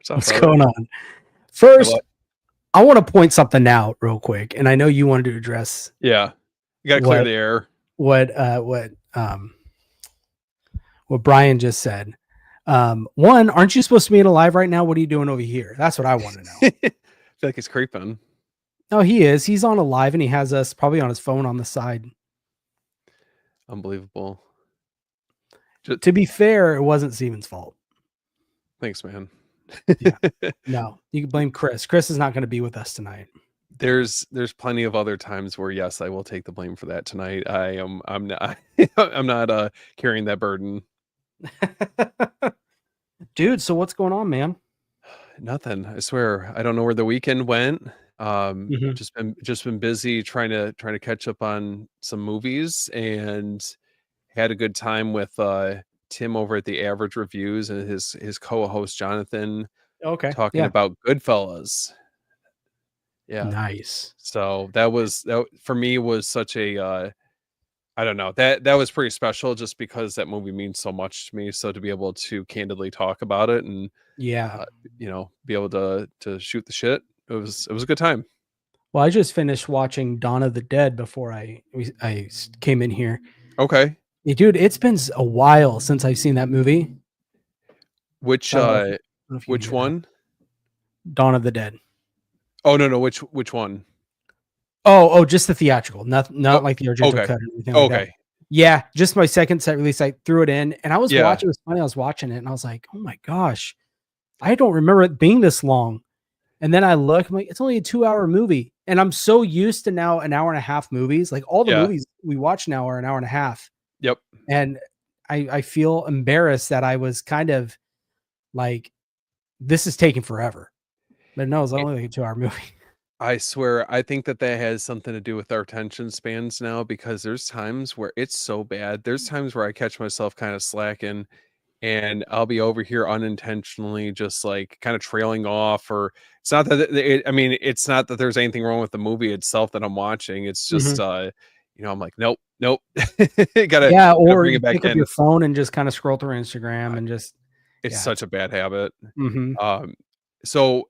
What's going on? I First, love, I want to point something out real quick, and I know you wanted to address yeah, you got to clear what the air. what uh, what um, what Brian just said. One, aren't you supposed to be in a live right now? What are you doing over here? That's what I want to know. I feel like it's creeping. No, he is. He's on a live, and he has us probably on his phone on the side. Unbelievable. To be fair, it wasn't Steven's fault. Thanks, man. Yeah. No, you can blame Chris. Chris is not going to be with us tonight. There's plenty of other times where yes, I will take the blame for that tonight. I'm not I'm not carrying that burden. Dude, so what's going on, man? Nothing. I swear. I don't know where the weekend went. Mhm. Just been busy trying to catch up on some movies and had a good time with Tim over at the Average Reviews and his co-host Jonathan Okay. talking Yeah. about Goodfellas. Yeah. Nice. So that for me was such a I don't know. That was pretty special just because that movie means so much to me. So to be able to candidly talk about it and Yeah. uh, be able to shoot the shit, it was a good time. Well, I just finished watching Dawn of the Dead before came in here. Okay. Yeah, dude, it's been a while since I've seen that movie. Which So I don't know if you can which hear that. one? Dawn of the Dead. Oh no, which one? Oh, just the theatrical, not Oh, like the Argento okay. cut or anything like that. Okay. Yeah, just my second set release. I threw it in, and I was Yeah. watching. It was funny. I was watching it, and I was like, "Oh my gosh, I don't remember it being this long." And then I look, I'm like, "It's only a 2-hour movie," and I'm so used to now an hour and a half movies. Like all the Yeah. movies we watch now are an hour and a half, Yep. and I feel embarrassed that I was kind of like, "This is taking forever," but no, it's It- only like a 2-hour movie. I swear, I think that has something to do with our attention spans now because there's times where it's so bad. There's times where I catch myself kind of slacking and I'll be over here unintentionally just like kind of trailing off or it's not that I mean it's not that there's anything wrong with the movie itself that I'm watching. It's just Mhm. I'm like nope. Yeah, Gotta or bring you it back pick up in. your phone and just kind of scroll through Uh, Instagram and just It's yeah, such a bad habit. mhm. Um so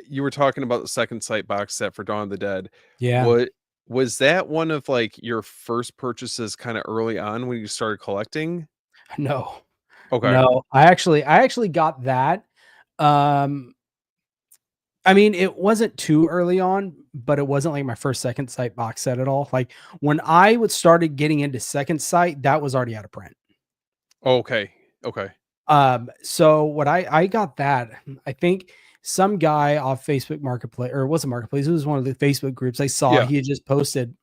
you were talking about the Second Sight box set for Dawn of the Dead. Yeah. What was that one of like your first purchases kind of early on when you started collecting? No. Okay. No, I actually got that. Um, I mean, it wasn't too early on, but it wasn't like my first Second Sight box set at all. Like when I would started getting into Second Sight, that was already out of print. Okay. Okay. So what I got that, I think some guy off Facebook Marketplace, or it wasn't Marketplace, it was one of the Facebook groups I saw. Yeah. He had just posted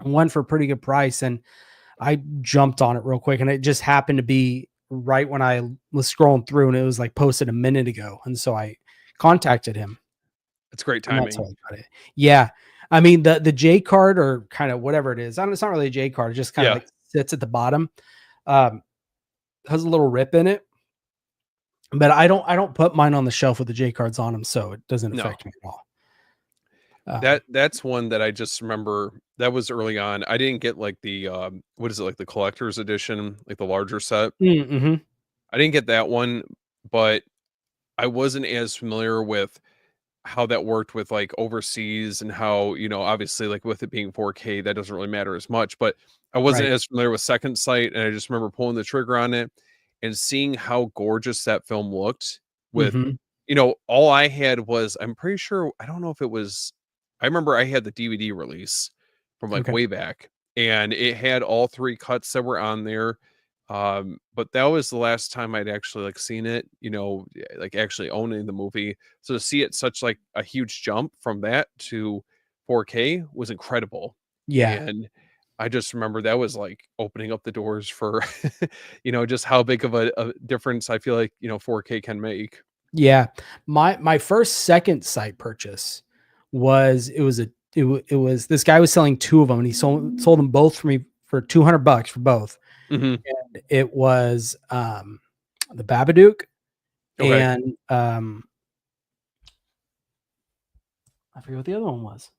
one for a pretty good price, and I jumped on it real quick, and it just happened to be right when I was scrolling through, and it was like posted a minute ago, and so I contacted him, It's great and that's how timing. I got it. Yeah, I mean the J card or kind of whatever it is. I don't. It's not really a J card. It just kind of Yeah. like sits at the bottom. Um, has a little rip in it, but I don't put mine on the shelf with the J cards on them, so it doesn't No. affect me at all. Um, That's one that I just remember that was early on. I didn't get like the what is it like the collector's edition, like the larger set. mm-hmm. I didn't get that one, but I wasn't as familiar with how that worked with like overseas and how, obviously like with it being 4K, that doesn't really matter as much, but I wasn't Right. as familiar with Second Sight. And I just remember pulling the trigger on it and seeing how gorgeous that film looked with, Mm-hmm. all I had was, I'm pretty sure, I don't know if it was, I remember I had the DVD release from like Okay. way back and it had all three cuts that were on there. But that was the last time I'd actually like seen it, like actually owning the movie. So to see it such like a huge jump from that to 4K was incredible. Yeah. And I just remember that was like opening up the doors for, just how big of a difference I feel like, 4K can make. Yeah. My first Second Sight purchase was it was this guy was selling two of them, and he sold them both for me for $200 for both. Hmm. And it was the Babadook Okay. and I forget what the other one was.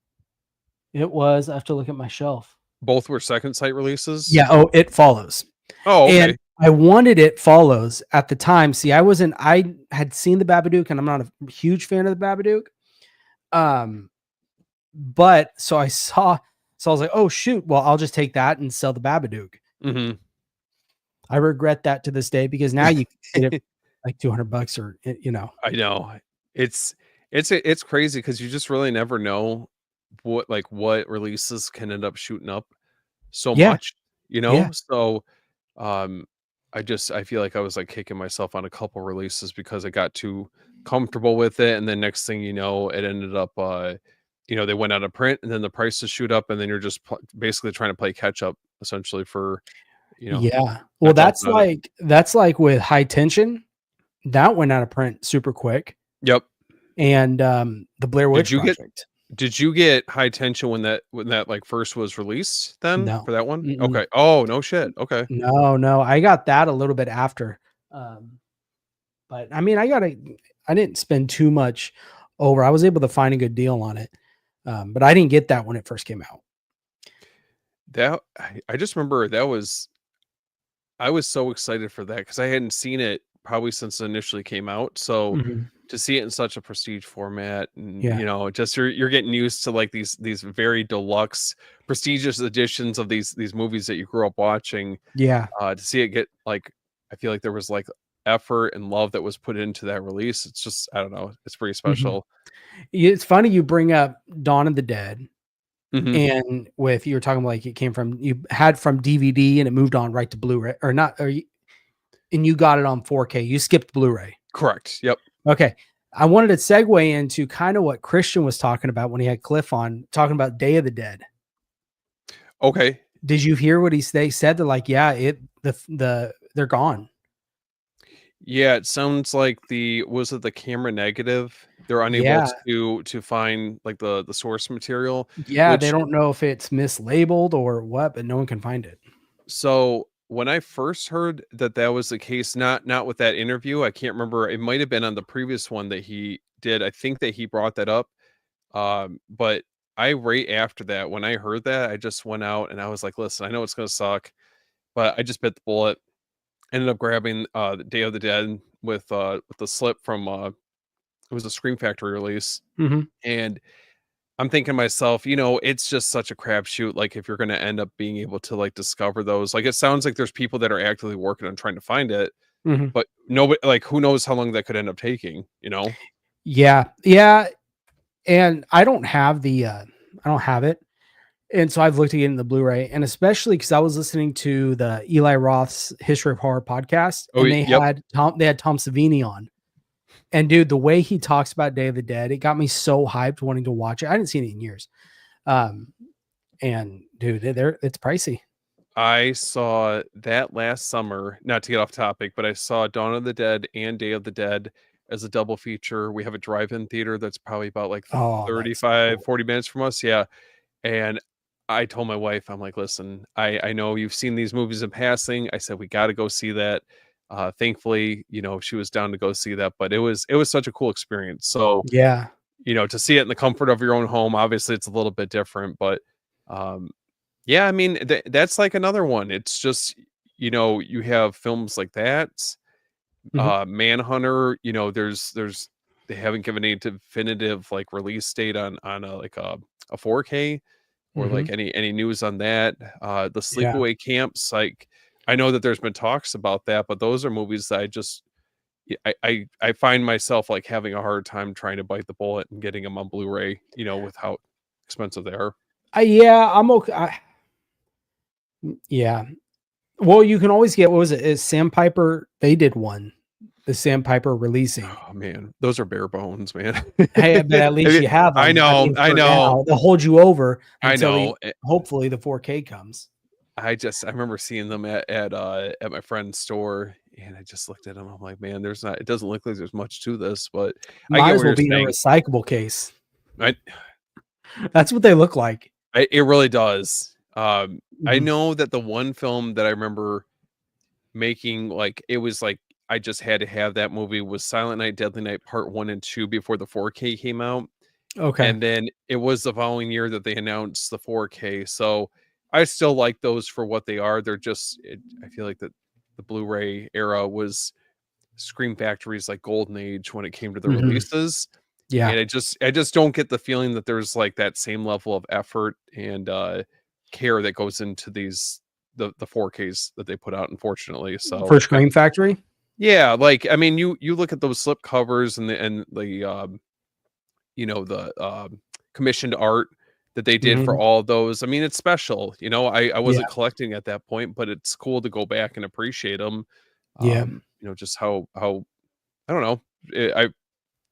It was, I have to look at my shelf. Both were Second Sight releases. Yeah, oh, It Follows. Oh, And okay. I wanted It Follows at the time. See, I had seen the Babadook, and I'm not a huge fan of the Babadook. Um, but so I was like, oh shoot, well, I'll just take that and sell the Babadook. Mhm. I regret that to this day because now you can get it like $200 or I know. It's it's crazy because you just really never know what releases can end up shooting up so Yeah, much, you yeah, know? So, um, I feel like I was, like, kicking myself on a couple releases because I got too comfortable with it, and then next thing you know, it ended up, they went out of print, and then the prices shoot up, and then you're just basically trying to play catch up essentially for, you know, yeah. Well, not jumping on it. that's like with High Tension. That went out of print super quick, Yep. and the Blair Did Witch you get Project. Did you get High Tension when that, like, first was released then No, for that one? mm-mm. Okay. Oh, no shit. Okay. No, no. I got that a little bit after. Um, but I mean, I didn't spend too much over. I was able to find a good deal on it. But I didn't get that when it first came out. I just remember I was so excited for that because I hadn't seen it probably since it initially came out, so Mhm. to see it in such a prestige format and, Yeah. just you're getting used to, like, these very deluxe, prestigious editions of these movies that you grew up watching, Yeah. to see it get, like I feel like there was, like, effort and love that was put into that release. It's just I don't know, it's pretty Mhm. special. It's funny you bring up Dawn of the Dead, Mhm. and with you were talking like it came from you had from DVD and it moved on right to Blu-ray or not or you, and you got it on 4K. You skipped Blu-ray. Correct, yep. Okay. I wanted to segue into kind of what Christian was talking about when he had Cliff on talking about Day of the Dead. Okay. Did you hear what they said? They're like, yeah, they're gone. Yeah, it sounds like was it the camera negative? They're unable Yeah. to find, like, the source material, Yeah, they which don't know if it's mislabeled or what, but no one can find it. so when I first heard that that was the case, not with that interview, I can't remember, it might have been on the previous one that he did. I think that he brought that up. But I right after that, when I heard that, I just went out and I was like, listen, I know it's gonna suck, but I just bit the bullet. Ended up grabbing the Day of the Dead with the slip from it was a Scream Factory release. Mhm. And I'm thinking to myself, it's just such a crapshoot. Like, if you're going to end up being able to, like, discover those, like, it sounds like there's people that are actively working on trying to find it, Mhm. but nobody, like, who knows how long that could end up taking, you know? Yeah. Yeah, and I don't have it. And so I've looked to get in the Blu-ray, and especially because I was listening to the Eli Roth's History of Horror podcast, Oh, and yep. They had Tom Savini on. And dude, the way he talks about Day of the Dead, it got me so hyped wanting to watch it. I hadn't seen it in years. Um, and dude, it's pricey. I saw that last summer, not to get off topic, but I saw Dawn of the Dead and Day of the Dead as a double feature. We have a drive-in theater that's probably about like Oh, that's so 35, cool. 40 minutes from us. Yeah. And I told my wife, I'm like, listen, I know you've seen these movies in passing. I said, we got to go see that. Thankfully, she was down to go see that, but it was such a cool experience. So, Yeah. to see it in the comfort of your own home, obviously it's a little bit different, but um, yeah, I mean, that's like another one. It's just, you have films like that, Mhm. Manhunter, there's they haven't given any definitive, like, release date on a 4K or, like, Mhm. any news on that. The Yeah. Sleepaway Camps, like, I know that there's been talks about that, but those are movies that I just I find myself, like, having a hard time trying to bite the bullet and getting them on Blu-ray, with how expensive they are. Yeah, I'm okay. Yeah. Well, you can always get what was it? Is Sandpiper? They did one. The Sandpiper releasing. Oh, man, those are bare bones, man. Hey, but at I least mean, you have I them. I know, mean, I for know, now, they'll hold you over I until know. hopefully the 4K comes. I remember seeing them at my friend's store, and I just looked at them. I'm like, man, it doesn't look like there's much to this, but I Might get as what well you're be in a saying. recyclable case. I, That's what they look like. it really does. I Mhm. know that the one film that I remember making, like, it was like I just had to have that movie was Silent Night, Deadly Night Part 1 and 2 before the 4K came out. Okay. And then it was the following year that they announced the 4K. So I still like those for what they are. They're just I feel like that. the Blu-ray era was Scream Factory's like golden age when it came to the Mhm. releases. Yeah, And I just don't get the feeling that there's like that same level of effort and care that goes into these the 4Ks that they put out, unfortunately. So for Scream Factory? yeah, like I mean, you look at those slip covers and the the commissioned art that they did for Mhm. all of those. I mean, it's special. I Yeah, wasn't collecting at that point, but it's cool to go back and appreciate them. yeah. Just how I don't know. I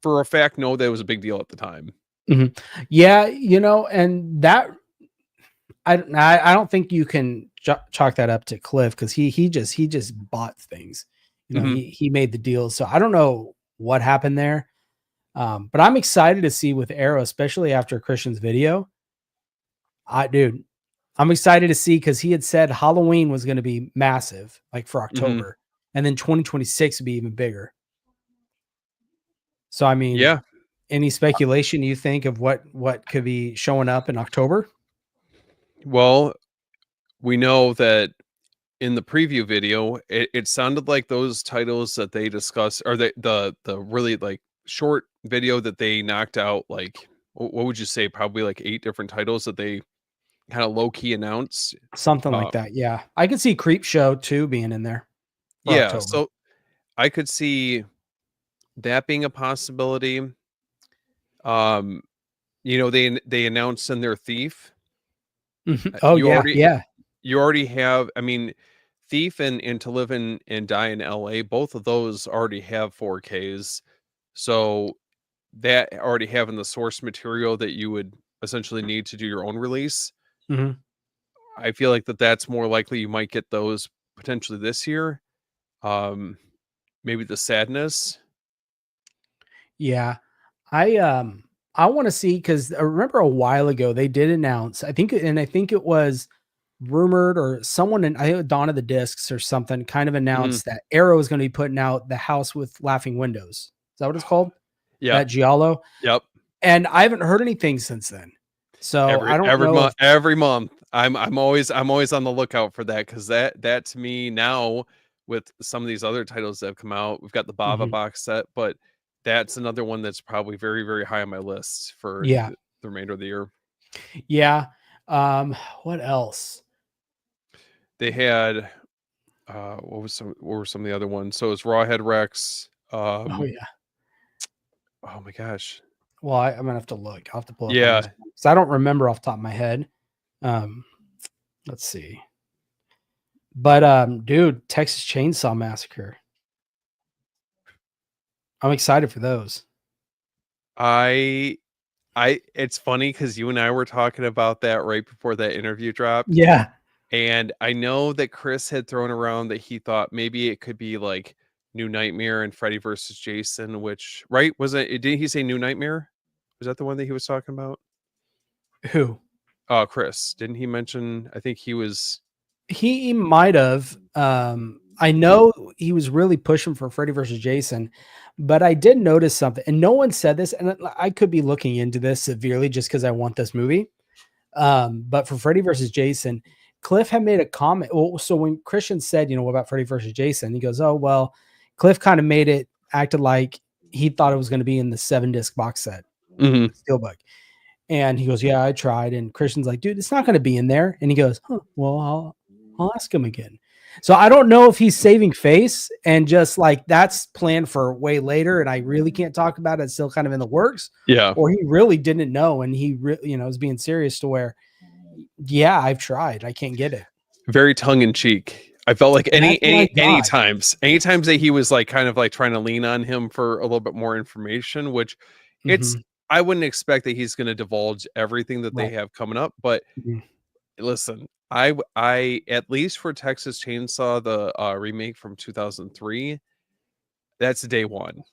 for a fact know that it was a big deal at the time. Mhm. Yeah, and that I don't think you can chalk that up to Cliff because he just bought things. Hmm. He made the deals, so I don't know what happened there. But I'm excited to see with Arrow, especially after Christian's video. Dude, I'm excited to see because he had said Halloween was going to be massive, like for Hmm. October, and then 2026 would be even bigger. So, I mean, Yeah. any speculation you think of what could be showing up in October? Well, we know that in the preview video, it sounded like those titles that they discussed, or the really like short video that they knocked out. Like, what would you say? Probably like 8 different titles that they kind of low key announced. Something Uh, like that. Yeah, I could see Creep Show too being in there for yeah. October. So I could see that being a possibility. Um, they announced in their Thief. Mhm. Uh, Oh You yeah, already yeah. you already have. I mean, Thief and To Live and Die in LA, both of those already have 4Ks. So that already having the source material that you would essentially need to do your own release, Mhm. I feel like that's more likely you might get those potentially this year. Um, Maybe The Sadness. Yeah. I want to see because I remember a while ago they did announce, I think it was rumored or someone in I think Dawn of the Discs or something kind of Mhm. announced that Arrow is going to be putting out the house with laughing windows. Is that what it's called? Yep, That Giallo. yep. And I haven't heard anything since then. So I don't know if Every month I'm always on the lookout for that because that to me now with some of these other titles that have come out, we've got the Bava Mhm. box set, but that's another one that's probably very very high on my list for Yeah. the remainder of the year. Yeah. What else? They had what were some of the other ones? So it's Rawhead Rex. Oh yeah. Oh my gosh. Well, I'm gonna have to look. I'll have to pull up on this Yeah, because I don't remember off the top of my head. Um, let's see. But dude, Texas Chainsaw Massacre. I'm excited for those. I it's funny because you and I were talking about that right before that interview dropped. Yeah. And I know that Chris had thrown around that he thought maybe it could be like New Nightmare and Freddy versus Jason, which right was it? Didn't he say New Nightmare? Was that the one that he was talking about? Who? Chris, didn't he mention? I think he was. He might have. I know he was really pushing for Freddy versus Jason, but I did notice something, and no one said this, and I could be looking into this severely just because I want this movie. But for Freddy versus Jason, Cliff had made a comment. Well, so when Christian said, what about Freddy versus Jason? He goes, "Oh well," Cliff kind of made it acted like he thought it was going to be in the 7 disc box set, Mhm. the Steelbook. And he goes, "Yeah, I tried." And Christian's like, "Dude, it's not going to be in there." And he goes, "Huh, well, I'll ask him again." So I don't know if he's saving face and just like that's planned for way later, and I really can't talk about it. It's still kind of in the works, Yeah, or he really didn't know, and he, is being serious to where, yeah, I've tried, I can't get it, very tongue in cheek. I felt like and that's what I got. any times that he was like kind of like trying to lean on him for a little bit more information, which it's Hmm. I wouldn't expect that he's going to divulge everything that they Right. have coming up, but Mhm. listen, I at least for Texas Chainsaw the remake from 2003, that's day one,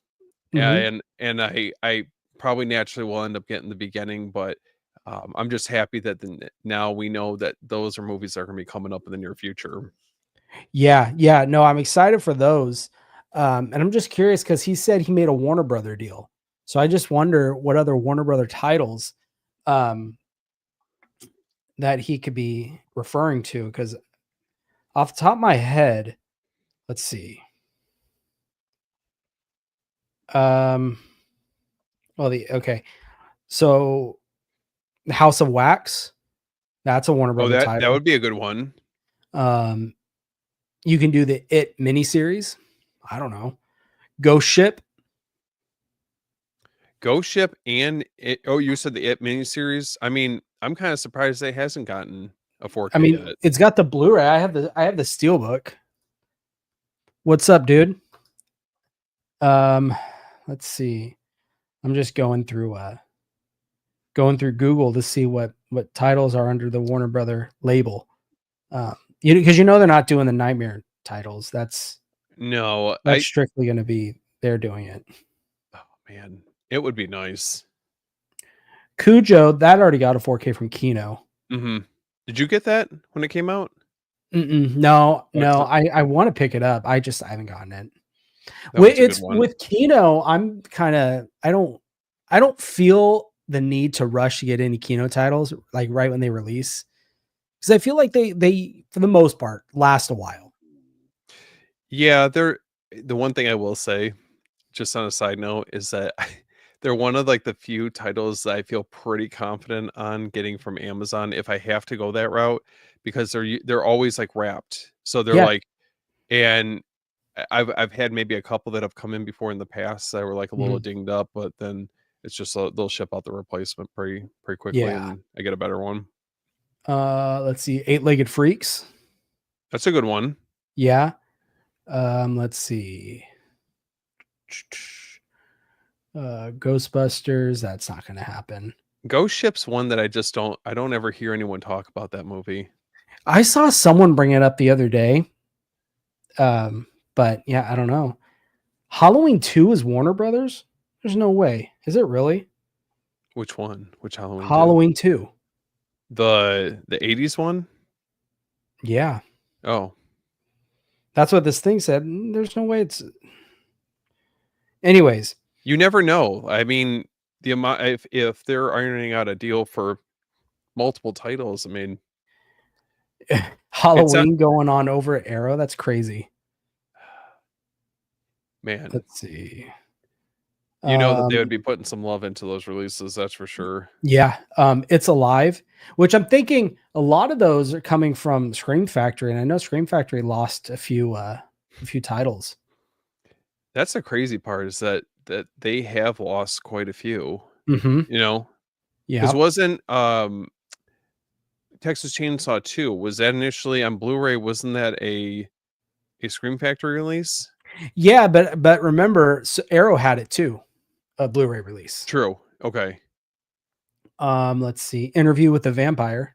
Mhm. and I probably naturally will end up getting the beginning, but I'm just happy that now we know that those are movies that are going to be coming up in the near future. Yeah, yeah, no, I'm excited for those, and I'm just curious because he said he made a Warner Brother deal, so I just wonder what other Warner Brother titles, um, that he could be referring to. Because off the top of my head, let's see. Um, well, okay. So House of Wax, that's a Warner Oh, Brother that title. would be a good one. Um, you can do the It miniseries. I don't know. Ghost Ship. Ghost Ship and it, oh, you said the It miniseries. I mean, I'm kind of surprised they hasn't gotten a I 4K mean, yet. it's got the Blu-ray. I have the Steelbook. What's up, dude? Um, let's see. I'm just going through Google to see what titles are under the Warner Brother label. Because they're not doing the Nightmare titles. No, That's strictly going to be they're doing it. oh man, it would be nice. Cujo, that already got a 4K from Kino. Hmm. Did you get that when it came out? No, Oh, it's no, not, I want to pick it up. I haven't gotten it. that one's a good It's one. with Kino. I'm kind of I don't feel the need to rush to get any Kino titles like right when they release because I feel like they for the most part last a while. Yeah, they're the one thing I will say, just on a side note, is that they're one of like the few titles that I feel pretty confident on getting from Amazon if I have to go that route because they're always like wrapped. So they're Yeah. like, and I've had maybe a couple that have come in before in the past that were like a little Mhm. dinged up, but then it's just they'll ship out the replacement pretty quickly, Yeah. and I get a better one. Let's see. Eight-legged freaks. That's a good one. Yeah. Let's see. Ghostbusters. That's not going to happen. Ghost Ship's one that I don't ever hear anyone talk about that movie. I saw someone bring it up the other day. But yeah, I don't know. Halloween 2 is Warner Brothers? There's no way. Is it really? Which one? Which Halloween 2? Halloween 2. The 80s one? Yeah. Oh, That's what this thing said. There's no way it's anyways. you never know. I mean, the amount if they're ironing out a deal for multiple titles, I mean, it's not Halloween going on over at Arrow. That's crazy. man. Let's see. You know that they would Um, be putting some love into those releases, that's for sure. yeah, It's Alive, which I'm thinking a lot of those are coming from Scream Factory, and I know Scream Factory lost a few titles. That's the crazy part is that they have lost quite a few, Mm-hmm. you know? Because Yeah. wasn't Texas Chainsaw 2, was that initially on Blu-ray? Wasn't that a Scream Factory release? Yeah, but remember, Arrow had it too, a Blu-ray release. True. Okay. Let's see. Interview with the Vampire.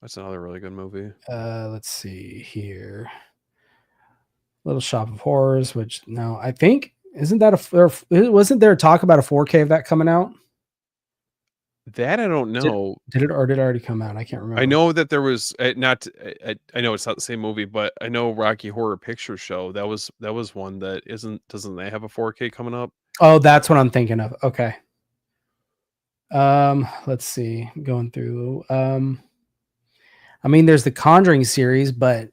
That's another really good movie. Let's see here. Little Shop of Horrors, which no, I think isn't that wasn't there talk about a 4K of that coming out? That I don't Did know. did it or did it already come out? I can't I remember. know that there was not. I know it's not the same movie, but I know Rocky Horror Picture Show. That was one that isn't. Doesn't they have a 4K coming up? Oh, that's what I'm thinking of. Okay. Let's see. Going through. I mean, there's the Conjuring series, but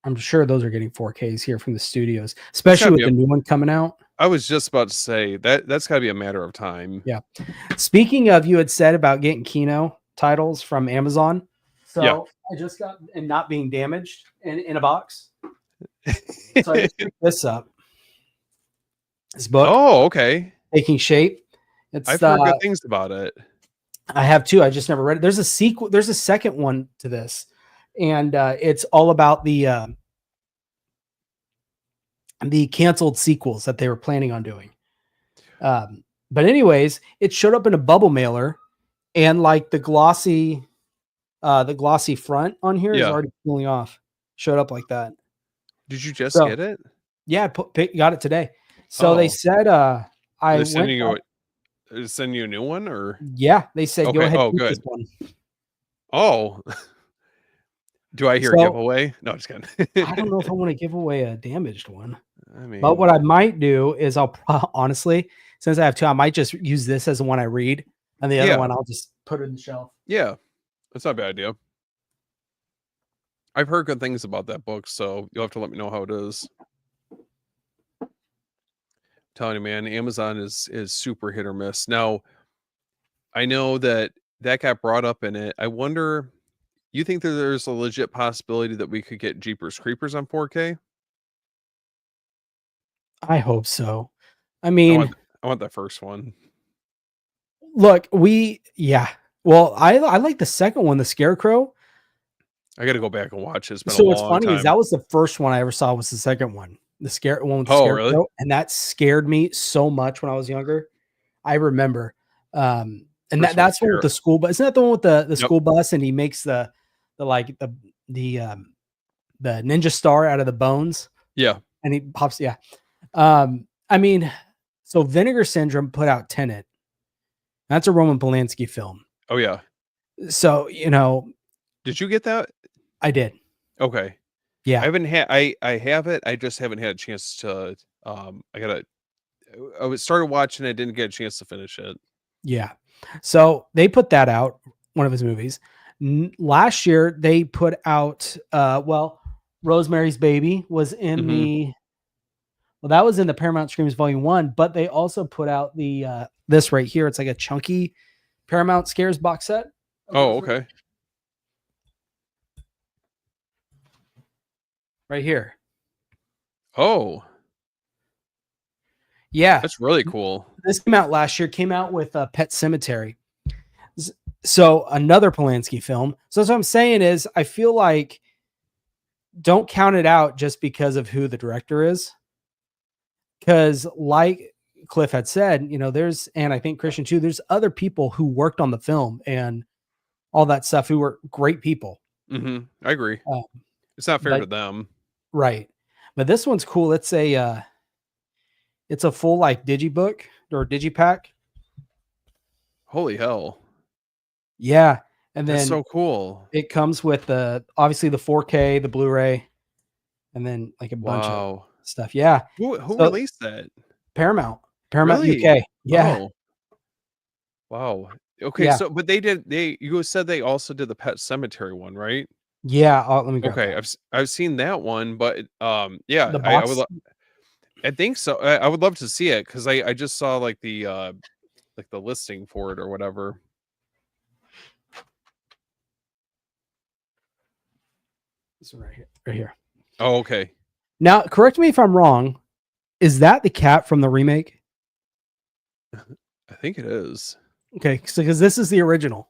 I'm sure those are getting 4Ks here from the studios, That's got especially to with be a. the new one coming out. I was just about to say that's got to be a matter of time. Yeah. Speaking of, you had said about getting Kino titles from Amazon. Yeah. So I just got and not being damaged in a box. So I just picked this up. This book, Oh, okay. Taking Shape. It's I've heard good things about it. I have two. I just never read it. There's a sequel. There's a second one to this, and it's all about the canceled sequels that they were planning on doing. But anyways, it showed up in a bubble mailer, and like the glossy front on here is Yeah. already peeling off. Showed up like that. Did you just So get it? yeah, got it today. So they Oh, said are I they went. sending you a new one or? Yeah, they said go Okay. ahead Oh, and keep this good. one. Oh, do I hear a So giveaway? No, just I don't kidding. know if I want to give away a damaged one. I But what mean, I might do is honestly, since I have two, I might just use this as the one I read, and the other yeah, one I'll just put it in the shelf. yeah, that's not a bad idea. I've heard good things about that book, so you'll have to let me know how it is. Telling you, man, Amazon is super hit or miss. Now, I know that that got brought up in it. I wonder, you think that there's a legit possibility that we could get Jeepers Creepers on 4K? I hope so. I I mean, want I want that first one. look, yeah. Well, I like the second one, the Scarecrow. I got to go back and watch it. It's been a So what's long funny is time. that was the first one I ever saw was the second one, the scare one with the Oh, really? Scarecrow, and that scared me so much when I was younger. I remember, and First one that's one with scare. the school bus. Isn't that the one with the Yep. school bus? And he makes the like the ninja star out of the bones, Yeah. and he pops. Yeah, I mean, so Vinegar Syndrome put out Tenet. That's a Roman Polanski film. Oh, yeah. So Did you get that? I did. Okay. I Yeah, haven't had I have it. I just haven't had a chance to I gotta I was started watching, I didn't get a chance to finish it. yeah. So they put that out, one of his movies. Last year they put out Rosemary's Baby was in Mhm. the that was in the Paramount Screams Volume 1, but they also put out the this right here. It's like a chunky Paramount Scares box set of Oh, those okay. right here. Oh, Yeah. that's really cool. This came out last year, came out with Pet Cemetery. So another Polanski film. So that's what I'm saying is I feel like don't count it out just because of who the director is. Because like Cliff had said, there's, and I think Christian too, there's other people who worked on the film and all that stuff who were great people. Mhm. I agree. Uh, It's not fair but to them. right. But this one's cool. It's a full like digibook or digipack. Holy hell. Yeah. And That's then so cool. it comes with the obviously the 4K, the Blu-ray, and then like a bunch of Wow. stuff. Yeah. Who So released that? Paramount Really? UK. Yeah. Oh, wow. Okay, Yeah. so but you said they also did the Pet Cemetery one, right? Yeah. Let me grab Okay, that. I've seen that one, but yeah, The I would box. I think so. I would love to see it because I just saw like the listing for it or whatever. This one right here. Right here. Oh, okay. Now, correct me if I'm wrong. Is that the cat from the remake? I think it is. Okay, so because this is the original,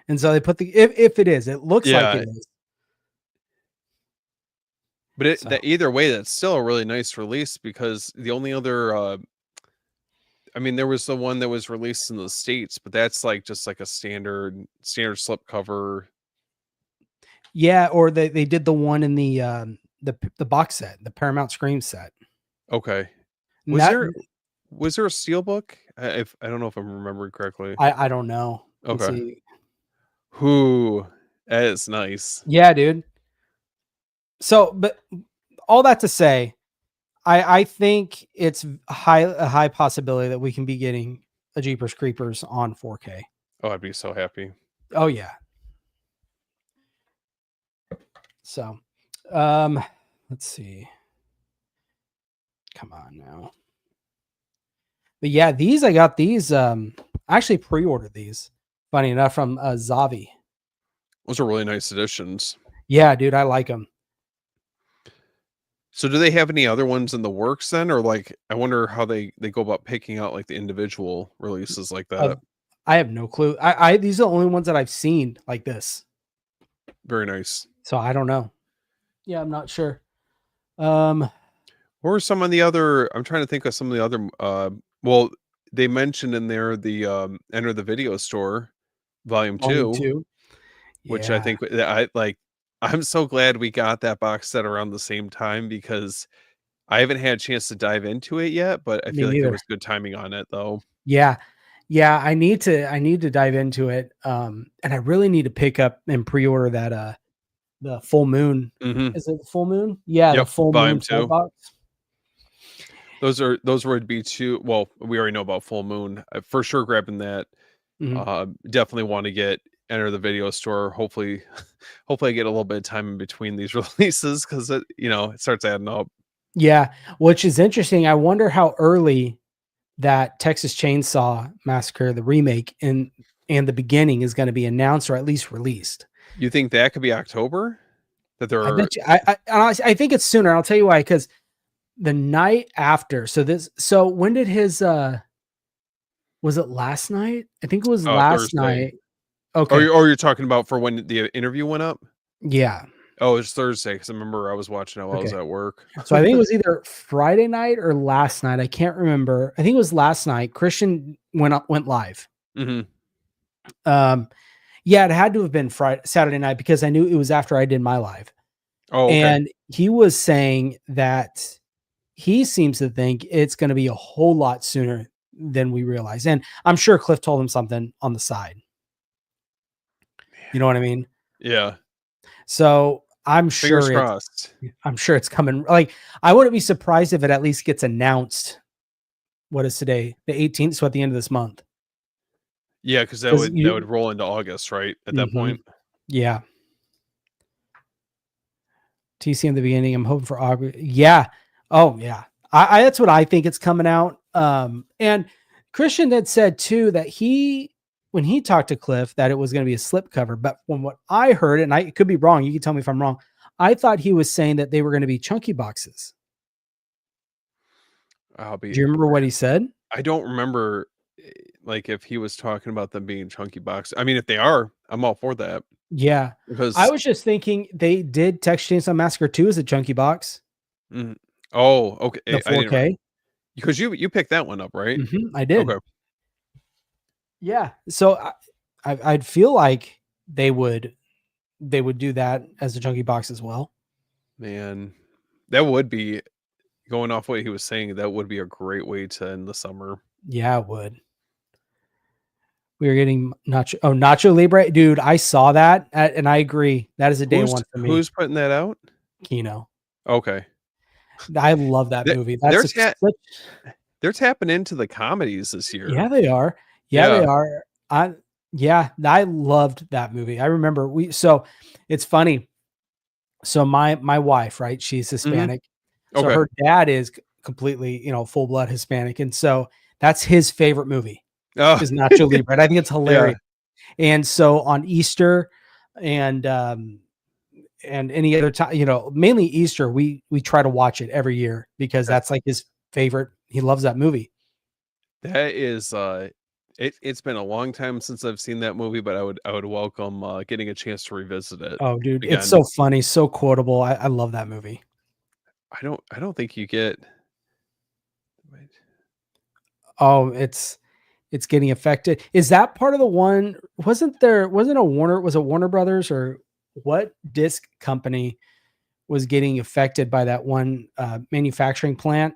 and so they put the if it is, it looks like it Yeah, is. but So that either way, that's still a really nice release because the only other I mean, there was the one that was released in the States, but that's like just like a standard slip cover. yeah, or they did the one in the box set, the Paramount Scream set. Okay. And Was that there a steelbook? If I don't know if I'm remembering correctly. I don't know. Let's Okay. see. Who that is nice. Yeah, dude. So, but all that to say, I think it's a high possibility that we can be getting a Jeepers Creepers on 4K. Oh, I'd be so happy. Oh yeah. So, um, let's see. Come on now. But yeah, I got these. I actually pre-ordered these. Funny enough, from Zavi. Those are really nice additions. Yeah, dude, I like them. So do they have any other ones in the works then? Or like I wonder how they go about picking out like the individual releases like that. I have no clue. I these are the only ones that I've seen like this. Very nice. So I don't know. Yeah, I'm not sure. Um, Or some of the other I'm trying to think of some of the other well, they mentioned in there the Enter the Video Store volume volume 2, two. which I Yeah, think I like I'm so glad we got that box set around the same time because I haven't had a chance to dive into it yet, but I me feel like it neither. was good timing on it though. Yeah. Yeah, I need to dive into it. And I really need to pick up and pre-order that the full moon. Mhm. Is it the full moon? Yeah, the Yep, full volume moon side 2. box. Those would be two. Well, we already know about Full Moon. For sure grabbing that. Mhm. Definitely want to get. enter the video store. Hopefully I get a little bit of time in between these releases because it starts adding up. Yeah, which is interesting. I wonder how early that Texas Chainsaw Massacre, the remake and the beginning is going to be announced or at least released. You think that could be October? That I they're bet you. I think it's sooner. I'll tell you why. Because the night after. So when did his? Was it last night? I think it was last Thursday. night. Okay. You're talking about for when the interview went up? Yeah. Oh, it's Thursday because I remember I was watching it while I was Okay. at work. So I think it was either Friday night or last night. I can't remember. I think it was last night. Christian went live. Hmm. Um, yeah, it had to have been Saturday night because I knew it was after I did my live. Oh, okay. And he was saying that he seems to think it's going to be a whole lot sooner than we realize. And I'm sure Cliff told him something on the side. You know what I mean? Yeah. So Fingers crossed. I'm sure it's coming. Like, I wouldn't be surprised if it at least gets announced. What is today? The 18th. So at the end of this month. Yeah, because that Because would roll into August, right? At that point. Yeah. TC in the beginning. I'm hoping for August. Yeah. Oh yeah. I that's what I think it's coming out. And Christian had said too that when he talked to Cliff that it was going to be a slip cover, but from what I heard, and I could be wrong, you can tell me if I'm wrong. I thought he was saying that they were going to be chunky boxes. I'll Do be. you remember what he said? I don't remember, like if he was talking about them being chunky box. I mean, if they are, I'm all for that Yeah. I because. was just thinking they did Texas Chainsaw Massacre 2 as a chunky box, Mhm. Oh, the okay. I didn't4K. because you picked that one up, right? I did. Okay, Yeah. So I'd feel like they would do that as a chunky box as well. man, that would be going off what he was saying. That would be a great way to end the summer. Yeah, it would. We are getting Nacho Libre, dude. I saw that and I agree. That is a day Who's one for me. who's putting that out? Kino. Okay, I love that They- movie. they're That's such. they're tapping into the comedies this year. Yeah, they are. Yeah, they Yeah. are. I loved that movie. I remember it's funny. So my wife, right? She's Hmm. Hispanic. So Okay. her dad is completely, full blood Hispanic. And so that's his favorite movie Oh, is Nacho Libre. And I think it's yeah. hilarious. And so on Easter and any other time, mainly Easter, we try to watch it every year because That that's like his favorite. He loves that movie. that is it's been a long time since I've seen that movie, but I would welcome getting a chance to revisit it Oh, dude, it's again. so funny, so quotable. I love that movie. I don't think you get. Wait. Oh, it's getting affected. Is that part of the one? Wasn't a Warner? Was it Warner Brothers or what disc company was getting affected by that one manufacturing plant?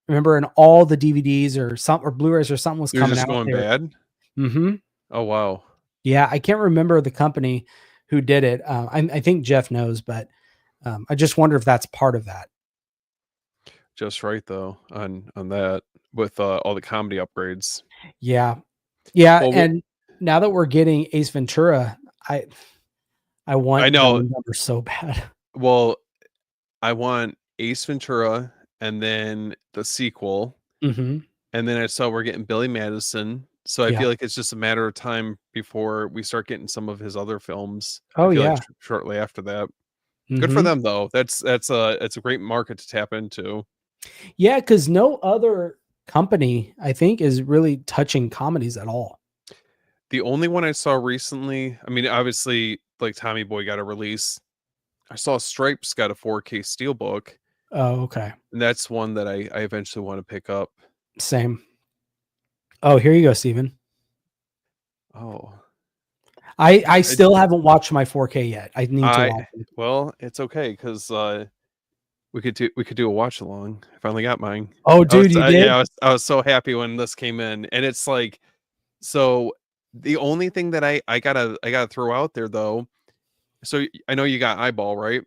Remember, and all the DVDs or Blu-rays or something was They're coming just out going there. bad? Mm-hmm. Oh, wow. Yeah, I can't remember the company who did it. I think Jeff knows, but I just wonder if that's part of that. Just right, though, on that with, all the comedy upgrades. Yeah, yeah, Well, we and now that we're getting Ace Ventura, I I I want know. Dumb and Dumber so bad. Well, I want Ace Ventura and then the sequel, Mhm. and then I saw we're getting Billy Madison, so I Yeah. feel like it's just a matter of time before we start getting some of his other films. I Oh, feel like yeah. shortly after that. Good for Mhm. them, though. That's a great market to tap into. Yeah, because no other company, I think, is really touching comedies at all. The only one I saw recently, I mean, obviously, like Tommy Boy got a release. I saw Stripes got a 4K steelbook, Oh, okay. and that's one that I eventually want to pick up. Same. Oh, here you go, Steven. Oh, I I, still haven't watched my 4K yet. I need to I watch it. well, it's okay because we could do a watch along. I finally got mine. Oh, I was dude, you yeah, did? I was so happy when this came in, and it's like so. The only thing that I gotta throw out there though. So I know you got eyeball right.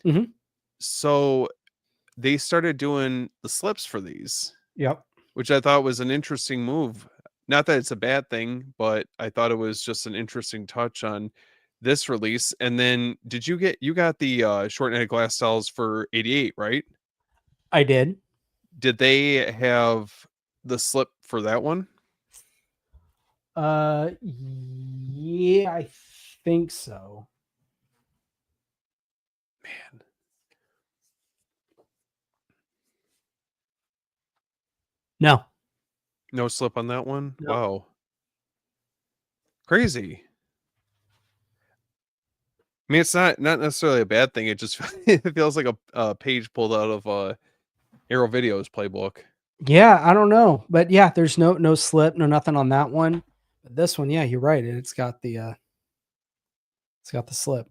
Mhm. So they started doing the slips for these, Yep. which I thought was an interesting move. not that it's a bad thing, but I thought it was just an interesting touch on this release. And then you got the short-netted glass cells for 88, right? I did. Did they have the slip for that one? Yeah, I think so. Man, No, no slip on that one. no. Wow, crazy. I mean, it's not necessarily a bad thing. It just it feels like a page pulled out of Arrow Video's playbook. Yeah, I don't know, but yeah, there's no slip, no nothing on that one. But this one, yeah, you're right. It's got the slip.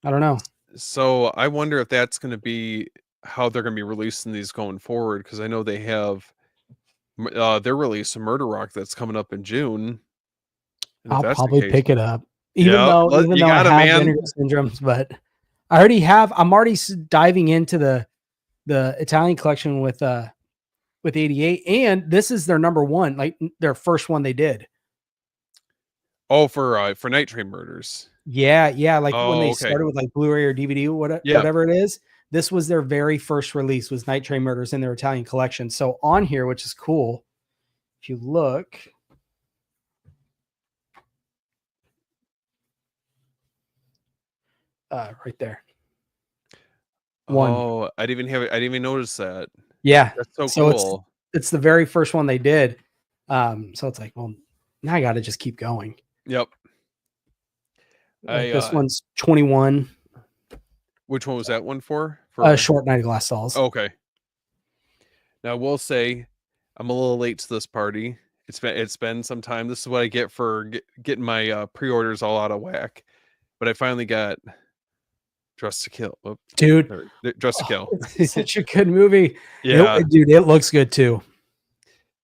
I don't know. So I wonder if that's going to be how they're going to be releasing these going forward, because I know they have their release of Murder Rock that's coming up in June, and if I'll that's the probably case, pick it up, yeah, even you though I got it, have man. vinegar syndromes, but I already have. I'm already diving into the Italian collection with 88, and this is their number one, like their first one they did. Oh, for Night Train Murders. Yeah, like when Oh, they okay. started with like Blu-ray or DVD, Yeah. whatever it is. This was their very first release, was Night Train Murders in their Italian collection. So on here, which is cool, if you look, right there, one. Oh, I didn't even have it. I didn't even notice that. Yeah. That's so So cool. it's the very first one they did. So it's like, well, now I got to just keep going. Yep. Like I this one's 21, which one was that one for? For short night of glass cells. okay. Now I will say I'm a little late to this party. It's been some time. This is what I get for getting my pre-orders all out of whack. But I finally got Dress to Kill. Oh, Dude, Dress to oh, Kill. it's such a good movie. Yeah. Dude, it looks good too.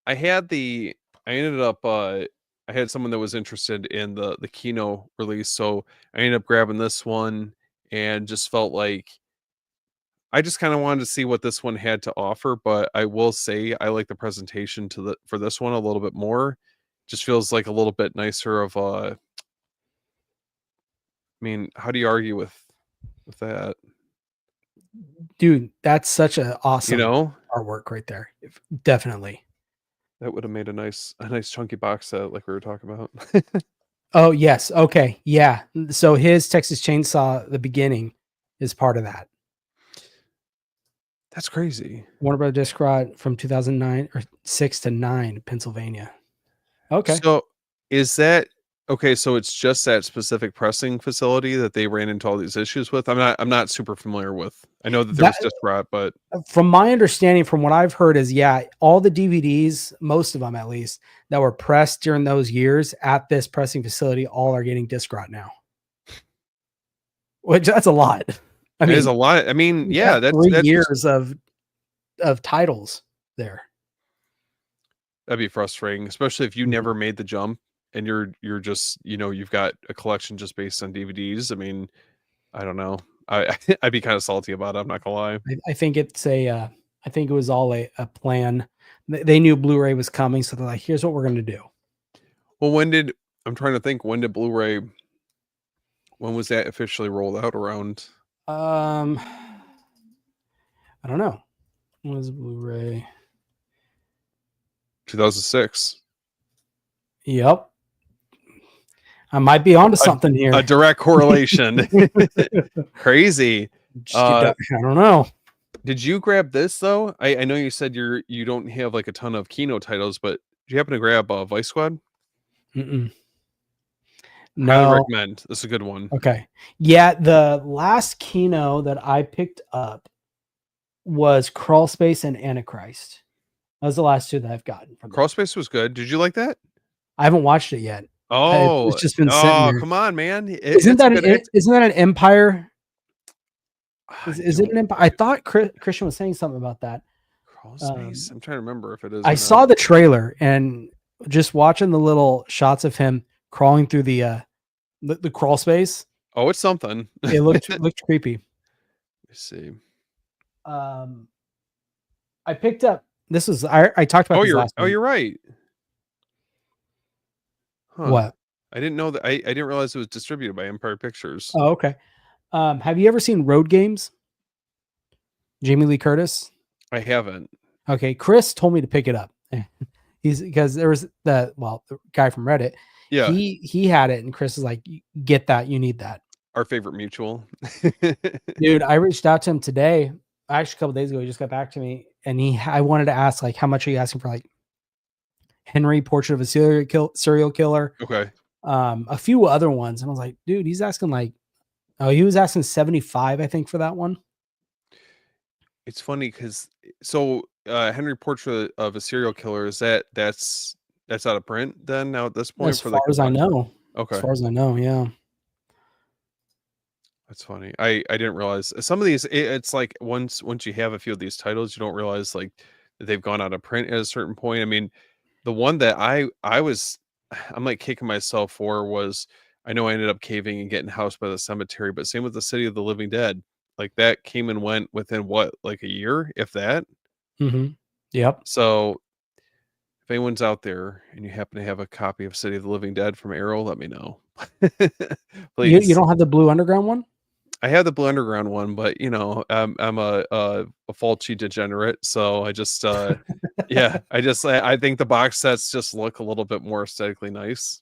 I ended up I had someone that was interested in the Kino release, so I ended up grabbing this one and just felt like I just kind of wanted to see what this one had to offer, but I will say I like the presentation for this one a little bit more. Just feels like a little bit nicer of I mean, how do you argue with that? Dude, that's such an You awesome know? artwork right there. Definitely. That would have made a nice chunky box set like we were talking about. Oh, yes. Okay. Yeah. So his Texas Chainsaw, the beginning, is part of that. That's crazy. Warner Brothers Discrot from 2009 or 6 to 9, Pennsylvania. Okay. So is that okay? So it's just that specific pressing facility that they ran into all these issues with. I'm not super familiar with. I know that there That was Discrot, but from my understanding, from what I've heard, is yeah, all the DVDs, most of them at least, that were pressed during those years at this pressing facility, all are getting Discrot now. Which that's a lot. I it is mean, a lot. I mean, you yeah, got that's 3 years of titles there. that'd be frustrating, especially if you Mhm. never made the jump and you're just you've got a collection just based on DVDs. I mean, I don't know. I'd be kind of salty about it. I'm not gonna lie. I think it's I think it was all a plan. They knew Blu-ray was coming, so they're like, "Here's what we're going to do." Well, I'm trying to think when did Blu-ray when was that officially rolled out around Um, I don't know. What was Blu-ray? 2006? Yep, I might be onto A, something a here. direct correlation. Crazy. Uh I don't know. did you grab this though? I know you said you don't have like a ton of Kino titles, but did you happen to grab Vice Squad? Mm-mm. Highly No. recommend. This is a good one. Okay. Yeah, the last Kino that I picked up was Crawl Space and Antichrist. Those are the last two that I've gotten from them. Crawlspace was good. Did you like that? I haven't watched it yet. It's Oh, just been sitting oh, there. come on, man. It's a good. It's Isn't that an Empire? I Is it don't an Empire? I thought Christian was saying something about that. Crawlspace. I'm trying to remember if it is I or not. saw the trailer and just watching the little shots of him crawling through the crawl space. Oh, it's something. It Let looked creepy. me see. Um, I picked up. This was I talked about this last Oh, week. you're right. Huh. What? I didn't know that. I didn't realize it was distributed by Empire Pictures. Oh, okay. Have you ever seen Road Games? Jamie Lee Curtis? I haven't. Okay, Chris told me to pick it up. He's because there was the guy from Reddit. Yeah, He had it, and Chris is like, "Get that, you need that." our favorite mutual. Dude, I reached out to him today. Actually, a couple days ago, he just got back to me, and I wanted to ask like, how much are you asking for like Henry Portrait of a Serial Killer, Okay. a few other ones, and I was like, dude, he's asking like, oh, he was asking 75, I think, for that one. It's funny because Henry Portrait of a Serial Killer, that's out of print then now at this As point for far like a as I bunch. know, as Okay. far as I know, yeah. That's funny. I didn't realize some of these it's like once you have a few of these titles, you don't realize like that they've gone out of print at a certain point. I mean, the one that I was I'm like kicking myself for was I know I ended up caving and getting housed by the cemetery, but same with the City of the Living Dead. Like that came and went within what, like a year, if that. Mm-hmm. Yep. So if anyone's out there and you happen to have a copy of City of the Living Dead from Arrow, let me know. You Please. don't have the Blue Underground one? I have the Blue Underground one, but I'm a faulty degenerate, so I just yeah, I think the box sets just look a little bit more aesthetically nice.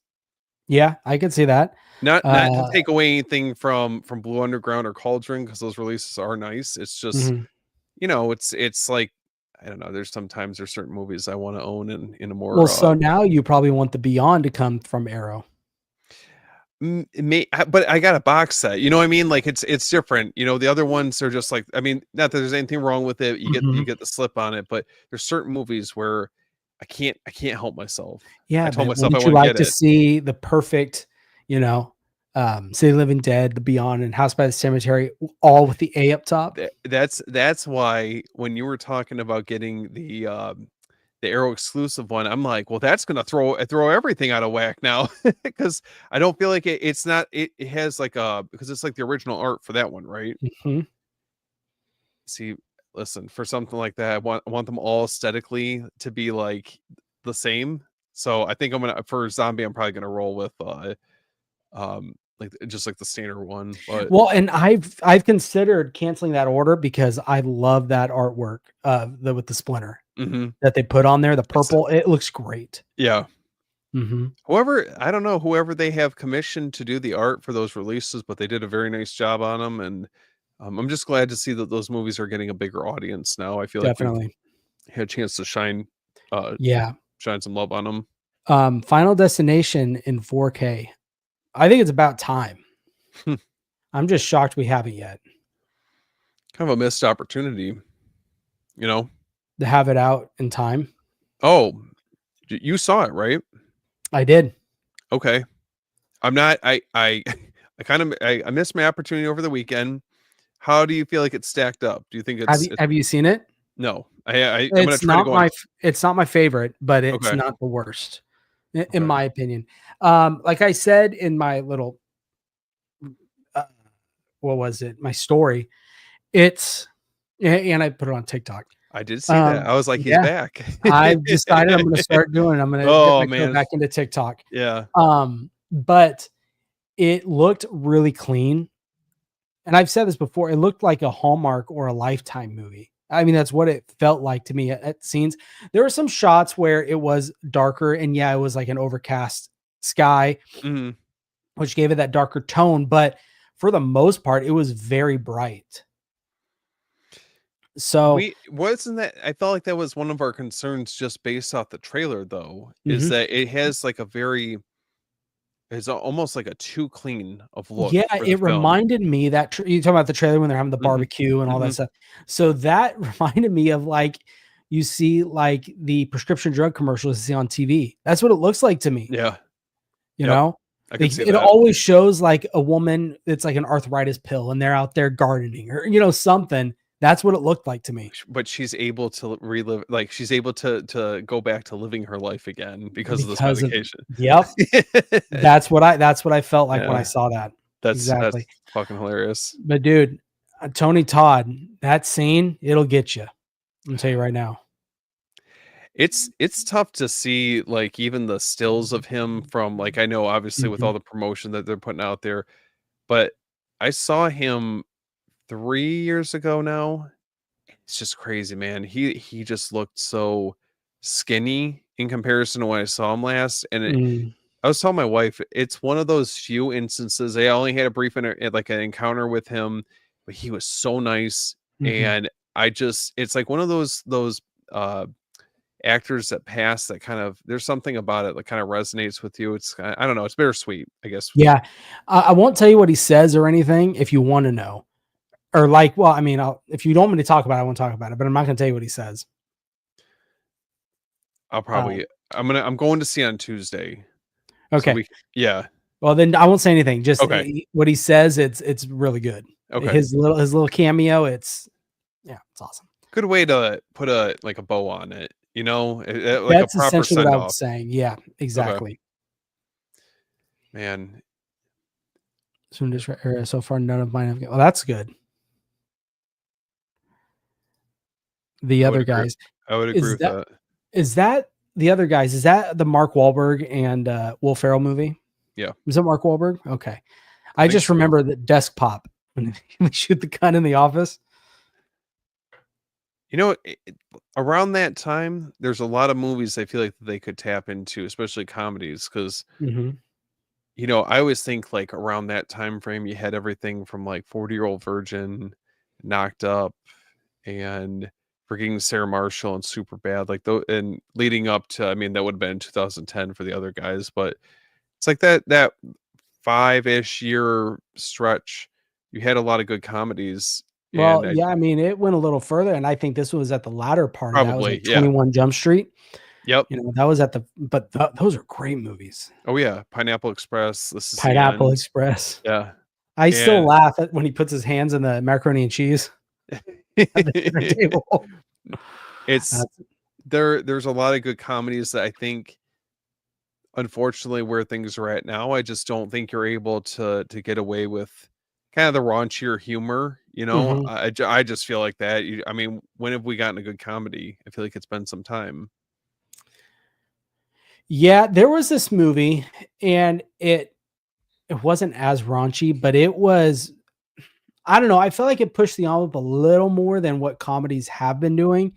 Yeah, I can see that. Not to Uh, take away anything from Blue Underground or Cauldron because those releases are nice. It's just, mhm. it's like I don't know. There's certain movies I want to own in a Well, more so now you probably want the Beyond to come from Arrow. But I got a box set. You know what I mean? Like it's different. The other ones are just like I mean, not that there's anything wrong with it. You Mhm. get the slip on it, but there's certain movies where I can't help myself. I Yeah, told but myself I wouldn't you wouldn't like get to it. see the perfect, you know, City of the Living Dead, The Beyond, and House by the Cemetery, all with the A up top? That's why when you were talking about getting the Arrow exclusive one, I'm like, well, that's gonna throw everything out of whack now because I don't feel like it's not it has like because it's like the original art for that one, right? Mhm. See, listen, for something like that, I want them all aesthetically to be like the same. So I think I'm gonna for zombie, I'm probably gonna roll with like just like the standard one. But Well, and I've considered canceling that order because I love that artwork, with the splinter mhm. that they put on there, the It's purple, it looks great. yeah. Mhm. I don't know whoever they have commissioned to do the art for those releases, but they did a very nice job on them, and I'm just glad to see that those movies are getting a bigger audience now. I feel like we've Definitely. had a chance to uh, Yeah. shine some love on them. Final Destination in 4K. I think it's about time. Kind I'm just shocked we haven't yet of a missed opportunity, you know. to have it out in time. Oh, you saw it, right? I did. Okay. I'm not. I kind of I missed my opportunity over the weekend. How do you feel like it's stacked up? Do you think it's Have you seen it? no? I'm gonna try to go on. It's not my favorite, but it's Okay. not the worst in Okay. my opinion. Like I said in my little uh, what was it? My story. It's and I put it on TikTok. I did see that. I was like, he's Yeah, back. I've decided I'm going to start doing it. I'm going to dip Oh my toe man. back into TikTok. Yeah. But it looked really clean. And I've said this before, it looked like a Hallmark or a Lifetime movie. I mean, that's what it felt like to me at scenes. There were some shots where it was darker, and yeah, it was like an overcast sky, Mhm. which gave it that darker tone. But for the most part, it was very bright. So, We wasn't that I felt like that was one of our concerns just based off the trailer though, is mhm. that it has like a very it's almost like a too clean of look Yeah, for the it film. reminded me that you talking about the trailer when they're having the Mhm. barbecue and all that Mhm. stuff. So that reminded me of like you see like the prescription drug commercials you see on TV. That's what it looks like to me. Yeah. You Yep. know, I could see it that. always shows like a woman that's like an arthritis pill and they're out there gardening or something. That's what it looked like to me But she's able to relive like she's able to go back to living her life again because of this because of medication. yep. That's what I felt like when I Yeah. saw that. That's Exactly. fucking hilarious. But dude, Tony Todd, that scene, it'll get you. I'm gonna tell you right now. It's tough to see, like, even the stills of him from, like, I know obviously with all Mhm. the promotion that they're putting out there, but I saw him 3 years ago now. It's just crazy, man. He just looked so skinny in comparison to when I saw him last, and Mm. I was telling my wife, it's one of those few instances. I only had a brief like an encounter with him, but he was so nice, Mhm. and I just it's like one of those uh actors that pass that kind of there's something about it that kind of resonates with you. It's I don't know, it's bittersweet, I guess. Yeah. I won't tell you what he says or anything if you wanna know. Or like, well, I mean, if you don't want me to talk about it, I won't talk about it, but I'm not gonna tell you what he says. I'll Um, probably I'm going to see on Tuesday. So okay. we yeah. Well, then I won't say anything. Just Okay. what he says, it's really good. Okay. His little cameo, it's awesome. Good way to put a like a bow on it, you know? Like a That's proper essentially what send I was off. saying. Yeah, Okay. exactly. Man, So far, none of mine have. Well, that's good. The I would other agree. guys I would agree is with that that. is that the other guys? Is that the Mark Wahlberg and Will Ferrell movie? Yeah. Was it Mark Wahlberg? Okay, I I think just so. remember that desk pop when they shoot the gun in the office. You know, around that time, there's a lot of movies I feel like they could tap into, especially comedies, because Mhm. I always think like around that time frame, you had everything from like 40-Year-Old Virgin, Knocked Up, and freaking Sarah Marshall and Super Bad, like though, and leading up to, I mean, that would have been 2010 for the other guys, but it's like that 5-ish year stretch. You had a lot of good comedies, Well, and yeah, I mean, it went a little further, and I think this was at the latter part of that. Was probably, like yeah, 21 Jump Street. yep. That was at the but those are great movies. Oh yeah, Pineapple Express. This is the Pineapple end. Express. Yeah, I still and laugh at when he puts his hands in the macaroni and cheese at the dinner table. it's That's there's a lot of good comedies that I think, unfortunately, where things are at now, I just don't think you're able to get away with kind of the raunchier humor. mhm. I just feel like that. I mean, when have we gotten a good comedy? I feel like it's been some time. Yeah, there was this movie, and it wasn't as raunchy, but it was I don't know, I feel like it pushed the envelope a little more than what comedies have been doing,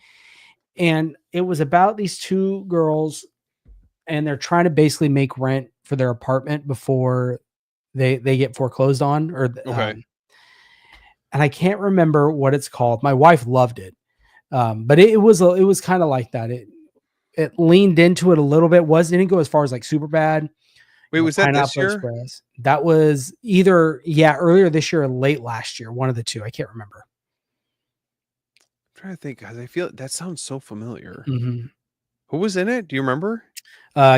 and it was about these 2 girls, and they're trying to basically make rent for their apartment before they get foreclosed on, Okay, and I can't remember what it's called. My wife loved it, but it was kind of like that. It leaned into it a little bit. It didn't go as far as like super bad. wait, was that this Pineapple year? Express. That was either earlier this year or late last year. One of the two. I can't remember. I'm trying to think, 'cause I feel that sounds so familiar. Mhm. Who was in it? Do you remember?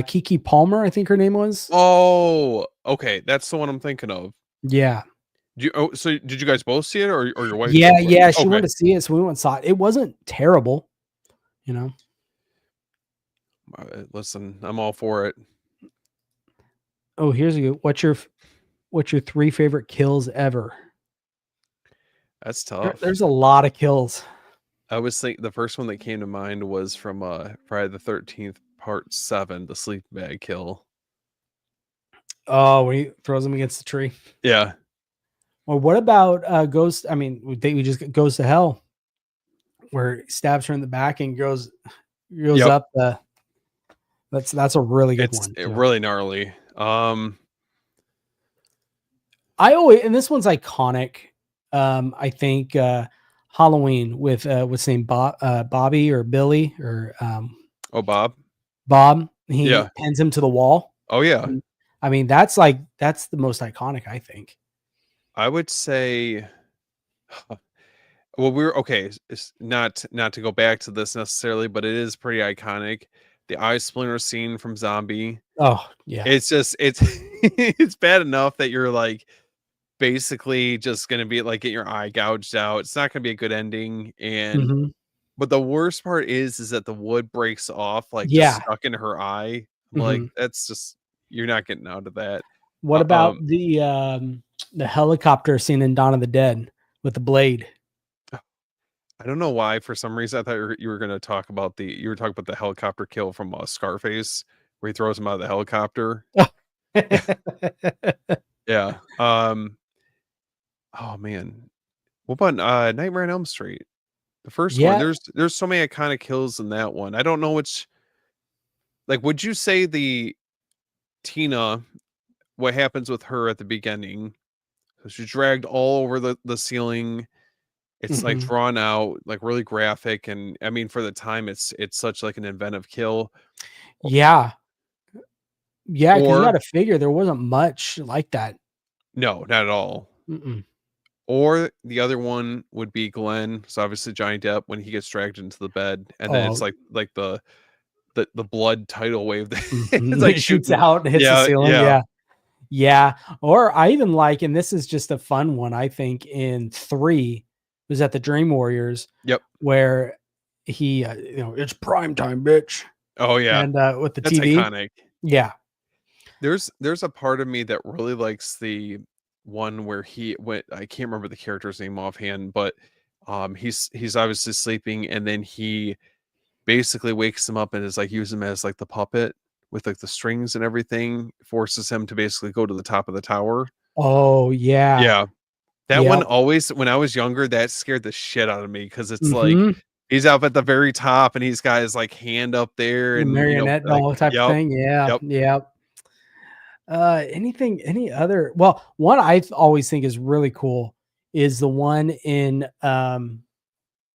Kiki Palmer, I think her name was. Oh, okay, that's the one I'm thinking of. Yeah. So did you guys both see it, or your wife Yeah, drove up? yeah. She Okay. wanted to see it, so we went and saw it. It wasn't terrible, you know. Listen, I'm all for it. Oh, here's a good. What's your three favorite kills ever? That's There, tough. there's a lot of kills. I was think the first one that came to mind was from Friday the 13th Part 7, the sleep bag kill. Oh, when he throws him against the tree. Yeah. Or what about Ghost? I mean, we just goes to hell where he stabs her in the back and goes Yep. up the. That's a really good It's one too. really gnarly. I always and this one's iconic. I think Halloween with what's his name Bobby or Billy or Oh, Bob. Bob. He Yeah. pins him to the wall. Oh yeah. And, I mean, that's the most iconic. I think. I would say well, we're okay. It's not to go back to this necessarily, but it is pretty iconic. The eye splinter scene from Zombie. Oh yeah. It's just it's it's bad enough that you're like basically just gonna be like get your eye gouged out. It's not gonna be a good ending. And Hmm. but the worst part is that the wood breaks off like just Yeah. stuck in her eye. Like Hmm. that's just you're not getting out of that. What Uh, about um, the helicopter scene in Dawn of the Dead with the blade? I don't know why. For some reason, I thought you were going to talk about the helicopter kill from Scarface, where he throws him out of the helicopter. Yeah. Oh man. What about Nightmare on Elm Street? The first one. Yeah. There's so many iconic kills in that one. I don't know which. Like, would you say the Tina? What happens with her at the beginning? So she's dragged all over the ceiling. It's like Mhm. drawn out, like really graphic, and I mean for the time, it's such like an inventive kill. Yeah. Yeah, because you Or gotta figure there wasn't much like that. no, not at all. Mm-mm. Or the other one would be Glenn. So obviously Johnny Depp when he gets dragged into the bed, and then it's Oh, like the blood tidal wave. It's mhm. like It shoots shooting. out and hits the Yeah, ceiling, yeah. yeah. Yeah, or I even like and this is just a fun one, I think in 3, was at the Dream Warriors, Yep. where he, "It's prime time, bitch," Oh yeah. and, with the That's TV. iconic. Yeah. There's a part of me that really likes the one where he went. I can't remember the character's name offhand, but he's obviously sleeping, and then he basically wakes him up and is like use him as like the puppet with like the strings and everything, forces him to basically go to the top of the tower. Oh, yeah. Yeah. That one Yep. always, when I was younger, that scared the shit out of me because it's like Mhm. he's up at the very top and he's got his like hand up there The and marionette like doll type of yep, thing, yeah, yep. yep. Any other well, one I always think is really cool is the one in, the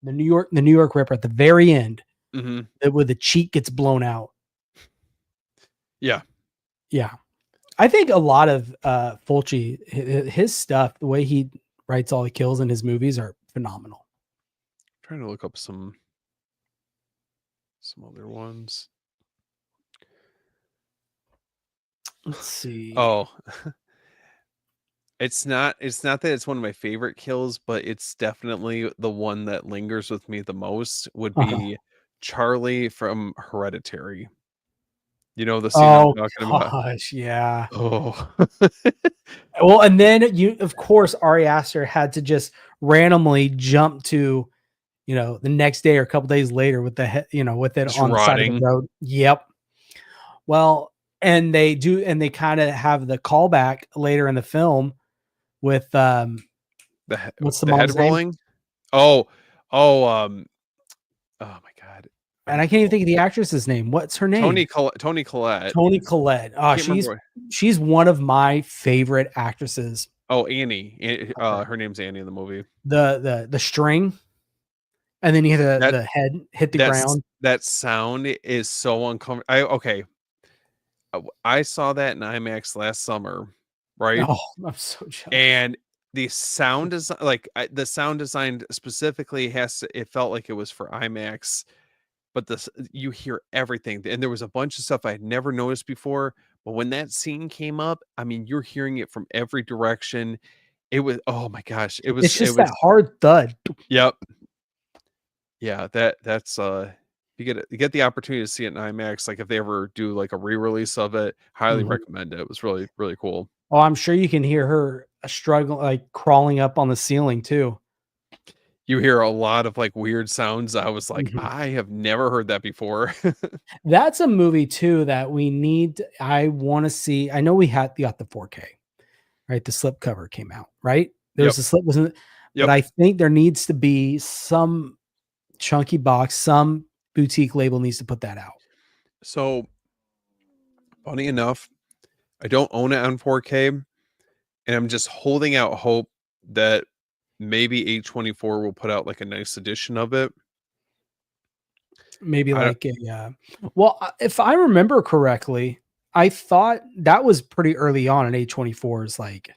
New York Ripper at the very end, Hmm. where the cheek gets blown out. Yeah. Yeah. I think a lot of, Fulci, his stuff, the way he writes all the kills in his movies are phenomenal. Trying to look up some other ones. Let's see. Oh, it's not that it's one of my favorite kills, but it's definitely the one that lingers with me the most would Uh-huh. be Charlie from Hereditary. You know the scene I'm Oh talking about? gosh, yeah. Oh. Well, and then of course, Ari Aster had to just randomly jump to, the next day or a couple days later with with it Just on the side of the rotting. road. Yep. Well, and they kind of have the callback later in the film with what's the The head mom's name? rolling? Oh, oh, oh my god. I And I don't can't even know. think of the actress's name. What's her name? Tony Collette. Toni Collette. Oh, Can't remember. she's one of my favorite actresses. Oh, Annie. Okay. Her name's Annie in the movie. The string, and then you hear That the head hit the ground. that sound is so uncomfortable. I saw that in IMAX last summer, right? Oh, I'm so jealous. And the sound is like the sound design specifically it felt like it was for IMAX, but this you hear everything. And there was a bunch of stuff I had never noticed before. But when that scene came up, I mean, you're hearing it from every direction. It was oh my gosh, It's it just that was hard thud. yep. Yeah, that's you get the opportunity to see it in IMAX, like if they ever do like a re-release of it, highly Mhm. recommend it. It was really, really cool. Oh, I'm sure you can hear her struggle, like crawling up on the ceiling too. You hear a lot of like weird sounds. I was like, Mhm. I have never heard that before. That's a movie too that I want to see. I know we got the 4K, right? The slipcover came out, right? There Yep. was a slip, wasn't it? But Yep. I think there needs to be some chunky box, some boutique label needs to put that out. So funny enough, I don't own it on 4K, and I'm just holding out hope that maybe A24 will put out like a nice edition of it. Maybe I don't, like if I remember correctly, I thought that was pretty early on in A24's like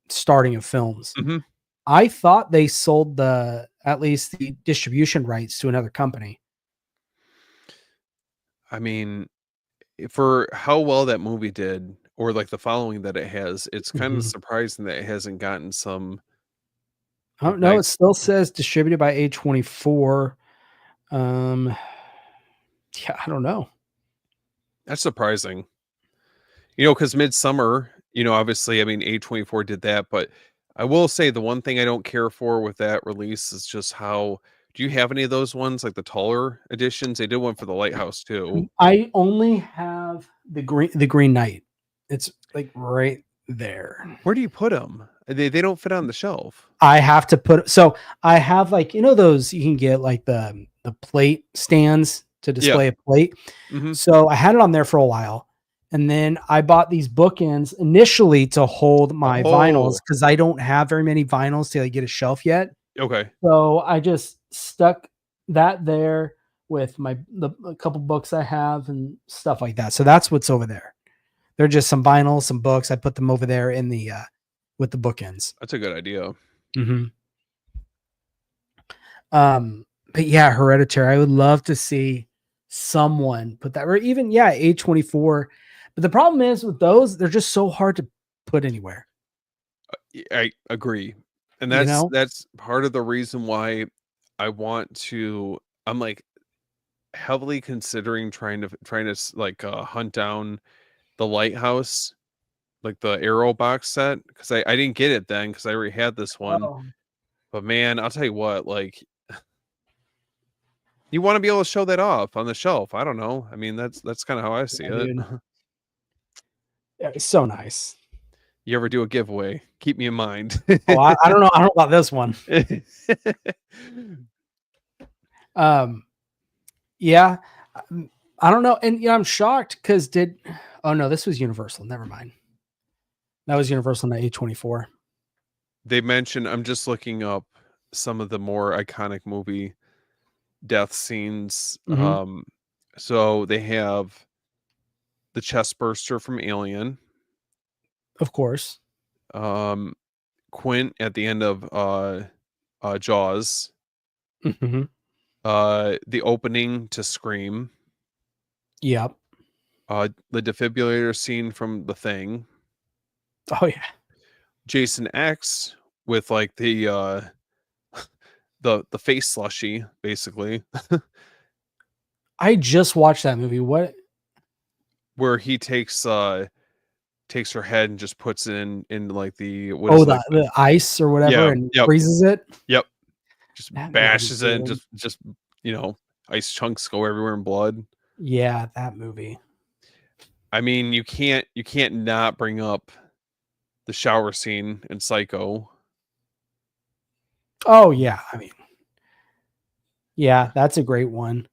starting of films. mhm. I thought they sold at least the distribution rights to another company. I mean, for how well that movie did, or like the following that it has, it's kind of Mhm. surprising that it hasn't gotten some I like don't know. It nice. still says distributed by A24. Um, yeah, I don't know. That's surprising. Because Midsummer, obviously, I mean, A24 did that, but I will say the one thing I don't care for with that release is just how do you have any of those ones, like the taller editions? They did one for the Lighthouse too. I only have the Green Knight. It's like right there. Where do you put them? They don't fit on the shelf. I have to put so I have like those you can get like the plate stands to Yeah. display a plate. Mhm. So I had it on there for a while. And then I bought these bookends initially to hold my vinyls Oh, because I don't have very many vinyls to like get a shelf yet. okay. So I just stuck that there with a couple books I have and stuff like that. So that's what's over there. They're just some vinyls, some books. I put them over there in the with the bookends. That's a good idea. Mhm. But yeah, Hereditary. I would love to see someone put that, or even A24. But the problem is with those, they're just so hard to put anywhere. I agree. And You know? that's part of the reason why I want to I'm like heavily considering trying to like hunt down the Lighthouse, like the Arrow box set, because I didn't get it then because I already had this one. Oh, But man, I'll tell you what, like you want to be able to show that off on the shelf. I don't know. I mean, that's kind of how I see yeah, it. dude. Yeah, it's so nice. You ever do a giveaway? Keep me in mind. Oh, I don't know. I don't know about this one. Um, yeah. I don't know. And I'm shocked because oh no, this was Universal. Never mind. That was Universal, not A24. They mentioned I'm just looking up some of the more iconic movie death scenes. Hmm. So they have the chest burster from Alien, Of course. um, Quint at the end of Jaws, Hmm. the opening to Scream, Yep. the defibrillator scene from The Thing, Oh yeah. Jason X with like the face slushy, basically, I just watched that movie. What? where he takes her head and just puts it in like the what Oh, is the like the ice or whatever, yeah, and yep, freezes it. yep. Just That movie, bashes it and dude. just you know, ice chunks go everywhere in blood. Yeah, that movie. I mean, you can't not bring up the shower scene in Psycho. Oh yeah. I mean, yeah, that's a great one.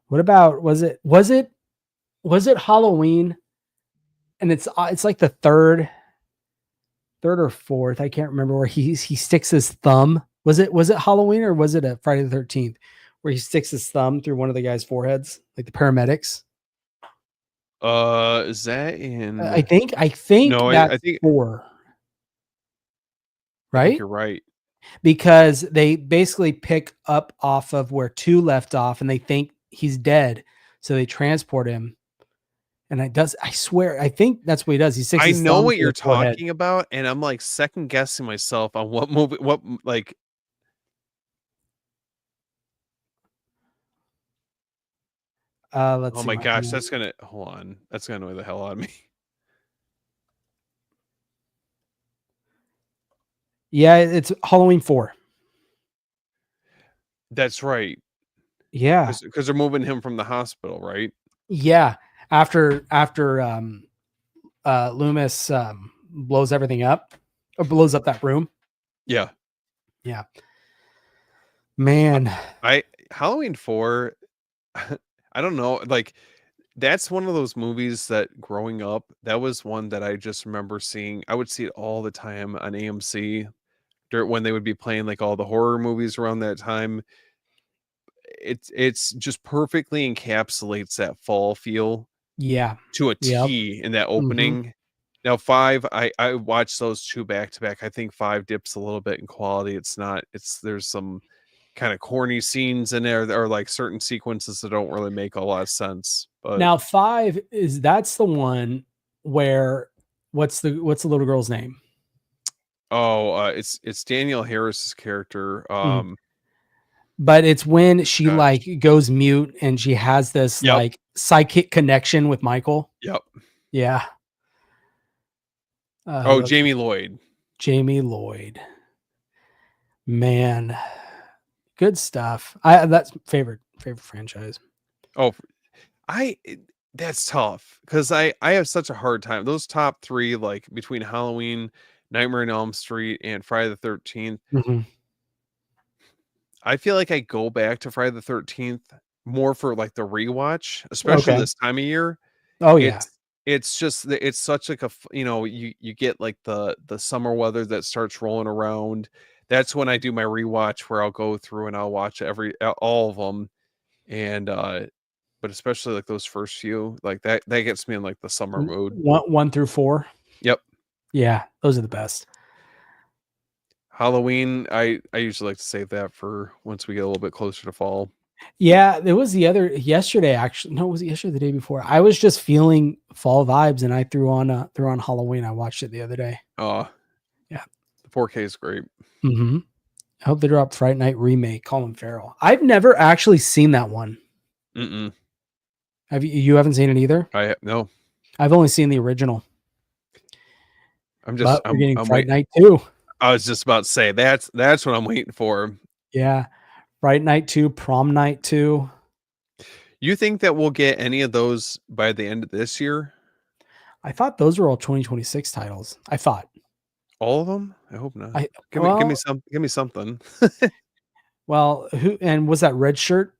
What about was it Halloween? And it's like the third or fourth. I can't remember where he sticks his thumb. Was it Halloween or was it a Friday the 13th where he sticks his thumb through one of the guys' foreheads, like the paramedics? Is that I in think I think no, that's four, I think right? you're right. Because they basically pick up off of where two left off and they think he's dead. So they transport him. And I swear, I think that's what he does. He sticks I his know thumb what through you're the forehead. talking about, and I'm like second guessing myself on what movie, like, Let's oh see my my gosh, that's gonna hold on, that's gonna annoy the hell out of me. Yeah, it's Halloween 4. That's right, Yeah. because they're moving him from the hospital, right? Yeah. After Loomis blows everything up or blows up that room. Yeah, Yeah. Man. I Halloween 4, I don't know, like that's one of those movies that growing up, that was one that I just remember seeing. I would see it all the time on AMC when they would be playing like all the horror movies around that time. It's just perfectly encapsulates that fall feel Yeah. to a Yep. T in that Mhm. opening. Now 5, I watched those 2 back to back. I think 5 dips a little bit in quality. It's not there's some kind of corny scenes in there or like certain sequences that don't really make a lot of sense. But Now 5 that's the one where what's the little girl's name? it's Daniel Harris's character. Mhm. But it's when she Gosh. like goes mute and she has this Yep. like psychic connection with Michael. Yep. Yeah. Oh, Those Jamie Lloyd. Jamie Lloyd. Man, good stuff. I that's favorite franchise. Oh, I that's tough because I have such a hard time. Those top three, like between Halloween, Nightmare on Elm Street, and Friday the 13th, Mhm. I feel like I go back to Friday the 13th more for like the rewatch, especially Okay. this time of year. Oh yeah. It's it's just it's such like you get like the summer weather that starts rolling around. That's when I do my rewatch where I'll go through and I'll watch all of them. And but especially like those first few, like that gets me in like the summer mood. One through four. Yep. Yeah, those are the best. Halloween, I usually like to save that for once we get a little bit closer to fall. Yeah, there was the other yesterday actually. No, was it yesterday or the day before? I was just feeling fall vibes and I threw on Halloween. I watched it the other day. Uh Yeah. the 4K is great. Hmm. I hope they drop Fright Night remake, Colin Farrell. I've never actually seen that one. Mm-mm. Have you? You haven't seen it either? No. I've only seen the original, I'm just but we're getting I'm Fright wait. Night 2. I was just about to say that's what I'm waiting for. Yeah. Fright Night 2, Prom Night 2. You think that we'll get any of those by the end of this year? I thought those were all 2026 titles. I thought. All of them? I hope not. I Give me give me something. who and was that Red Shirt?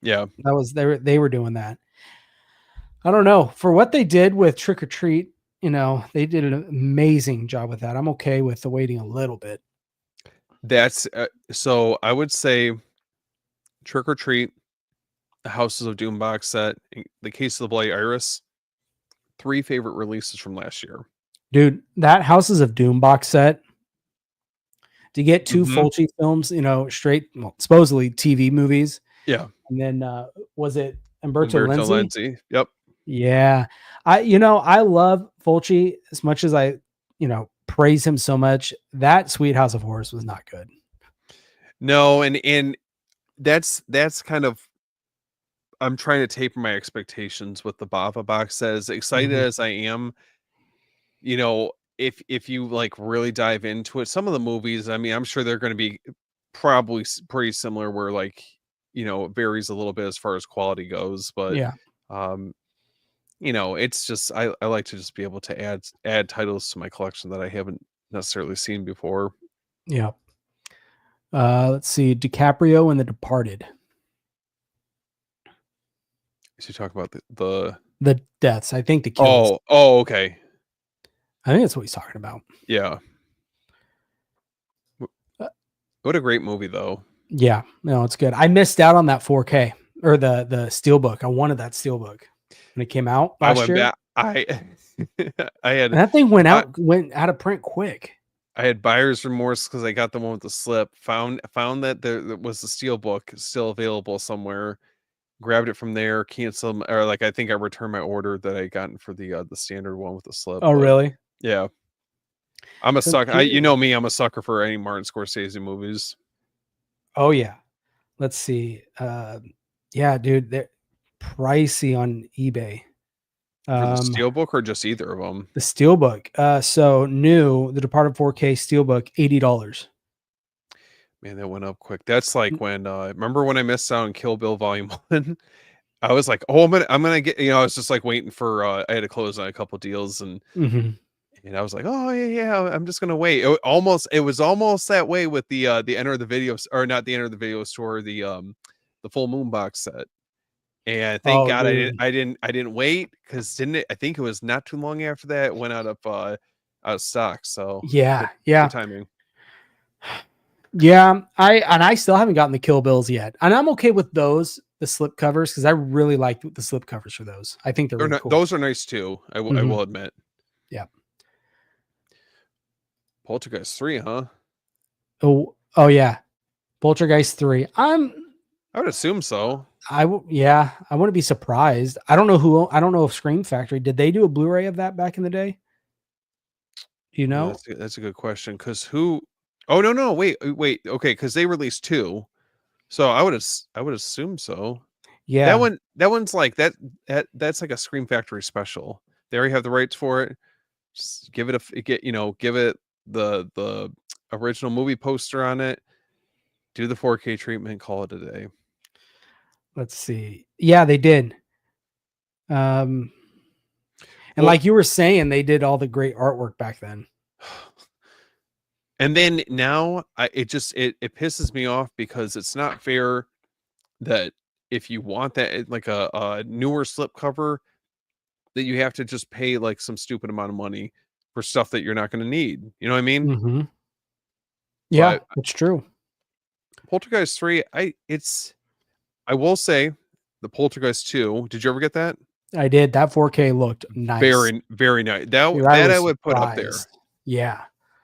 Yeah. That was they were doing that. I don't know. For what they did with Trick or Treat, they did an amazing job with that. I'm okay with the waiting a little bit. That's so I would say Trick or Treat, the Houses of Doom box set, The Case of the Bloody Iris, three favorite releases from last year. Dude, that Houses of Doom box set to get two Mhm. Fulci films, straight, well, supposedly TV movies, Yeah. and then was it Umberto Umberto Lenzi? Lenzi. Yep. Yeah. I love Fulci as much as I, praise him so much. That Sweet House of Horrors was not good. No, and that's kind of I'm trying to taper my expectations with the Bava box set. As excited Mhm. as I am, if you like really dive into it, some of the movies, I mean, I'm sure they're going to be probably pretty similar where like, it varies a little bit as far as quality goes, but Yeah. um it's just I like to just be able to add titles to my collection that I haven't necessarily seen before. Yeah. Let's see. DiCaprio and The Departed. So you talk about the The deaths. I think the kills. oh okay. I think that's what he's talking about. Yeah. Uh, What a great movie though. yeah. No, it's good. I missed out on that 4K or the Steelbook. I wanted that Steelbook when it came out I last went year. back I I And had that thing I, went out of print quick. I had buyer's remorse because I got the one with the slip. Found that there was the steel book still available somewhere. Grabbed it from there, canceled, or like I think I returned my order that I gotten for the standard one with the slip. Oh, But really? yeah, I'm a So sucker. You know me, I'm a sucker for any Martin Scorsese movies. oh yeah. Let's see. Yeah, dude, they're pricey on eBay. For the Um, steel book or just either of them. the Steelbook. So new, the Departed 4K Steelbook, $80. Man, that went up quick. That's like when remember when I missed out on Kill Bill Volume 1? I was like, oh, I'm gonna get, I was just like waiting for I had to close on a couple deals Mhm. and I was like, oh yeah, I'm just gonna wait. It was almost that way with the Enter the Video or not the Enter the Video store, the Full Moon box set. And thank Oh, God dude. I didn't wait because didn't it, I think it was not too long after that it went out of stock. So Yeah, good yeah. timing. Yeah, I still haven't gotten the Kill Bills yet. And I'm okay with those, the slip covers, because I really like the slip covers for those. I think they're They're really not, cool. those are nice too. I Mhm. will admit. Yeah. Poltergeist 3, huh? Oh yeah. Poltergeist 3. I would assume so. Yeah, I wouldn't be surprised. I don't know if Scream Factory, did they do a Blu-ray of that back in the day? Do you know? That's a good question. Because who? Oh no, wait. Okay, because they released two, so I would assume so. Yeah. That one's like that's like a Scream Factory special. They already have the rights for it. Just give it give it the original movie poster on it. Do the 4K treatment. Call it a day. Let's see. Yeah, they did. Um, and Well, like you were saying, they did all the great artwork back then. and then now it pisses me off because it's not fair that if you want that like a newer slip cover that you have to just pay like some stupid amount of money for stuff that you're not going to need. You know what I mean? Mm-hmm. Yeah, But it's true. Poltergeist 3, I will say the Poltergeist 2, did you ever get that? I did. That 4K looked nice. Very, very nice. Dude, I That I was would put up there. surprised. Yeah.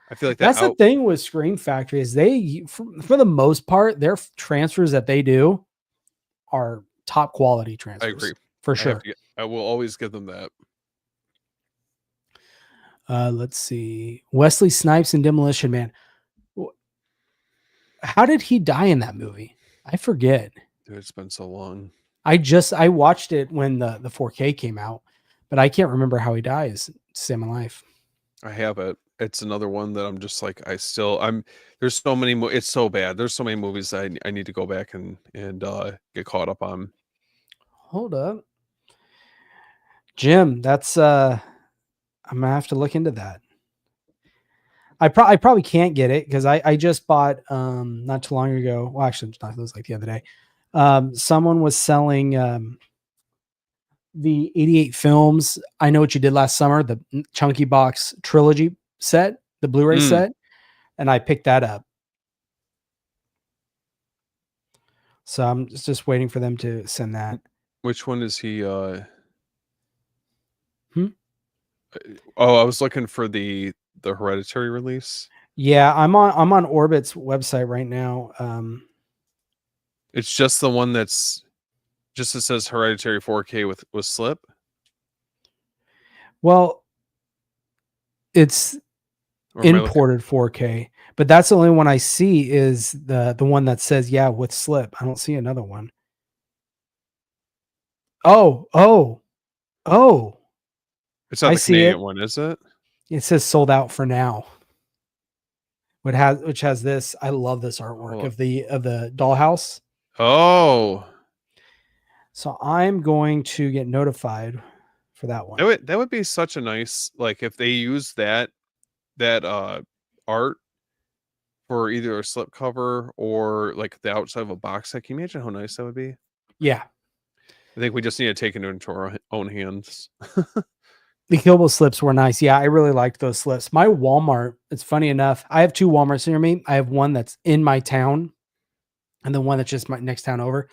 I feel like that That's the out. thing with Scream Factory is they, for the most part, their transfers that they do are top quality I agree. transfers for I have sure. to get. I will always give them that. Let's see. Wesley Snipes and Demolition Man. How did he die in that movie? I forget. Dude, it's been so long. I watched it when the 4K came out, but I can't remember how he dies. Same in life. I have it. It's another one that I'm just like I'm. There's so many. It's so bad. There's so many movies that I need to go back and get caught up on. Hold up. Jim, that's I'm gonna have to look into that. I probably can't get it because I just bought not too long ago. Well, actually, it was like the other day. Someone was selling the 88 films. I Know What You Did Last Summer, the Chunky Box trilogy set, the Blu-ray Mm, set, and I picked that up. So I'm just waiting for them to send that. which one is he? Hmm? Oh, I was looking for the Hereditary release. Yeah, I'm on Orbit's website right now. It's just the one that's just it says Hereditary 4K with slip. Well, it's Or am I looking? imported 4K, but that's the only one I see is the one that says yeah with slip. I don't see another one. Oh, oh, oh! It's not I the see Canadian it. one, is it? It says sold out for now. Which has this. I love this artwork Hold of the dollhouse. Oh, So I'm going to get notified for that one. that would be such a nice like if they use that art for either a slip cover or like the outside of a box set. Can you imagine how nice that would be? Yeah, I think we just need to take it into our own hands. the Kilbo slips were nice. Yeah, I really liked those slips. My Walmart. It's funny enough. I have two Walmarts near me. I have one that's in my town, and the one that's just my next town over.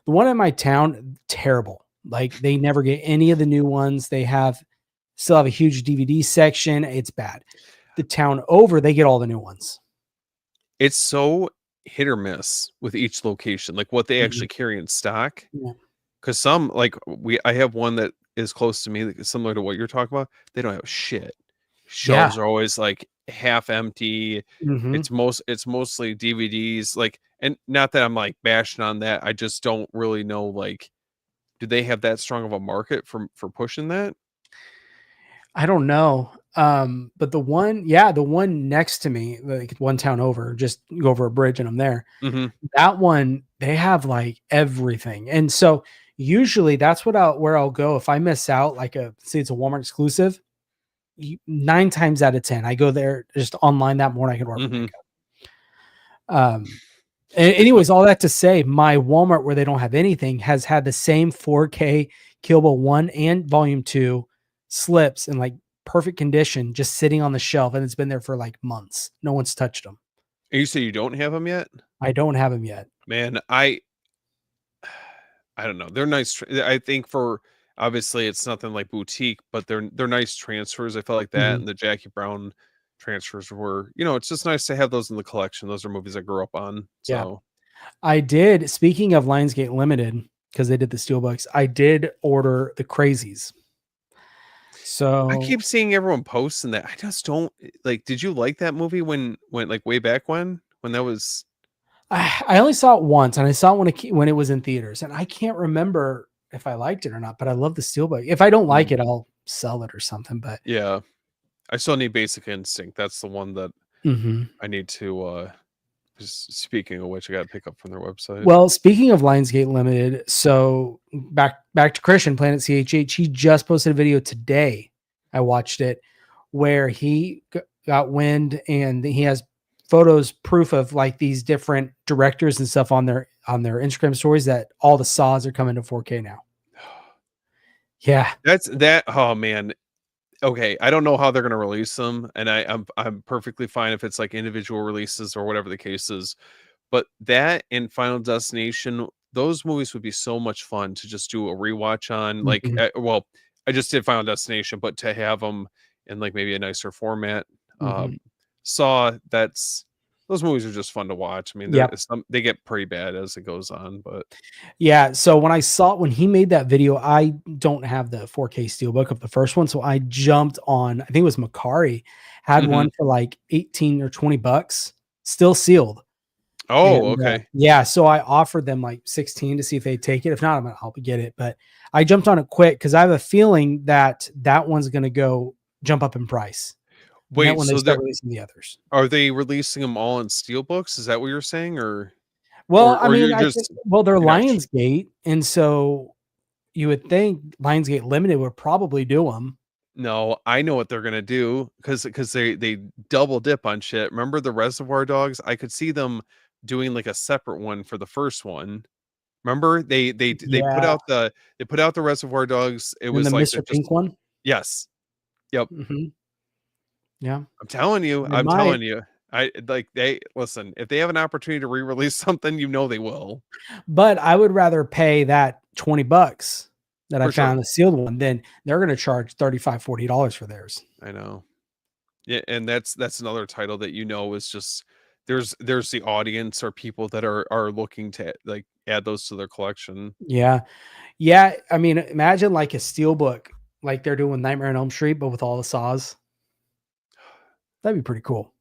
The one in my town, terrible. Like they never get any of the new ones. They still have a huge DVD section. It's bad. The town over, they get all the new ones. It's so hit or miss with each location, like what they Mhm. actually carry in stock. Yeah. Because some like I have one that is close to me, that is similar to what you're talking about. They don't have shit. Yeah. Shelves are always like half empty. Mhm. It's mostly DVDs. Like, and not that I'm like bashing on that. I just don't really know. Like, do they have that strong of a market for pushing that? I don't know. But the one next to me, like one town over, just go over a bridge and I'm there. Mm-hmm. That one, they have like everything. And so usually that's where I'll go if I miss out, like say it's a Walmart exclusive. 9 times out of 10, I go there just online that morning. I can order Mm-hmm. pickup. Anyways, It's all that to say, my Walmart where they don't have anything has had the same 4K Kill Bill 1 and Volume 2 slips in like perfect condition, just sitting on the shelf, and it's been there for like months. No one's touched them. you say you don't have them yet, I don't have them yet. man. I don't know. They're nice. I think for obviously it's nothing like boutique, but they're nice transfers. I felt like that, Mhm. and the Jackie Brown transfers were. It's just nice to have those in the collection. Those are movies I grew up on. Yeah, So I did. Speaking of Lionsgate Limited, because they did the steelbooks, I did order the Crazies. I So keep seeing everyone posting that. I just don't like. Did you like that movie when like way back when that was? I only saw it once, and I saw it when it was in theaters, and I can't remember if I liked it or not. But I love the steelbook. If I don't like Mm, it, I'll sell it or something. But yeah, I still need Basic Instinct. That's the one that Mhm. I need to. Speaking of which, I got to pick up from their website. Well, speaking of Lionsgate Limited, so back to Christian Planet CHH. He just posted a video today. I watched it where he got wind and he has photos, proof of like these different directors and stuff on their Instagram stories that all the saws are coming to 4K now. Yeah. That's that. Oh man. Okay, I don't know how they're gonna release them, and I'm perfectly fine if it's like individual releases or whatever the case is. But that and Final Destination, those movies would be so much fun to just do a rewatch on. Like, Mhm. well, I just did Final Destination, but to have them in like maybe a nicer format. Mhm. Saw that's those movies are just fun to watch. I mean, they're Yep. some they get pretty bad as it goes on, but Yeah, so when he made that video, I don't have the 4K steelbook of the first one, so I jumped on, I think it was Macari, had mhm. one for like 18 or 20 bucks, still sealed. Oh, And okay. yeah, so I offered them like 16 to see if they'd take it. If not, I'll get it. But I jumped on it quick because I have a feeling that that one's going to go jump up in price. And that Wait, when they so start they're releasing the others. are they releasing them all in steelbooks? Is that what you're saying, or Well, I mean, you're I think, just well, they're you're not Lionsgate, and so you would think Lionsgate Limited would probably do them. No, I know what they're gonna do because they double dip on shit. Remember the Reservoir Dogs? I could see them doing like a separate one for the first one. Remember they put Yeah, out the Reservoir Dogs. It and the was like Mr. they're just Pink one. yes, yep. Mhm. Yeah, I'm telling you, they I'm might. telling you. I like they listen. If they have an opportunity to re-release something, you know they will But I would rather pay that 20 bucks that I for sure. found the sealed one than they're gonna charge 35, $40 for theirs. I know. Yeah, and that's another title that you know is just there's the audience or people that are looking to like add those to their collection. Yeah. Yeah, I mean, imagine like a steelbook, like they're doing Nightmare on Elm Street, but with all the saws. That'd be pretty cool.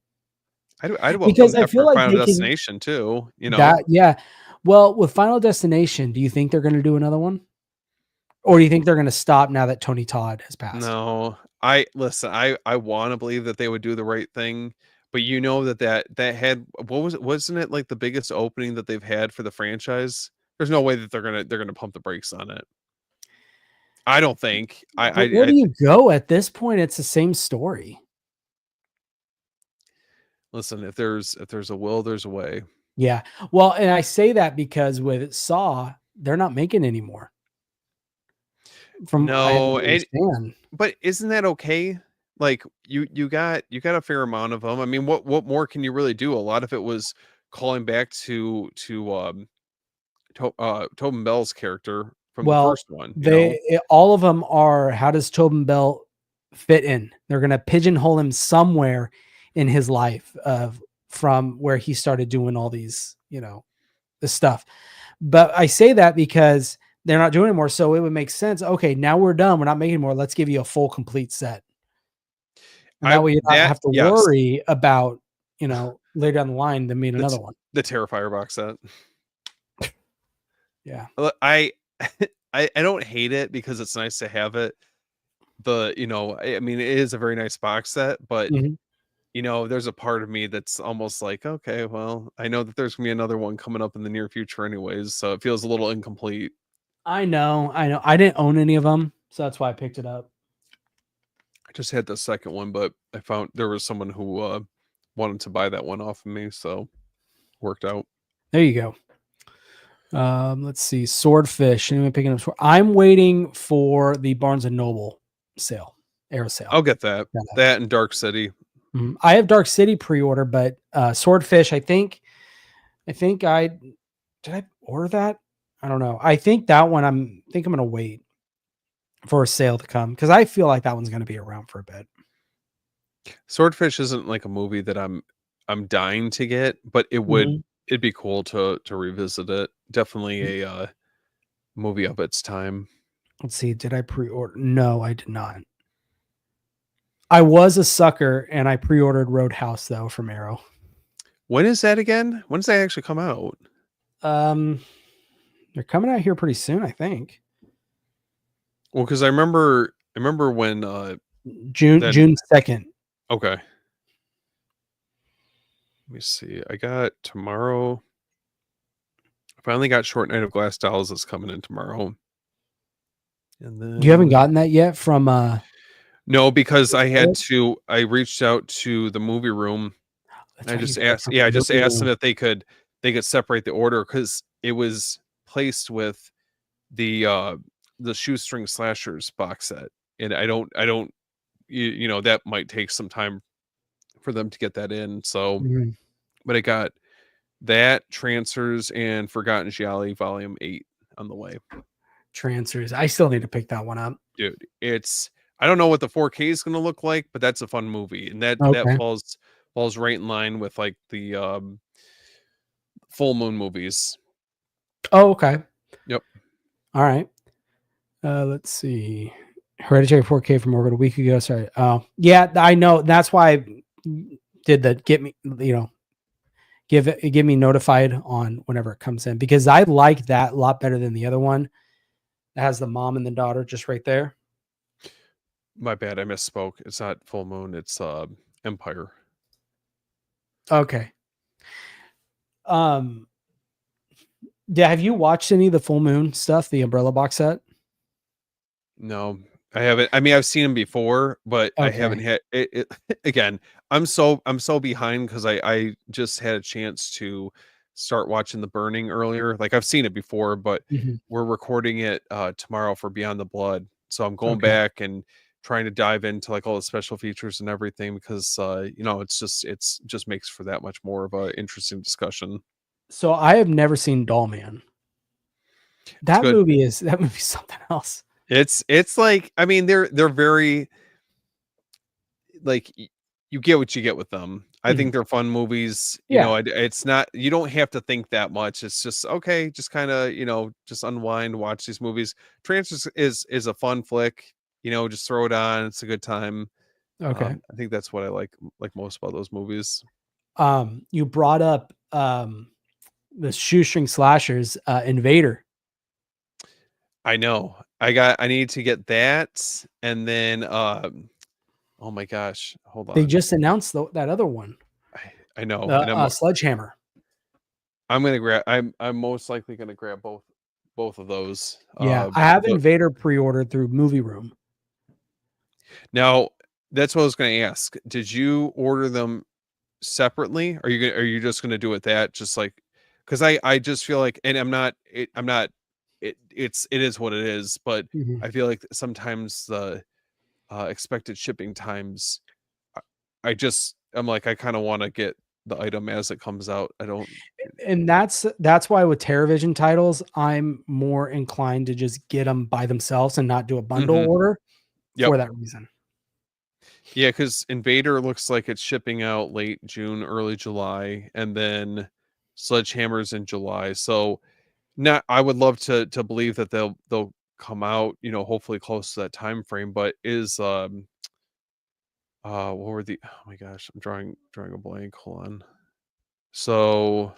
I'd welcome Because I that feel for like Final they can Destination too, you know? that yeah. Well, with Final Destination, do you think they're gonna do another one? Or do you think they're gonna stop now that Tony Todd has passed? No, I listen, I want to believe that they would do the right thing, but you know that had what was it? Wasn't it like the biggest opening that they've had for the franchise? There's no way that they're gonna pump the brakes on it. I don't think. But where I do you go at this point? It's the same story. listen, if there's a will, there's a way. Yeah. Well, and I say that because with Saw, they're not making anymore. From I No, and understand. but isn't that okay? Like you got a fair amount of them. I mean, what more can you really do? A lot of it was calling back to Tobin Bell's character from the Well, first one, you know? all of them are, how does Tobin Bell fit in? They're gonna pigeonhole him somewhere in his life of from where he started doing all these, this stuff. But I say that because they're not doing it more, so it would make sense. Okay, now we're done. We're not making more. Let's give you a full complete set. And I that way you don't that have to yes, worry about, later down the line, them made the another t- one. the Terrifier box set. Yeah. I I don't hate it because it's nice to have it. I mean, it is a very nice box set, but Mhm. there's a part of me that's almost like, okay, well, I know that there's gonna be another one coming up in the near future anyways, so it feels a little incomplete. I know, I know. I didn't own any of them, so that's why I picked it up. I just had the second one, but I found there was someone who wanted to buy that one off of me, so worked out. There you go. Let's see. Swordfish. Anyone picking up I'm waiting for the Barnes and Noble sale, air sale. I'll get that. That and Dark City. Mhm. I have Dark City pre-order, but Swordfish, I think I did I order that? I don't know. I think that one I'm gonna wait for a sale to come because I feel like that one's gonna be around for a bit. Swordfish isn't like a movie that I'm dying to get, but Mhm. it'd be cool to revisit it. Definitely a movie of its time. Let's see. Did I pre-order? No, I did not. I was a sucker and I pre-ordered Roadhouse though from Arrow. When is that again? When does that actually come out? Um, they're coming out here pretty soon, I think. Well, because I remember when June then June 2nd. Okay. Let me see. I got tomorrow. I finally got Short Night of Glass Dolls that's coming in tomorrow. And You haven't then gotten that yet from no, because Eric? I reached out to the movie room. That's And I right, you just got it asked, from yeah, the I just movie asked them room. if they could separate the order because it was placed with the Shoestring Slashers box set. And I don't that might take some time for them to get that in. So, Mhm. but I got that Trancers and Forgotten Gialli Volume 8 on the way. Transfers. I still need to pick that one up. Dude, it's I don't know what the 4K is going to look like, but that's a fun movie and that Okay. falls right in line with like the full moon movies. Oh, okay. Yep. All right. Let's see. Hereditary 4K from over a week ago. Sorry. Oh, yeah, I know. That's why I did the get me, give me notified on whenever it comes in because I like that a lot better than the other one that has the mom and the daughter just right there. My bad, I misspoke. It's not full moon, it's Empire. Okay. Um, yeah, have you watched any of the full moon stuff, the umbrella box set? No, I haven't. I mean, I've seen him before, but I haven't Okay. had it. Again, I'm so behind because I just had a chance to start watching The Burning earlier. Like I've seen it before, but Mhm. we're recording it tomorrow for Beyond the Blood. So I'm going Okay. back and trying to dive into like all the special features and everything because it's just makes for that much more of a interesting discussion. So I have never seen Doll Man. It's good. That movie something else. It's like I mean they're very like you get what you get with them. I Mhm. think they're fun movies. Yeah. It's not you don't have to think that much. It's just okay, just kind of just unwind, watch these movies. Transfers is a fun flick. Just throw it on. It's a good time. Okay. I think that's what I like most about those movies. You brought up the shoestring slashers, Invader. I know. I need to get that, and then oh my gosh, hold They on. just announced that other one, I know, the and Sledgehammer. I'm gonna grab. I'm most likely gonna grab both of those. Yeah, I have Invader pre-ordered through Movie Room. Now that's what I was gonna ask. Did you order them separately? Are you just gonna do it that just like because I just feel like and I'm not it is what it is, but Mhm. I feel like sometimes the expected shipping times I, I'm like I kind of want to get the item as it comes out. I don't And that's why with TerraVision titles, I'm more inclined to just get them by themselves and not do a bundle hmm order Yep. for that reason. Yeah, because Invader looks like it's shipping out late June, early July, and then Sledgehammer's in July. So not I would love to believe that they'll come out, hopefully close to that time frame, but is what were the oh my gosh, I'm drawing a blank. Hold on. So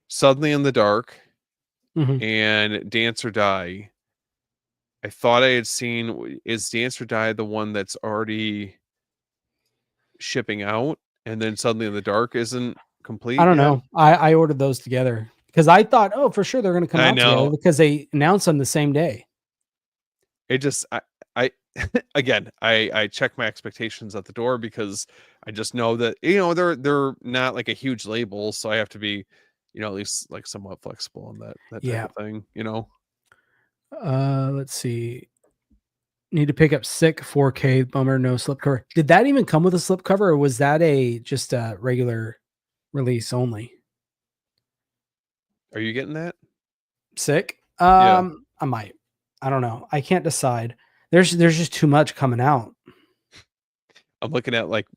Suddenly in the Dark Mhm. and Dance or Die. I thought I had seen is Dance or Die the one that's already shipping out and then Suddenly in the Dark isn't I complete don't yet? know. I ordered those together because I thought, oh, for sure they're going to come I out together know. because they announced them the same day. It just I again I check my expectations at the door because I just know that they're not like a huge label, so I have to be at least like somewhat flexible on that type Yeah. of thing. Let's see. Need to pick up Sick 4K. Bummer, no slipcover. Did that even come with a slipcover, or was that a just a regular release only? Are you getting that? Sick. Yeah, I might. I don't know. I can't decide. There's just too much coming out. I'm looking at like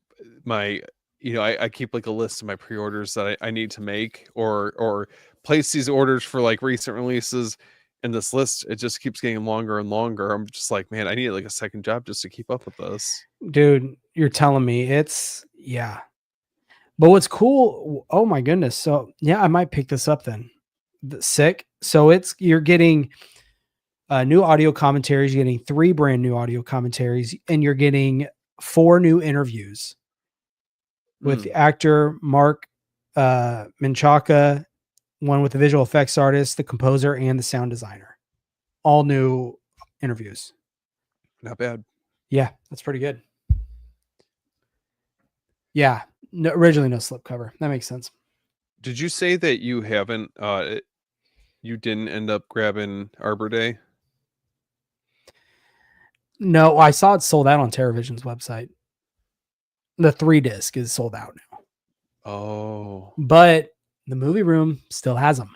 my I keep like a list of my pre-orders that I need to make or place these orders for like recent releases. And this list it just keeps getting longer and longer. I'm just like, man, I need like a second job just to keep up with this. Dude, you're telling me it's yeah. But what's cool, oh my goodness. So yeah, I might pick this up then. Sick. So it's you're getting new audio commentaries, you're getting 3 brand new audio commentaries, and you're getting 4 new interviews with Hmm. the actor Mark Menchaca, one with the visual effects artist, the composer, and the sound designer. All new interviews. Not bad. Yeah, that's pretty good. Yeah, no, originally no slipcover. That makes sense. Did you say that you haven't you didn't end up grabbing Arbor Day? No, I saw it sold out on TerraVision's website. The 3 disc is sold out now, Oh. but the movie room still has them.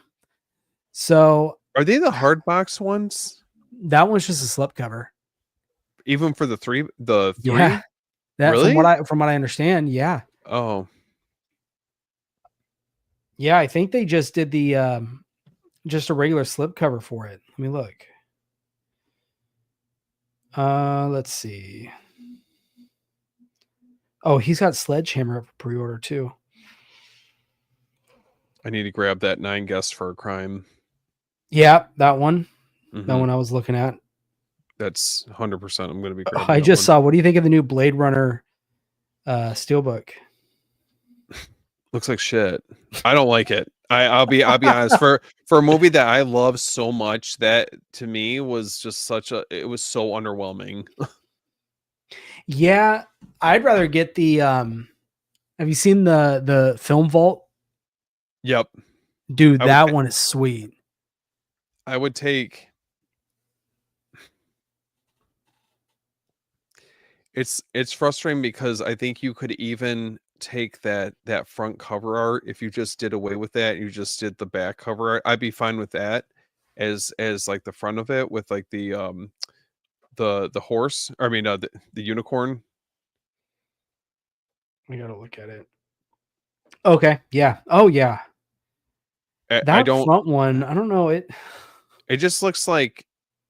So Are they the hard box ones? that one's just a slipcover. Even for the Yeah, 3? that Really? from what I understand, yeah. Oh, Yeah, I think they just did the just a regular slipcover for it. Let me look. Let's see. Oh, he's got Sledgehammer up for pre-order too. I need to grab that 9 Guests for a Crime. Yeah, that one. That Mhm. one I was looking at. That's 100% I'm gonna be grabbing I that just one. saw. What do you think of the new Blade Runner steelbook? Looks like shit. I don't like it. I'll be honest. For a movie that I love so much, that to me was just it was so underwhelming. Yeah, I'd rather get the. Have you seen the film vault? Yep. Dude, I would that ta- one is sweet. I would take it's frustrating because I think you could even take that front cover art if you just did away with that, you just did the back cover art. I'd be fine with that as like the front of it with like the horse, or I mean the unicorn. I gotta look at it. Okay, yeah. Oh yeah, I that don't front one. I don't know it. it just looks like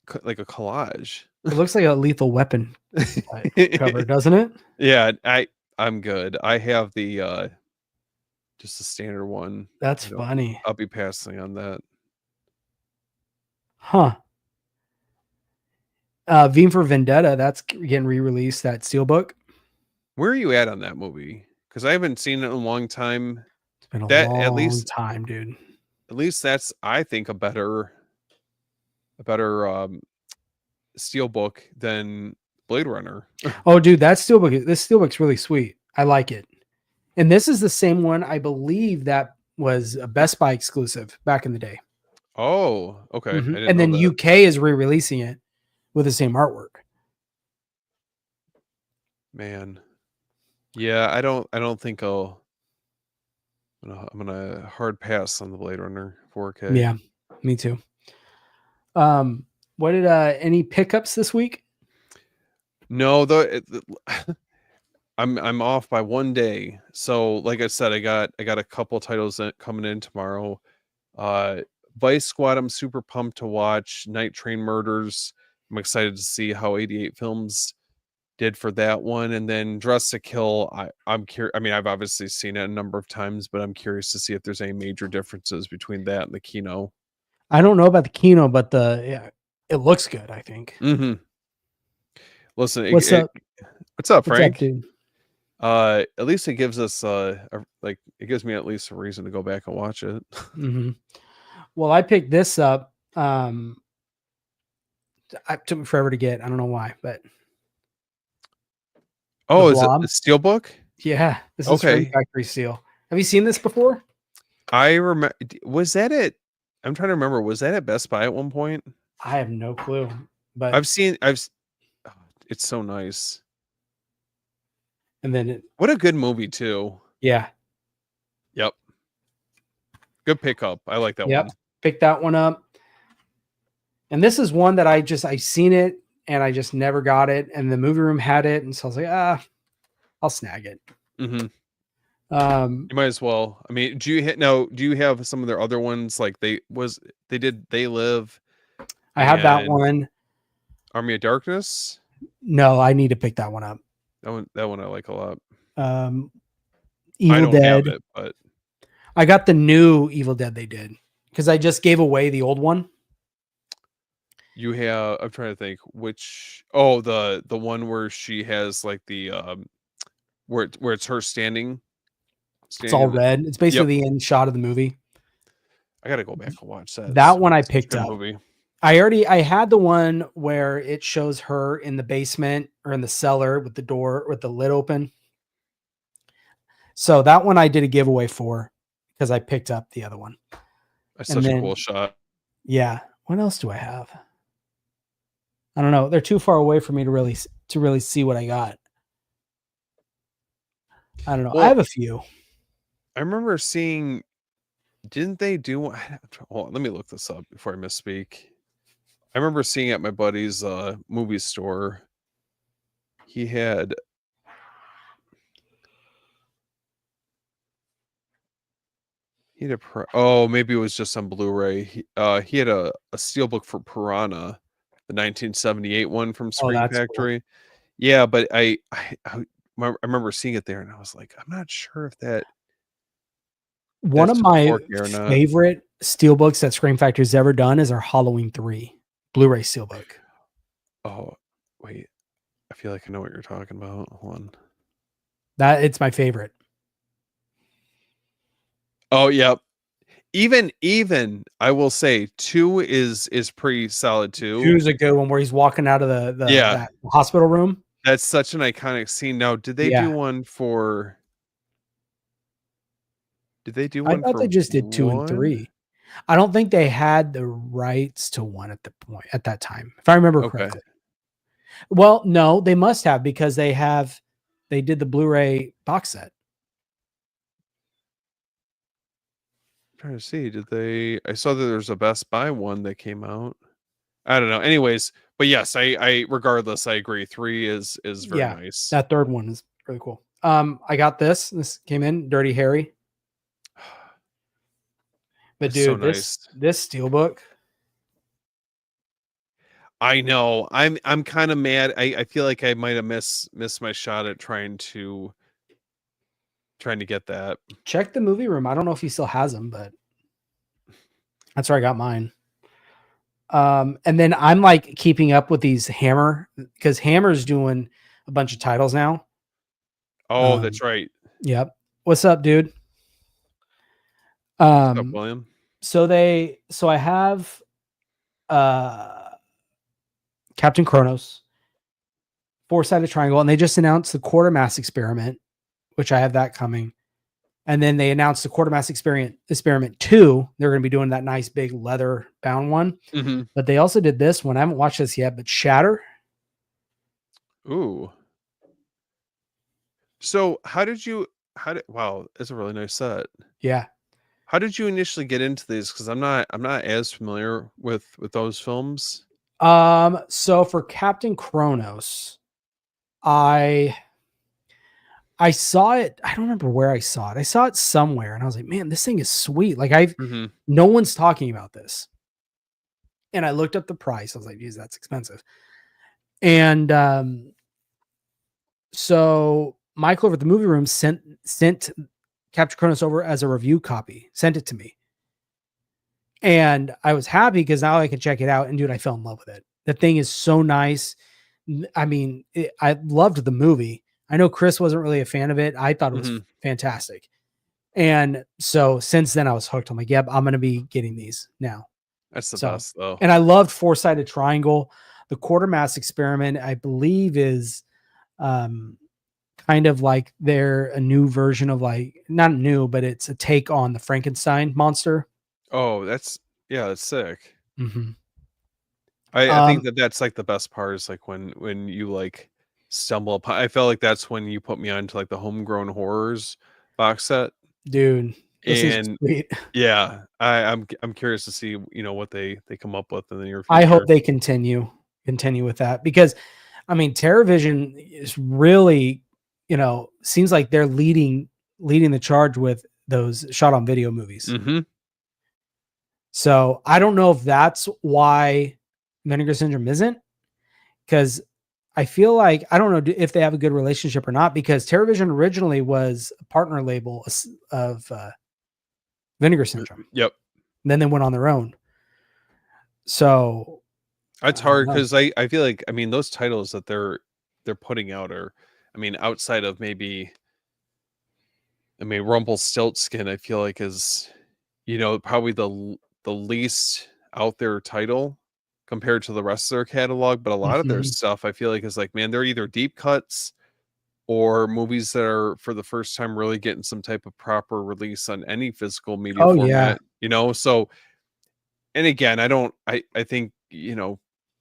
a collage. It looks like a Lethal Weapon type cover, doesn't it? Yeah, I'm good. I have the just the standard one. That's I don't funny, I'll be passing on that. huh? V for Vendetta. That's getting re-released. That steelbook. Where are you at on that movie? Because I haven't seen it in a long time. It's been a That long time, dude. at least that's, I think, a better steel book than Blade Runner. Oh, dude, that steelbook. This steelbook's really sweet. I like it. And this is the same one I believe that was a Best Buy exclusive back in the day. Oh, okay. I didn't And know then that. UK is re-releasing it with the same artwork. Man. Yeah, I don't think I'm gonna hard pass on the Blade Runner 4K. Yeah, me too. What did any pickups this week? No, I'm off by 1 day. So like I said, I got a couple titles coming in tomorrow. Uh Vice Squad, I'm super pumped to watch. Night Train Murders, I'm excited to see how 88 Films did for that one. And then Dress to Kill, I'm curious. I mean, I've obviously seen it a number of times, but I'm curious to see if there's any major differences between that and the Kino. I don't know about the Kino, but it looks good. I think. Mm-hmm. Listen, What's up? what's up, What's up, Frank? dude? At least it gives us like it gives me at least a reason to go back and watch it. Mm-hmm. Well, I picked this up. It took me forever to get. I don't know why, but the Oh, is it a Blob. Steelbook? Yeah, this is from Okay. Factory Seal. Have you seen this before? I remember, was that it? I'm trying to remember. Was that at Best Buy at one point? I have no clue, but I've seen. Oh, it's so nice. and then it, What a good movie too. yeah, Yep. Good pickup. I like that yep, one. picked that one up. And this is one that I seen it and I just never got it, and the movie room had it, and so I was like, I'll snag it. Hmm. Um, You might as well. I mean, do you have some of their other ones, like They Live I have that and one. Army of Darkness? No, I need to pick that one up. That one I like a lot. Um, I Evil don't have Dead. it, but I got the new Evil Dead they did because I just gave away the old one. You have I'm trying to think which oh, the one where she has, like, where it's her It's standing all in the red. It's Yep. basically the end shot of the movie. I gotta go back and watch that. That one I Such a picked good up. movie. I had the one where it shows her in the basement or in the cellar with the door with the lid open. So that one I did a giveaway for because I picked up the other one. That's And such a cool then shot. yeah, what else do I have? I don't know. They're too far away for me to really see what I got. I don't know. I Well, have a few. I remember seeing didn't they do one hold on, let me look this up before I misspeak. I remember seeing at my buddy's, movie store, he had he had a oh, maybe it was just on Blu-ray. He had a steelbook for Piranha, the 1978 one from Oh, Scream that's cool. Factory. Yeah, but I remember seeing it there, and I was like, "I'm not sure if One that's of to the my 4K or not." favorite steelbooks that Scream Factory's ever done is our Halloween 3 Blu-ray steelbook. Oh, wait, I feel like I know what you're talking about. Hold on. That it's my favorite. Oh, yep. Even I will say 2 is pretty solid too. Two's a good one where he's walking out of the Yeah, that hospital room. that's such an iconic scene. Now, Yeah. did they do I one thought they for just did 2 and 1? 3. I don't think they had the rights to 1 at that time, if I remember Okay. correctly. Well, no, they must have because they did the Blu-ray box set. I'm trying to see, did they I saw that there's a Best Buy one that came out. I don't know. Anyways, but yes, I regardless, I agree. 3 is very Yeah, nice. that 3rd one is really cool. I got this. This came in, Dirty Harry. But That's so dude, nice. this steelbook, I know. I'm kinda mad. I feel like I might have missed my shot at trying to get that. check the movie room. I don't know if he still has them, but that's where I got mine. And then I'm like keeping up with these Hammer because Hammer's doing a bunch of titles now. Oh, that's Um, right. yep. What's up, dude? What's up, Um, William? so I have uh Captain Kronos, four-sided triangle, and they just announced the quarter mass experiment, which I have that coming. And then they announced the quarter mass experiment 2. They're going to be doing that nice big leather bound one. Mhm. But they also did this one. I haven't watched this yet, but Shatter. Ooh. So, how did wow, that's a really nice set. Yeah. How did you initially get into these? Because I'm not as familiar with those films. So for Captain Kronos, I I saw it. I don't remember where I saw it. I saw it somewhere and I was like, man, this thing is sweet. Like Mhm. no one's talking about this. And I looked up the price. I was like, geez, that's expensive. And so Michael over at the movie room sent Captain Kronos over as a review copy, sent it to me. And I was happy because now I can check it out. And dude, I fell in love with it. The thing is so nice. I mean, I loved the movie. I know Chris wasn't really a fan of it. I thought it was Mhm. fantastic. And so since then I was hooked. I'm like, yep, I'm going to be getting these now. That's the So, best though. and I loved four-sided triangle. The quarter mass experiment, I believe, is um, kind of like they're a new version of like not new, but it's a take on the Frankenstein monster. Oh, that's sick. Mhm. I think Um, that that's, like, the best part is, like, when you, like, stumble upon I felt like that's when you put me onto, like, the Homegrown Horrors box set, dude, those things are and sweet. yeah, I'm curious to see, what they come up with in the near I hope future. they continue with that because I mean, TerraVision is really, seems like they're leading the charge with those shot on video movies. Mhm. So I don't know if that's why Vinegar Syndrome isn't, because I feel like I don't know if they have a good relationship or not. Because TerraVision originally was a partner label of Vinegar Syndrome, Yep. and then they went on their own. So It's I don't hard know. because I feel like, I mean, those titles that they're putting out are, I mean, outside of maybe, I mean, Rumpelstiltskin, I feel like is, probably the least out there title compared to the rest of their catalog. But a lot of their Mhm. stuff, I feel like, is like, man, they're either deep cuts or movies that are for the first time really getting some type of proper release on any physical media Oh yeah. format. So, and again, I think,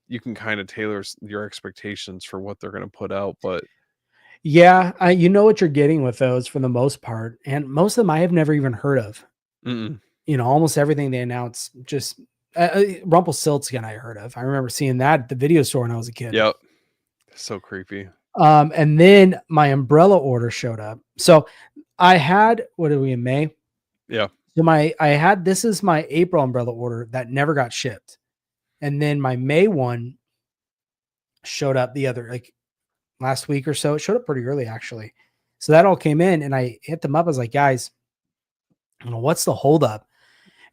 you can kind of tailor your expectations for what they're going to put out, but Yeah, you know what you're getting with those for the most part, and most of them I have never even heard of. mm-mm. Almost everything they announce just Rumpelstiltskin I heard of. I remember seeing that at the video store when I was a kid. Yep. So creepy. And then my umbrella order showed up. So I had, what are we in May? Yeah. So I had, this is my April umbrella order that never got shipped. And then my May one showed up the other, like last week or so. It showed up pretty early actually. So that all came in and I hit them up. I was like, guys, what's the holdup?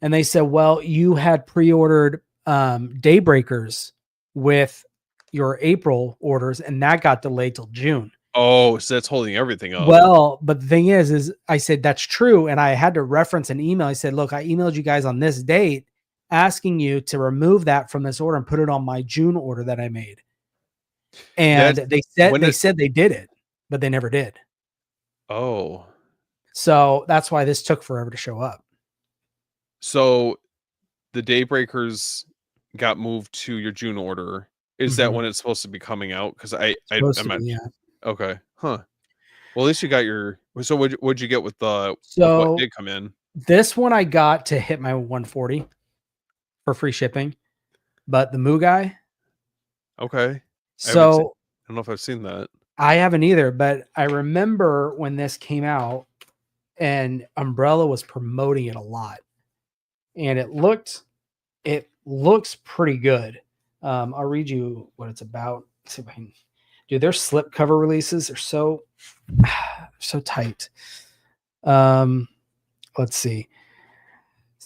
And they said, well, you had pre-ordered Daybreakers with your April orders and that got delayed till June. Oh, so that's holding everything up. Well, but the thing is I said, that's true. And I had to reference an email. I said, look, I emailed you guys on this date asking you to remove that from this order and put it on my June order that I made. And That's they said when they it said they did it, but they never did. Oh. So that's why this took forever to show up. So the Daybreakers got moved to your June order. Is that Mhm. when it's supposed to be coming out? Because Supposed I'm to be, not. yeah. Okay. Huh. Well, at least you got your. So what'd you get with what So did come in? this one I got to hit my 140 for free shipping, but the Moo guy. Okay. I haven't. So I don't know if I've seen that. I haven't either, but I remember when this came out and Umbrella was promoting it a lot, and it looks pretty good. I'll read you what it's about. Let's see if I can. Dude, their slip cover releases are so tight. Um, let's see.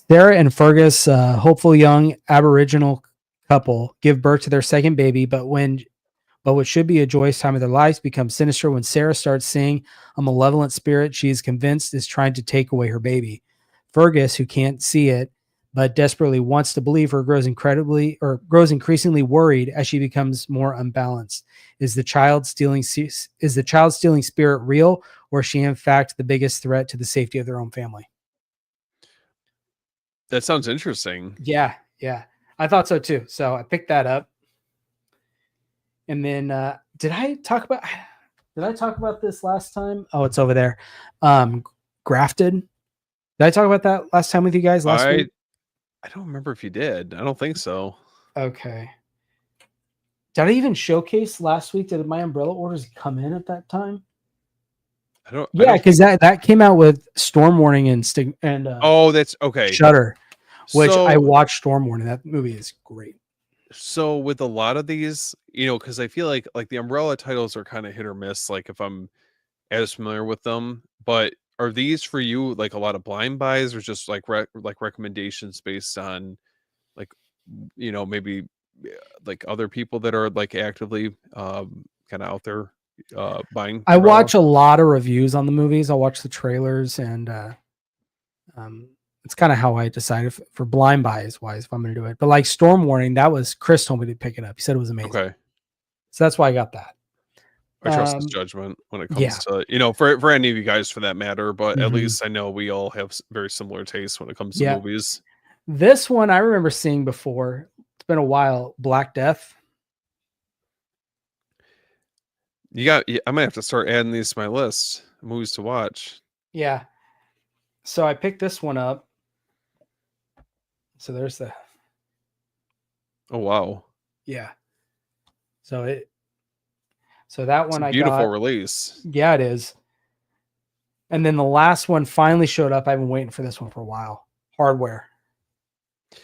Sarah and Fergus, hopeful young Aboriginal couple, give birth to their second baby, but what should be a joyous time of their lives becomes sinister when Sarah starts seeing a malevolent spirit she is convinced is trying to take away her baby. Fergus, who can't see it but desperately wants to believe her, grows increasingly worried as she becomes more unbalanced. Is the child stealing spirit real, or is she in fact the biggest threat to the safety of their own family? That sounds interesting. Yeah, yeah. I thought so too. So I picked that up. And then did I talk about this last time? Oh, it's over there. Grafted. Did I talk about that last time with you guys last I week? I don't remember if you did. I don't think so. Okay. Did I even showcase last week? Did my umbrella orders come in at that time? I Yeah, don't because think. that came out with Storm Warning and Oh, that's okay. Shutter, which I So watched Storm Warning. That movie is great. so with a lot of these, because I feel like the umbrella titles are kind of hit or miss, like if I'm as familiar with them. But are these for you like a lot of blind buys or just like like recommendations based on like maybe like other people that are like actively kind of out there buying I umbrella? watch a lot of reviews on the movies. I'll watch the trailers and Um, it's kind of how I decided for blind buys wise if I'm going to do it. But like Storm Warning, that was Chris told me to pick it up. He said it was amazing, Okay. so that's why I got that. I trust his judgment when it comes Yeah. to, for any of you guys for that matter, but at Mhm. least I know we all have very similar tastes when it comes to Yeah. movies. This one I remember seeing before. It's been a while. Black Death. I might have to start adding these to my list of movies to watch. Yeah. So I picked this one up. So there's the Oh, wow. yeah. So it so that It's one a I beautiful got. release. Yeah, it is. And then the last one finally showed up. I've been waiting for this one for a while. Hardware. The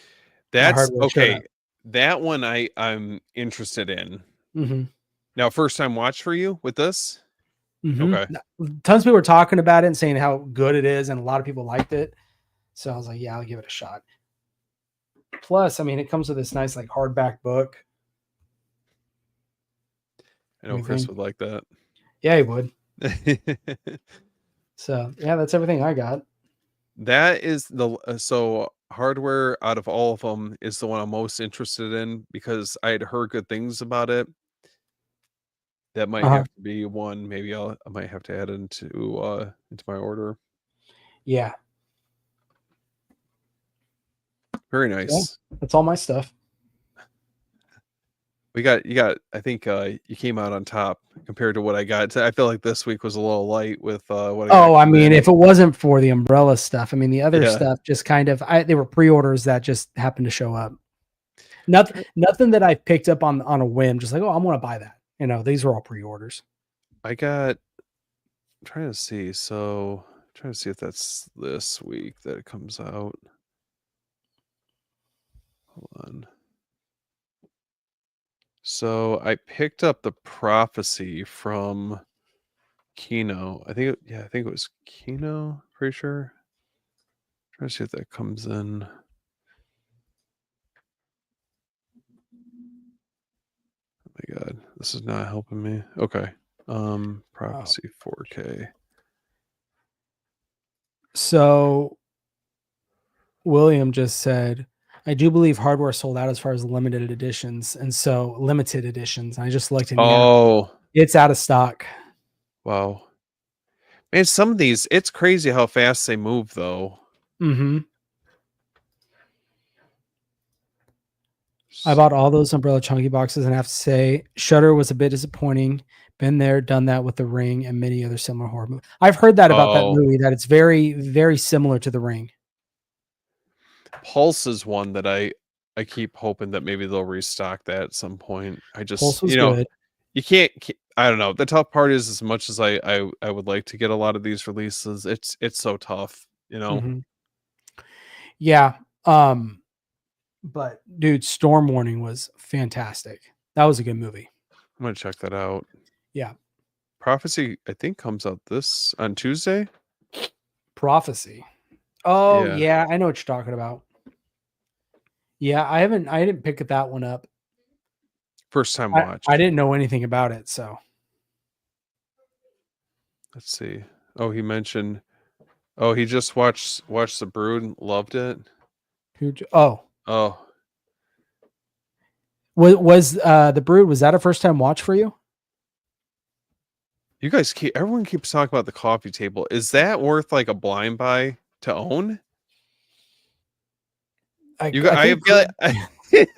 That's hardware showed okay. up. That one I'm interested in. Mm-hmm. Now, first time watch for you with this? Okay. Mm-hmm. Tons of people were talking about it and saying how good it is, and a lot of people liked it. So I was like, yeah, I'll give it a shot. Plus, I mean, it comes with this nice like hardback book. I know Chris Everything. would like that. Yeah, he would. So yeah, that's everything I got. That is the so hardware out of all of them is the one I'm most interested in because I had heard good things about it. That might Uh-huh. have to be one. Maybe I might have to add into my order. Yeah. Very Yeah. nice. That's all my stuff. You got I think you came out on top compared to what I got. I feel like this week was a little light with what I got Oh, I coming mean, in. if it wasn't for the umbrella stuff, I mean, the other Yeah. stuff just kind of they were pre-orders that just happened to show up. Nothing that I picked up on a whim, just like, oh, I'm gonna buy that. You know, these are all pre-orders. I got I'm trying to see. So trying to see if that's this week that it comes out. Hold on. So I picked up the prophecy from Kino. I think it was Kino, pretty sure. Trying to see if that comes in. Oh my god, this is not helping me. Okay. Oh. Prophecy 4K. So William just said, I do believe hardware sold out as far as limited editions, and so limited editions. I just looked and yeah, Oh, it's out of stock. wow. Man, some of these, it's crazy how fast they move though. Hmm. I bought So, all those Umbrella Chunky boxes, and I have to say, Shutter was a bit disappointing. Been there, done that with The Ring and many other similar horror movies. I've heard that about that oh, movie, that it's very, very similar to The Ring. Pulse is one that I keep hoping that maybe they'll restock that at some point. I Pulse just, was good. you can't I don't know. The tough part is as much as I would like to get a lot of these releases, it's so tough, you know. Hmm. Yeah. Um, but dude, Storm Warning was fantastic. That was a good movie. I'm gonna check that out. Yeah. Prophecy, I think, comes out this on Tuesday. Prophecy. Oh, Yeah. yeah, I know what you're talking about. Yeah, I didn't pick that one up. First time I watch. didn't know anything about it, so Let's see. Oh, he mentioned oh, he just watched The Brood and loved it. oh, Oh, was The Brood, was that a first time watch for you? you guys keep everyone keeps talking about the coffee table. Is that worth like a blind buy to own? I I think feel like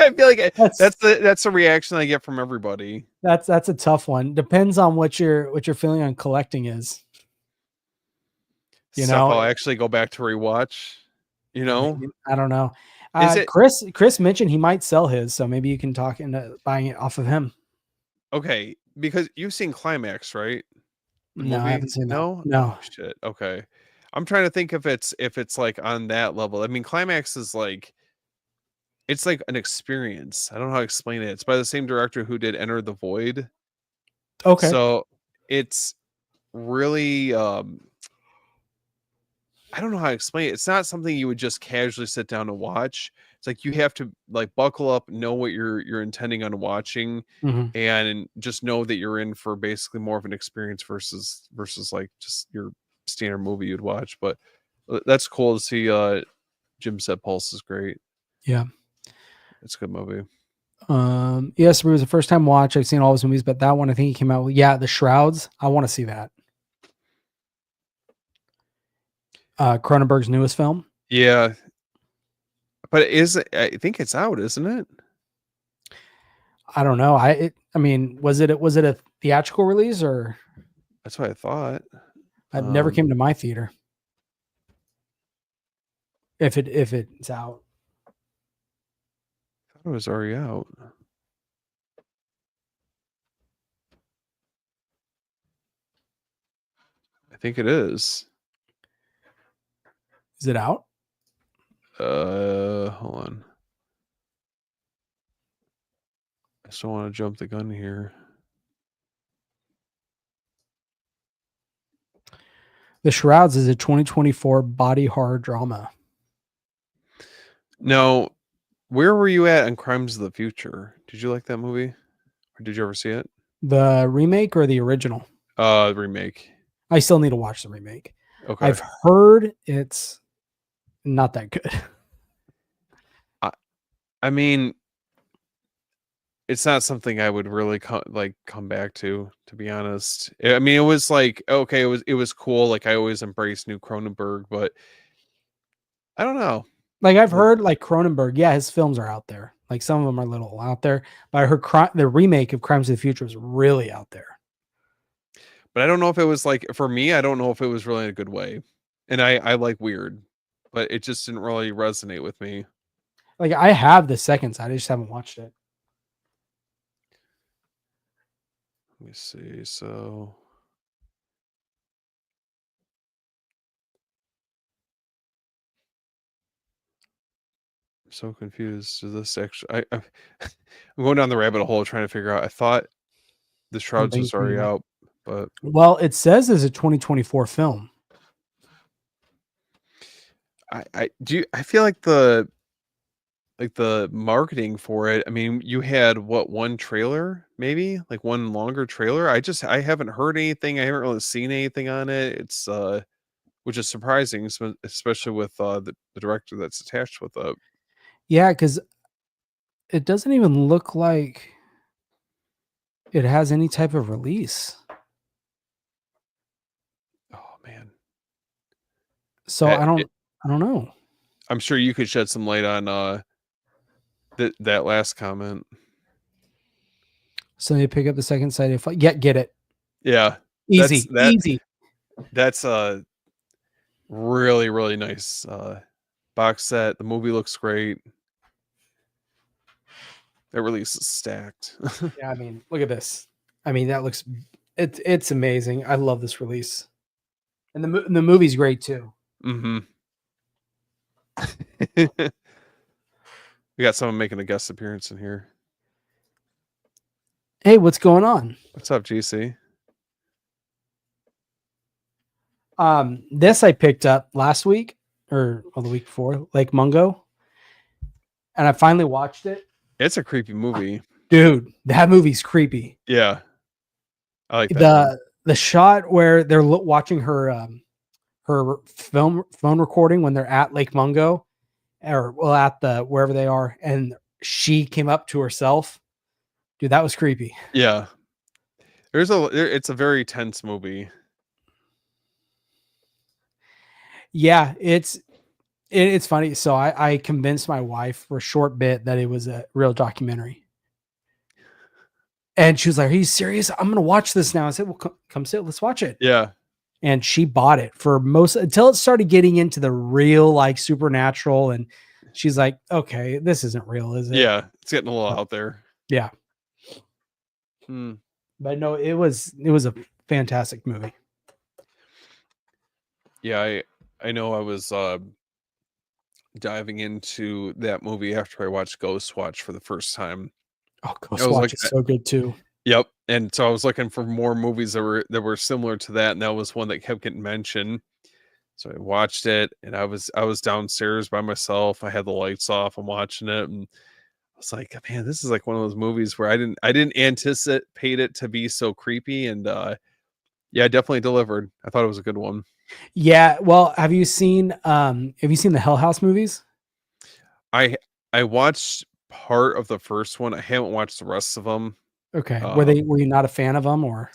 I feel like that's that's the reaction I get from everybody. that's a tough one. Depends on what your feeling on collecting is, you Stuff know? I'll actually go back to rewatch, you know? Maybe, I don't know. Is it Chris mentioned he might sell his, so maybe you can talk into buying it off of him. okay? Because you've seen Climax, right? The No, I movie? haven't seen that. No? No. Oh shit. Okay. I'm trying to think if it's like on that level. I mean, Climax is like it's like an experience. I don't know how to explain it. It's by the same director who did Enter the Void. Okay. So it's really I don't know how to explain it. It's not something you would just casually sit down and watch. It's like you have to like buckle up, know what you're intending on watching, Mhm. and just know that you're in for basically more of an experience versus like just your standard movie you'd watch. But that's cool to see. Jim said Pulse is great. Yeah. It's a good movie. Yes, it was the first time watch. I've seen all his movies, but that one I think he came out with. Yeah, The Shrouds. I want to see that. Cronenberg's newest film. Yeah, but I think it's out, isn't it? I don't know. I mean, was it a theatrical release, or That's what I thought. it never Um, came to my theater? If it's out, I thought it was already out. I think it is. is it out? Hold on. I still want to jump the gun here. The Shrouds is a 2024 body horror drama. No, where were you at on Crimes of the Future? Did you like that movie? Or did you ever see it? The remake or the original? Remake. I still need to watch the remake. Okay. I've heard it's not that good. I, I mean, it's not something I would really come back to be honest. I mean, it was like okay, it was cool. Like I always embrace new Cronenberg, but I don't know. Like I've Like, heard like Cronenberg, yeah, his films are out there. Like some of them are a little out there, but I heard the remake of Crimes of the Future was really out there. but I don't know if it was like for me. I don't know if it was really in a good way, and I like weird, but it just didn't really resonate with me. Like I have the second side, I just haven't watched it. Let me see. So I'm so confused. Is this actually? I'm going down the rabbit hole trying to figure out. I thought the I'm Shrouds was already thinking, out, but well, it says it's a 2024 film. I do. I feel like the marketing for it. I mean, you had what one trailer, maybe like one longer trailer. I haven't heard anything. I haven't really seen anything on it. It's which is surprising, especially with the director that's attached with it. Yeah, because it doesn't even look like it has any type of release. Oh man, So that, I don't know. I'm sure you could shed some light on that last comment. So you pick up the second side. If get it Yeah, that's easy, that easy. that's really really nice box set. The movie looks great. That release is stacked. Yeah, I mean, look at this. I mean, that looks it's amazing. I love this release, and the movie's great too. hmm We got someone making a guest appearance in here. Hey, what's going on? What's up, GC? This I picked up last week or the week before, Lake Mungo, and I finally watched it. It's a creepy movie. Dude, that movie's creepy. Yeah, I like that one. The shot where they're watching her her phone recording when they're at Lake Mungo or well at the wherever they are, and she came up to herself. Dude, that was creepy. Yeah, it's a very tense movie. Yeah, it's funny. So I convinced my wife for a short bit that it was a real documentary. And she was like, "Are you serious? I'm gonna watch this now." I said, "Well, come sit. Let's watch it." Yeah, And she bought it for most until it started getting into the real like supernatural. And she's like, "Okay, this isn't real, is it?" yeah, it's getting a little But, out there. yeah, Hmm. but no, it was a fantastic movie. Yeah, I know I was diving into that movie after I watched Ghost Watch for the first time. Oh, I Ghost was Watch like, is so good too. yep. And so I was looking for more movies that were similar to that, and that was one that kept getting mentioned. So I watched it, and I was downstairs by myself. I had the lights off. I'm watching it, and I was like, man, this is like one of those movies where I didn't anticipate it to be so creepy, and yeah, definitely delivered. I thought it was a good one. Yeah. Well, have you seen the Hell House movies? I I watched part of the first one. I haven't watched the rest of them. Okay. Um, Were you not a fan of them or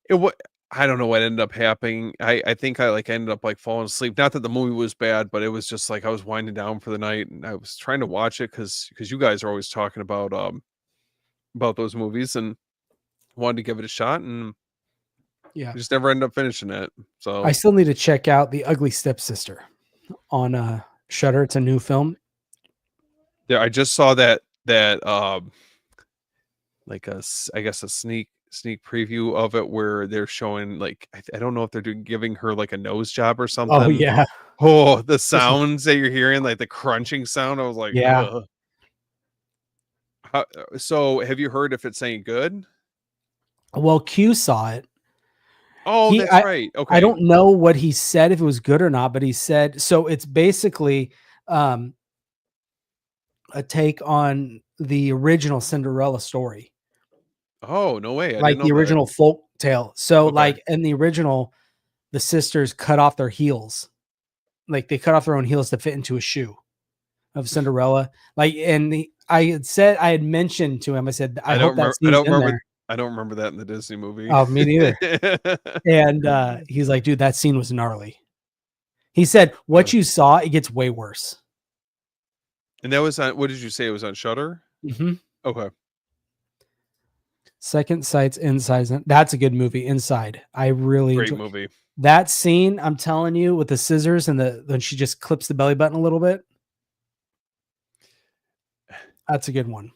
it wa I don't know what ended up happening. I think I like ended up like falling asleep. Not that the movie was bad, but it was just like I was winding down for the night and I was trying to watch it because you guys are always talking about those movies and wanted to give it a shot and yeah. I just never ended up finishing it. I So still need to check out The Ugly Stepsister on Shutter. It's a new film. yeah, I just saw that like I guess a sneak preview of it where they're showing like I don't know if they're giving her like a nose job or Oh something. yeah. Oh, the This is sounds that you're hearing, like the crunching sound. I was like, yeah. ugh. So have you heard if it's any good? Well, Q saw it. Oh, He that's right. I Okay. don't know what he said if it was good or not, but he said so it's basically um a take on the original Cinderella story. Oh, no way. I like didn't know the that. original folk tale. So Okay. like in the original, the sisters cut off their heels. Like they cut off their own heels to fit into a shoe of Cinderella. Like, and I had mentioned to him, I said, I hope that I scene's don't in remember there. I don't remember that in the Disney movie. Oh, me neither. And he's like, dude, that scene was gnarly. He said, Uh, what you saw, it gets way worse. and that was on, what did you say? It was on Shutter? Mm-hmm. Okay. Second Sight's Inside. That's a good movie. Inside. I really Great enjoy movie. that scene. I'm telling you, with the scissors and when she just clips the belly button a little bit. That's a good one.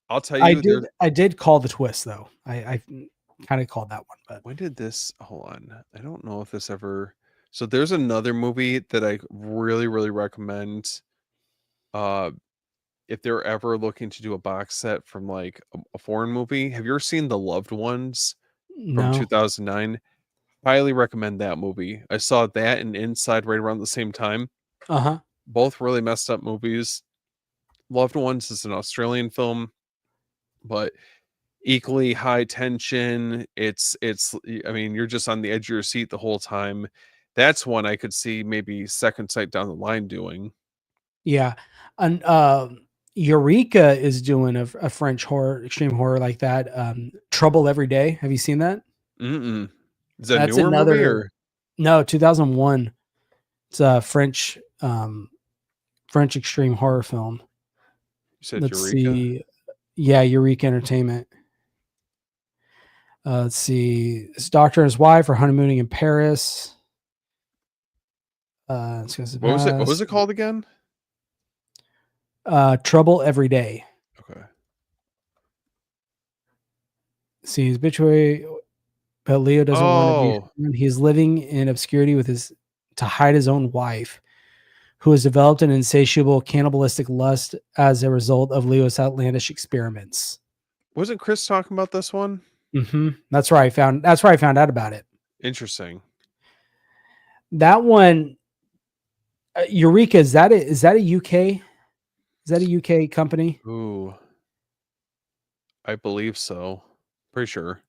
I'll tell you, there I did call the twist though. I kind of called that one, but when did this hold on. I don't know if this ever so there's another movie that I really, really recommend. Uh if they're ever looking to do a box set from like a foreign movie. Have you ever seen The Loved Ones from no. 2009? Highly recommend that movie. I saw that and Inside right around the same time. Uh-huh. Both really messed up movies. Loved Ones is an Australian film, but equally high tension. I mean, you're just on the edge of your seat the whole time. That's one I could see maybe Second Sight down the line doing. Yeah. And Eureka is doing a French horror, extreme horror like that. Trouble Every Day. Have you seen that? Mm-mm. Is that a That's newer movie another or no, 2001. It's a French extreme horror film. you said Let's Eureka? see. Yeah, Eureka Entertainment. Let's see. His doctor and his wife are honeymooning in Paris. It's gonna What was it? What was pass. it called again? Trouble Every Day. Okay. See, his obituary, but Leo doesn't want to be. Oh, He's living in obscurity with his to hide his own wife, who has developed an insatiable cannibalistic lust as a result of Leo's outlandish experiments. wasn't Chris talking about this one? That's where I found. That's where I found out about it. Interesting. That one, Eureka. Is that a, is that a UK? Is that a UK company? Ooh, I believe so. Pretty sure.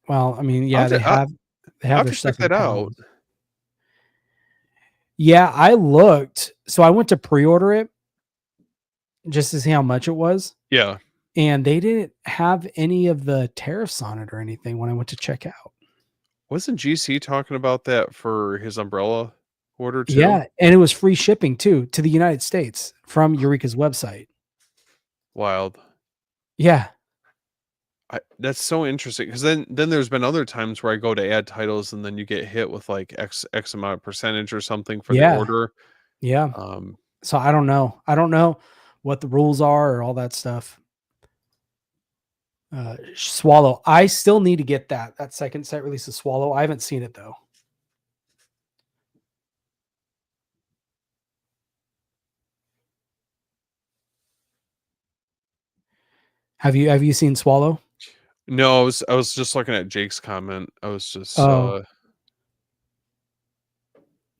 Well, I mean, I'll yeah, have to, I'll, they I'll have have their to check stuff in that out. common. Yeah, I looked. So I went to pre-order it just to see how much it was, Yeah. and they didn't have any of the tariffs on it or anything when I went to check out. Wasn't GC talking about that for his umbrella order too? Yeah, and it was free shipping too to the United States from Eureka's website. Wild. Yeah, That's so interesting because then there's been other times where I go to add titles and then you get hit with like X amount of percentage or something for the yeah, order. yeah. Um, So I don't know. I don't know what the rules are or all that stuff. Swallow. I still need to get that second set release of Swallow. I haven't seen it though. Have you seen Swallow? no, I was just looking at Jake's comment. I was just Oh,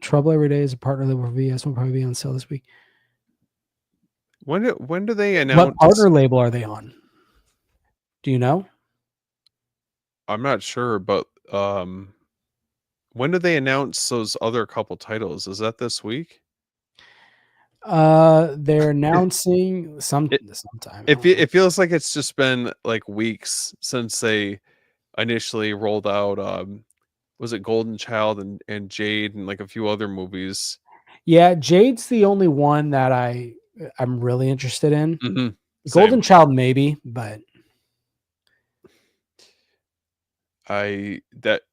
Trouble Every Day is a partner label for VS. Will probably be on sale this week. when do they What announce? partner label are they on? Do you know? I'm not sure, but when do they announce those other couple titles? Is that this week? They're announcing It sometime. I don't know. it feels like it's just been like weeks since they initially rolled out was it Golden Child and Jade and like a few other movies. Yeah, Jade's the only one that I'm really interested in. Same. Golden Child maybe, but I that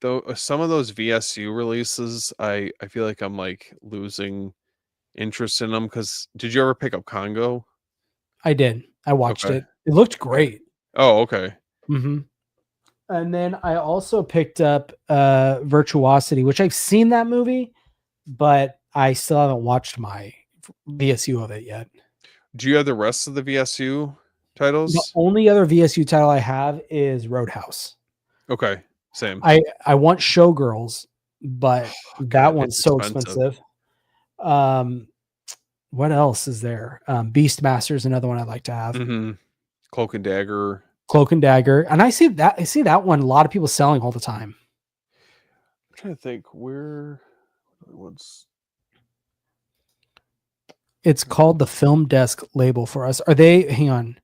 though some of those VSU releases, I feel like I'm like losing interest in them because did you ever pick up Congo? I did. I watched Okay. it. It looked Okay. great. Oh, okay. hmm And then I also picked up Virtuosity, which I've seen that movie, but I still haven't watched my VSU of it yet. Do you have the rest of the VSU The titles? only other VSU title I have is Roadhouse. Okay. Same. I want Showgirls, but Oh, that God, it's one's so expensive. expensive. Um, what else is there? Beastmaster is another one I'd like to have. hmm Cloak and Dagger. Cloak and Dagger, and I see that one. A lot of people selling all the time. I'm trying to think where what's It's called the Film Desk label for us. Are they? Hang on.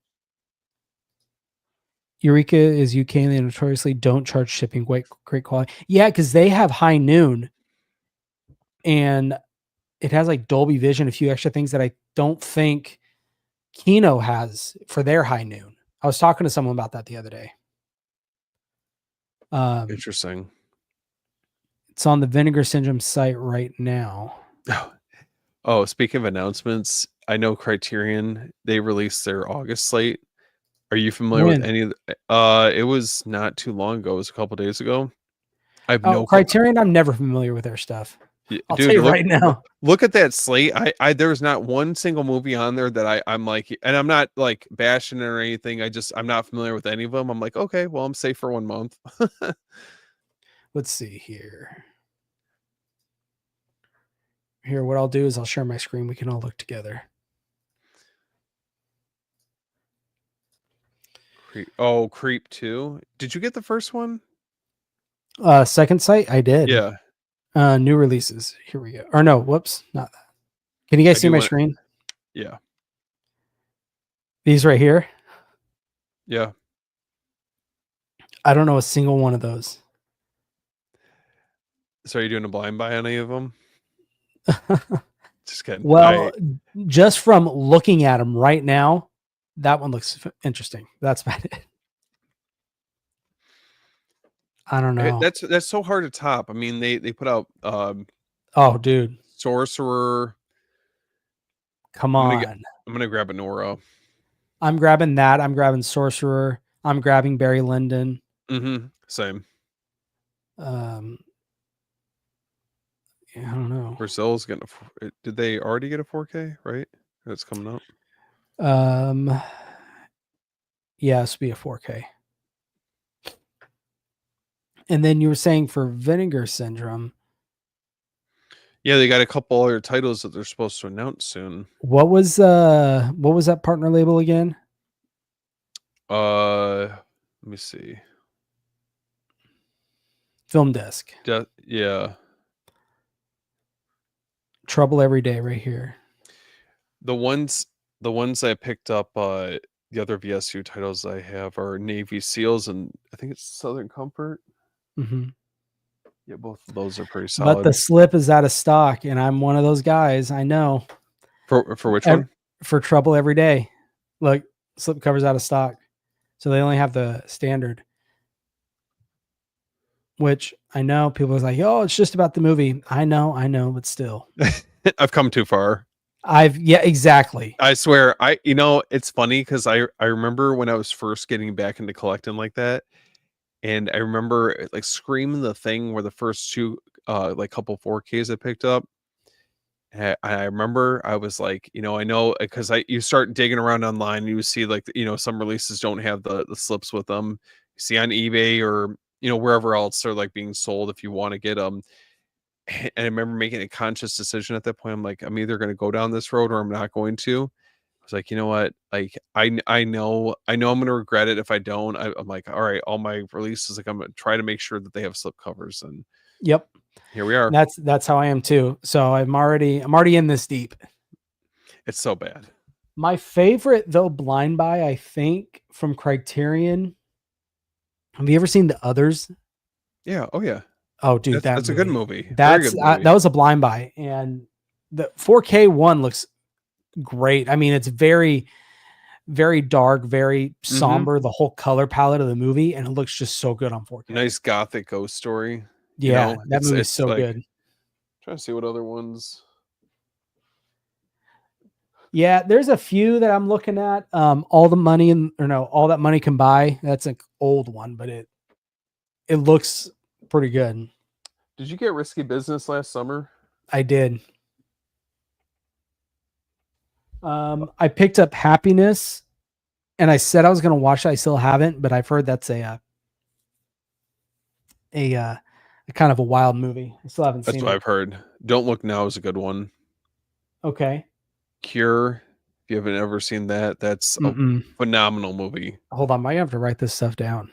Eureka is UK and they notoriously don't charge shipping great quality. Yeah, because they have High Noon and it has like Dolby Vision, a few extra things that I don't think Kino has for their High Noon. I was talking to someone about that the other day. interesting. It's on the Vinegar Syndrome site right now. Oh, speaking of announcements, I know Criterion, they released their August slate. Are you familiar with When? any of it was not too long ago, it was a couple days ago. I have Oh, no clue. Criterion. I'm never familiar with their stuff. I'll tell Dude, you right now. look at that slate. I there was not one single movie on there that I'm like, and I'm not like bashing it or anything. I'm not familiar with any of them. I'm like, okay, well, I'm safe for 1 month. Let's see here. Here, what I'll do is I'll share my screen. We can all look together. Creep 2. Did you get the first one? Second site, I did. Yeah, New releases. Here we go. Or no, whoops, not that. Can you guys I see do my want. screen? Yeah, These right here. yeah. I don't know a single one of those. So are you doing a blind buy on any of them? Just kidding. Well, just from looking at them right now, that one looks interesting. That's about it. I don't know. That's so hard to top. I mean, they put out Oh, dude, Sorcerer. come I'm gonna get. on. I'm gonna grab a Nora. I'm grabbing that. I'm grabbing Sorcerer. I'm grabbing Barry Lyndon. Mm-hmm. Same. Um, I don't know. Brazil's getting did they already get a 4K, right? That's coming up. Um, yeah, this would be a 4K. And then you were saying for Vinegar Syndrome, Yeah, they got a couple other titles that they're supposed to announce soon. what was that partner label again? Let me see. Film Desk. Yeah. Trouble Every Day right here. The ones I picked up the other VSU titles I have are Navy SEALs and I think it's Southern Comfort. Mm-hmm. Yeah, both of those are pretty But the solid. slip is out of stock, and I'm one of those guys. I know. For which one? For Trouble Every Day. Look, slip covers out of stock. So they only have the standard. Which I know people are like, oh, it's just about the movie. I know, but still. I've come too far. Yeah, exactly. I swear, it's funny because I remember when I was first getting back into collecting like that, and I remember like screaming the thing where the first two like couple 4Ks I picked up. I remember I was like, I know because you start digging around online, and you see like some releases don't have the slips with them. You see on eBay or wherever else they're like being sold if you want to get them. And I remember making a conscious decision at that point. I'm like, I'm either going to go down this road or I'm not going to. I was like, you know what? Like, I know I'm going to regret it if I don't. I'm like, all right, all my releases, like, I'm going to try to make sure that they have slip covers, and Yep. here we are. That's how I am too. So I'm already in this deep. It's so bad. My favorite though blind buy, I think, from Criterion. Have you ever seen The Others? Yeah. Oh yeah. Oh, dude, that That's a good movie. movie. Very That's good movie. that was a blind buy, and the 4K one looks great. I mean, it's very, very dark, very Mm-hmm. somber. The whole color palette of the movie, and it looks just so good on 4K. Nice gothic ghost story. Yeah, that movie's It's so like good. trying to see what other ones. Yeah, there's a few that I'm looking at. All the money all that money can buy. That's an old one, but it looks pretty good. Did you get Risky Business last summer? I did. I picked up Happiness, and I said I was going to watch it. I still haven't, but I've heard that's a kind of a wild movie. I still haven't That's seen what it. I've heard. Don't Look Now is a good one. Okay. Cure. If you haven't ever seen that, that's a Mm-mm. phenomenal movie. Hold on, I have to write this stuff down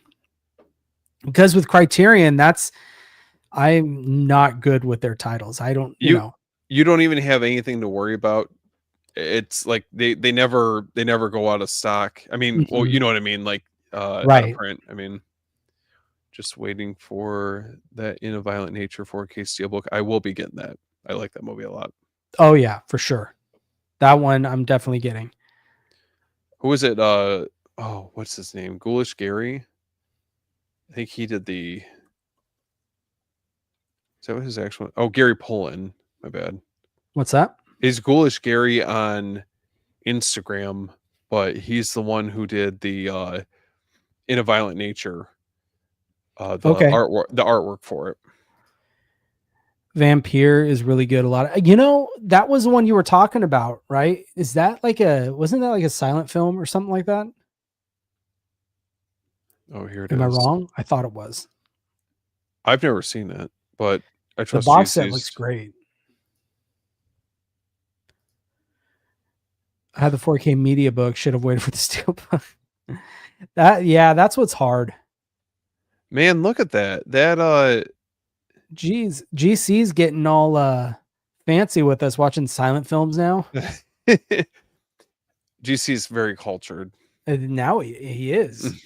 because with Criterion, that's I'm not good with their titles. I don't, you You know. you don't even have anything to worry about. It's like they never go out of stock. I mean, well, Mhm. you know what I mean, like out of Right. print. I mean, just waiting for that In a Violent Nature 4K steelbook. I will be getting that. I like that movie a lot. Oh yeah, for sure. That one I'm definitely getting. Who was it? Oh, what's his name? Ghoulish Gary. I think he did the. Is that what his actual? Oh, Gary Pullen. My bad. What's that? Is Ghoulish Gary on Instagram? But he's the one who did the In a Violent Nature, Okay. the artwork for it. Vampire is really good. A lot of, that was the one you were talking about, right? Is that like wasn't that like a silent film or something like that? Oh, here it Am I is. wrong? I thought it was. I've never seen it, but I The trust box set looks GC's. great. I had the 4K media book. Should have waited for the steel book. Yeah, that's what's hard. Man, look at that. That Geez, GC's getting all fancy with us watching silent films now. GC's very cultured. And now he is.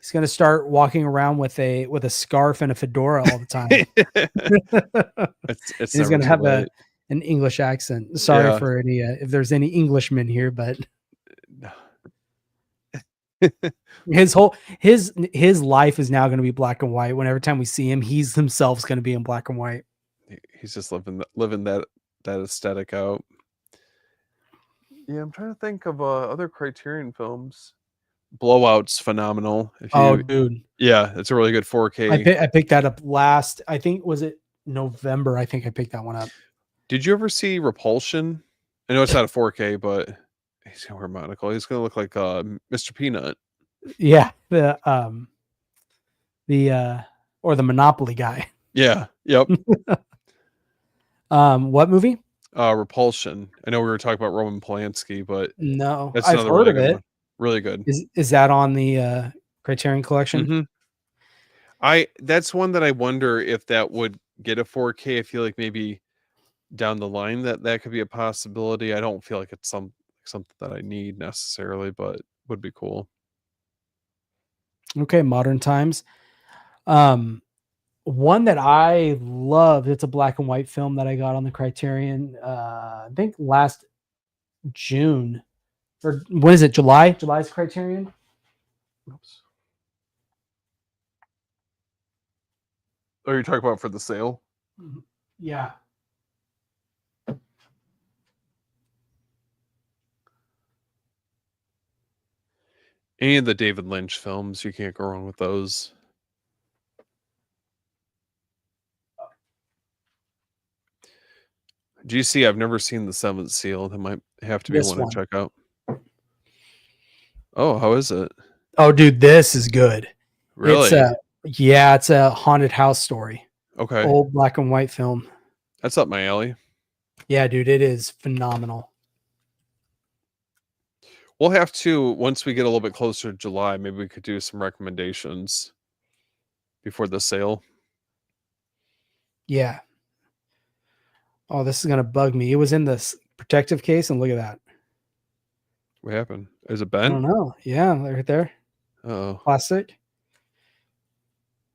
He's gonna start walking around with a scarf and a fedora all the time. And It's he's never gonna too have late. an English accent. Sorry Yeah. for any if there's any Englishmen here, but his life is now going to be black and white. When every time we see him, he's himself's going to be in black and white. He's just living that aesthetic out. Yeah, I'm trying to think of other Criterion films. Blowout's phenomenal. If Oh, you dude, Yeah, it's a really good 4K. I picked that up last. I think was it November. I think I picked that one up. Did you ever see Repulsion? I know it's not a 4K, but he's gonna wear a monocle. He's gonna look like Mr. Peanut. Yeah, the or the Monopoly guy. Yeah. Yep. What movie? Repulsion. I know we were talking about Roman Polanski, but No, that's I've another heard really of good it. one. Really good. Is that on the Criterion Collection? Hmm. That's one that I wonder if that would get a 4K. I feel like maybe down the line that could be a possibility. I don't feel like it's something that I need necessarily, but would be cool. Okay, Modern Times. Um, One that I loved. It's a black and white film that I got on the Criterion. I think last June or when is it? July? July's Criterion. Oops. Oh, you're talking about for the sale? Yeah. Any of the David Lynch films, you can't go wrong with those. GC, I've never seen The Seventh Seal. That might have to be This one to one. check out. Oh, how is it? Oh, dude, this is good. It's Really? it's a haunted house story. Okay. Old black and white film. That's up my alley. Yeah, dude, it is phenomenal. We'll have to, once we get a little bit closer to July, maybe we could do some recommendations before the sale. Yeah. Oh, this is gonna bug me. It was in this protective case, and look at that. What happened? Is it I bent? don't know. Yeah, right there. Oh, Plastic.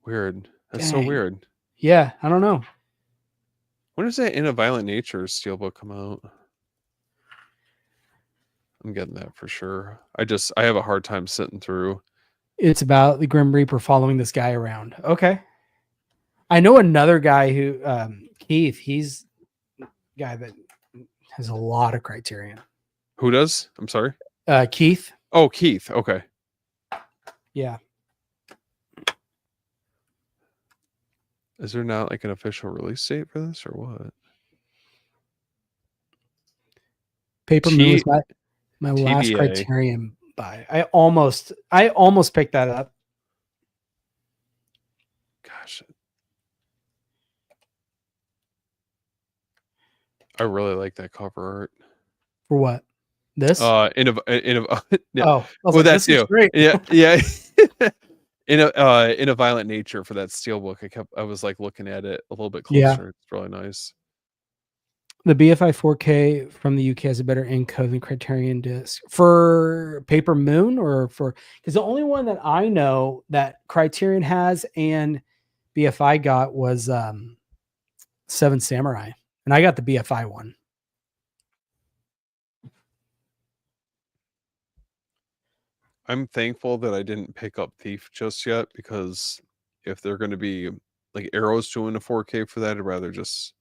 weird. That's so Dang. weird. Yeah, I don't know. When does that In a Violent Nature steelbook come out? I'm getting that for sure. I have a hard time sitting through. It's about the Grim Reaper following this guy around. Okay. I know another guy who Keith, he's a guy that has a lot of criterion. Who does? I'm sorry. Keith. Oh, Keith. Okay. Yeah. Is there not like an official release date for this or what? Paper Moon was T my last TBA. criterion buy. I almost picked that up. Gosh, I really like that cover art. For what? This? Yeah, Oh, I was well, like, that this looks too. great. Yeah, yeah. In a violent nature for that steelbook, I was like looking at it a little bit Yeah. closer. It's really nice. The BFI 4K from the UK has a better encode than Criterion disc for Paper Moon, or for, because the only one that I know that Criterion has and BFI got was Seven Samurai, and I got the BFI one. I'm thankful that I didn't pick up Thief just yet because if they're going to be like arrows doing a 4K for that, I'd rather just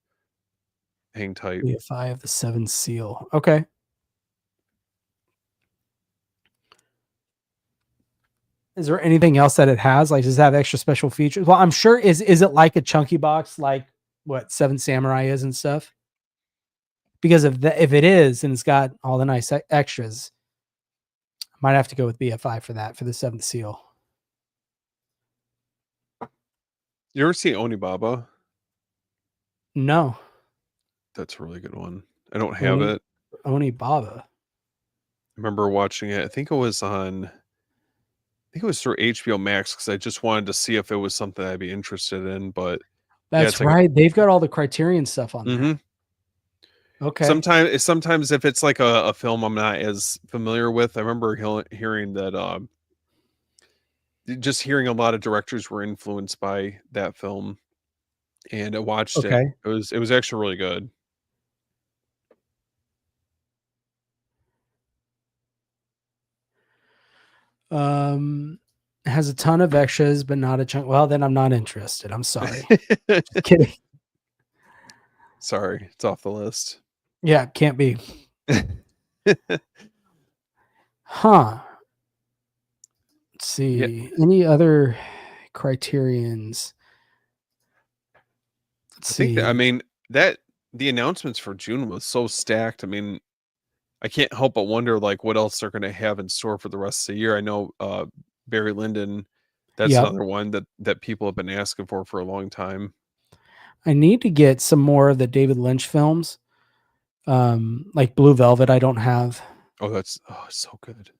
hang tight. BFI of the Seven Seal. Okay. Is there anything else that it has? Like, does it have extra special features? Well, I'm sure is it like a chunky box like what Seven Samurai is and stuff? Because if it is and it's got all the nice extras, I might have to go with BFI for that for the Seventh Seal. You ever see Onibaba? No, That's a really good one. I don't have Oni it. Onibaba. I remember watching it. I think it was through HBO Max because I just wanted to see if it was something I'd be interested in. But yeah, That's it's like, right. They've got all the Criterion stuff on there. mm-hmm. Okay. Sometimes if it's like a film I'm not as familiar with, I remember hearing that just hearing a lot of directors were influenced by that film, and I watched it. Okay. It was actually really good. Um, has a ton of extras, but not a chunk. Well, then I'm not interested. I'm sorry. Just kidding. Sorry, it's off the list. Yeah, can't be. Huh. Let's Yeah, see. Any other criterions? Let's I think that I see. mean that the announcements for June was so stacked. I mean, I can't help but wonder like what else they're going to have in store for the rest of the year. I know Barry Lyndon, that's Yep. another one that people have been asking for a long time. I need to get some more of the David Lynch films. Like Blue Velvet, I don't have. Oh, it's so good.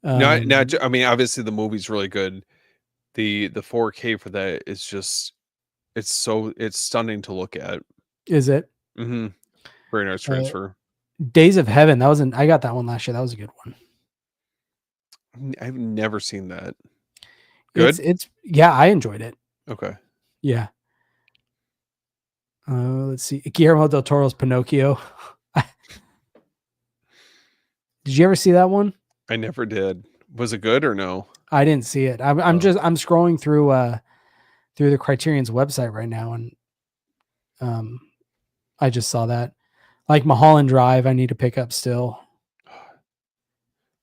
Um, I mean, obviously the movie's really good. The 4K for that is just it's stunning to look at. is it Hmm. Very nice uh, transfer. Days of Heaven? That was an. I got that one last year. That was a good one. I've never seen that. It's Good. it's yeah, I enjoyed it. Okay. Yeah. Let's see. Guillermo del Toro's Pinocchio. Did you ever see that one? I never did. Was it good or no? I didn't see it. I'm Oh, just I'm scrolling through the Criterion's website right now, and um I just saw that. Like Mulholland Drive, I need to pick up still.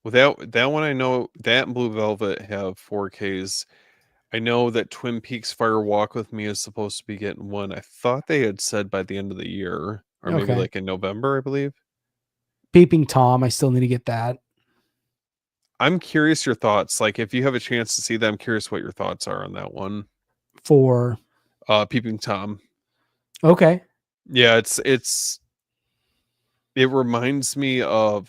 well, that one I know that and Blue Velvet have 4Ks. I know that Twin Peaks Fire Walk with Me is supposed to be getting one. I thought they had said by the end of the year, or maybe Okay. like in November, I believe. Peeping Tom, I still need to get that I'm curious your thoughts. Like if you have a chance to see that, I'm curious what your thoughts are on that one. for. Peeping Tom. Okay. Yeah, it reminds me of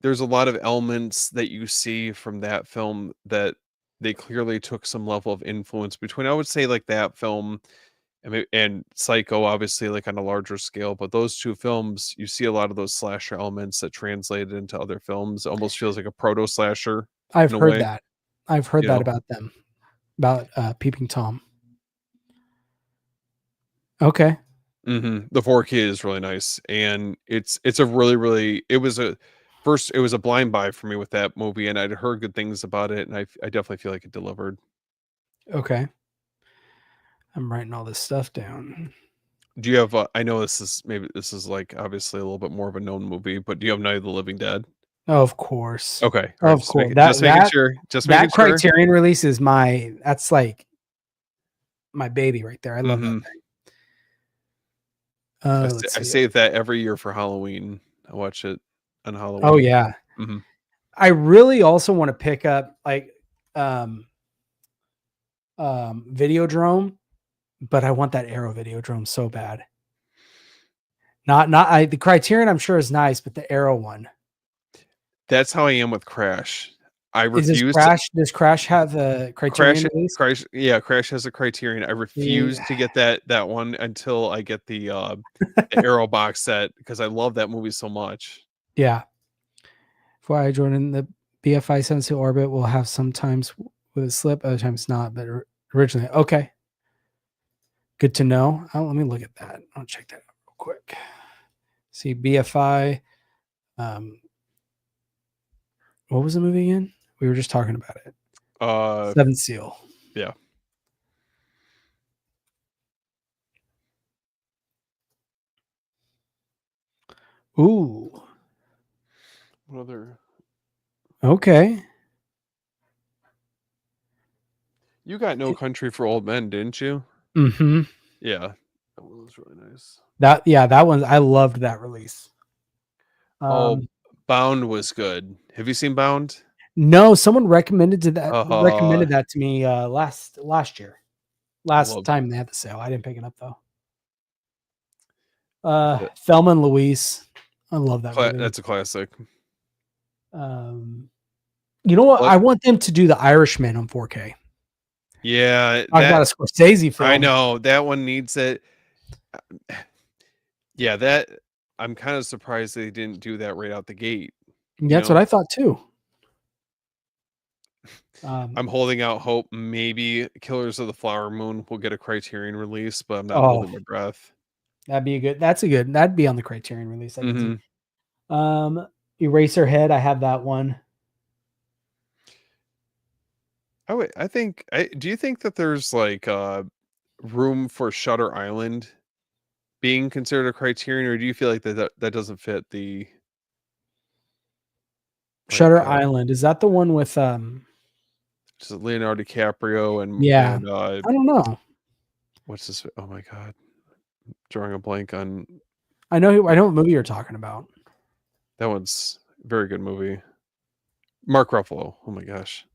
there's a lot of elements that you see from that film that they clearly took some level of influence between. I would say like that film and Psycho, obviously, like on a larger scale, but those two films, you see a lot of those slasher elements that translated into other films. It almost feels like a proto slasher I've in a heard way, that. I've heard you that know. about them. About Peeping Tom. Okay. The 4K is really nice, and it's a really it was a blind buy for me with that movie, and I'd heard good things about it, and I definitely feel like it delivered. Okay. I'm writing all this stuff down. Do you have? I know this is like obviously a little bit more of a known movie, but do you have Night of the Living Dead? Oh, of course. Okay, all right, Of course. That that just making that sure. Criterion release is that's like my baby right there. I love that Hmm. thing. Let's I see. save that every year for Halloween. I watch it on Oh Halloween. yeah. Hmm. I really also want to pick up like um Videodrome, but I want that Arrow Videodrome so bad. Not the Criterion. I'm sure is nice, but the Arrow one That's how I am with Crash. I is this refuse to Crash. Does Crash have a Crash Criterion release? Crash has a Criterion. I See, refuse to get that one until I get the Arrow box set because I love that movie so much. yeah. Before I join in the BFI 72 orbit, will have sometimes with a slip, other times not. But originally, okay, good to know. Oh, let me look at that. I'll check that out real quick. See BFI. Um, what was the movie again? We were just talking about it. Uh Seventh Seal. yeah. Ooh. What other Okay. You got No Country for Old Men, didn't you? Mm-hmm. Yeah. That one was really nice. That one I loved that release. Oh, Um, Bound was good. Have you seen Bound? no, someone Uh, recommended that to me last year. I Last love time they had the sale. I didn't pick it up though. that. Thelma and Louise. I love that movie. That's a classic. Um, you know what? What? I want them to do The Irishman on 4K. Yeah, Talk about a Scorsese I film. know that one needs it. Yeah, that I'm kind of surprised they didn't do that right out the gate. You That's what know, I thought too. Um, I'm holding out hope maybe Killers of the Flower Moon will get a Criterion release, but I'm not oh, holding my breath. that'd be a good. That's a good. That'd be on the Criterion release. I could see. Hmm. Eraserhead. I have that one. I think do you think that there's like room for Shutter Island being considered a Criterion, or do you feel like that doesn't fit the like Shutter Island. Is that the one with just Leonardo DiCaprio yeah. and I don't know. what's this? Oh my god, drawing a blank on I know what movie you're talking about. that one's a very good movie. Mark Ruffalo. Oh my gosh,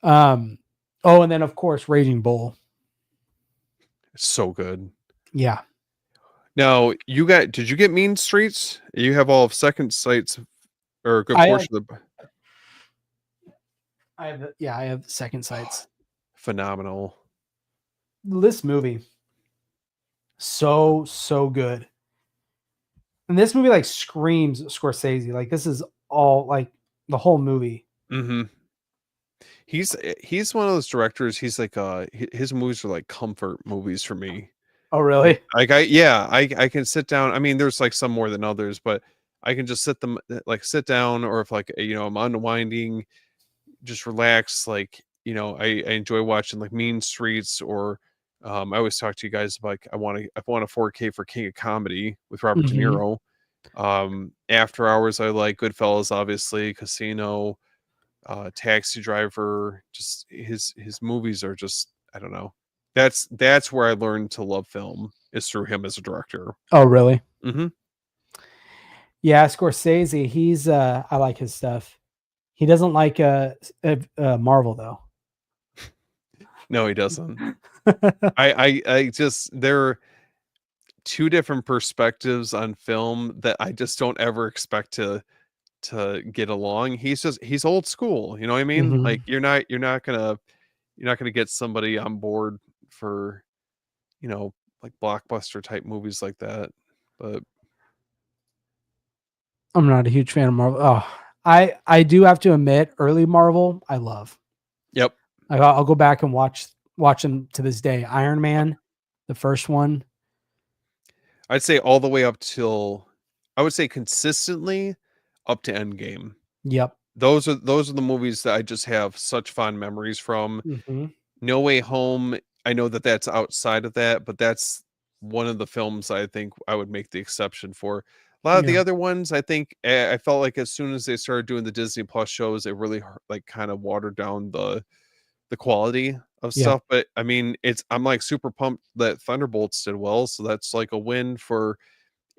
Um oh, and then of course Raging Bull. it's so good. Yeah. Now did you get Mean Streets? You have all of Second Sight's or a good I portion of the I have I have Second Sights. phenomenal. This movie so good. And this movie like screams Scorsese. Like this is all like the whole movie. Hmm. He's one of those directors. He's like his movies are like comfort movies for me. Oh really? I can sit down. I mean, there's like some more than others, but I can just sit down, or if like I'm unwinding, just relax. Like I enjoy watching like Mean Streets, or I always talk to you guys about like I want a 4K for King of Comedy with Robert De Mm-hmm. Niro. After Hours, I like Goodfellas, obviously, Casino, Taxi Driver. Just his movies are just I don't know. That's where I learned to love film is through him as a director. Oh really? Hmm. Yeah, Scorsese, he's I like his stuff. He doesn't like Marvel though. No, he doesn't. I just there are two different perspectives on film that I just don't ever expect to get along. He's old school, you know what I mean? Mhm. Like you're not gonna get somebody on board for, you know, like blockbuster type movies like that. But I'm not a huge fan of Marvel. Oh, I do have to admit, early Marvel I love. yep. I'll go back and watch them to this day. Iron Man, the first one. I'd say all the way up till I would say consistently up to Endgame. Yep. Those are the movies that I just have such fond memories from. Hmm. No Way Home, I know that that's outside of that, but that's one of the films I think I would make the exception for. A lot of the Yeah. other ones, I think I felt like as soon as they started doing the Disney Plus shows, it really like kind of watered down the quality of Yeah. stuff. But I mean, I'm like super pumped that Thunderbolts did well, so that's like a win for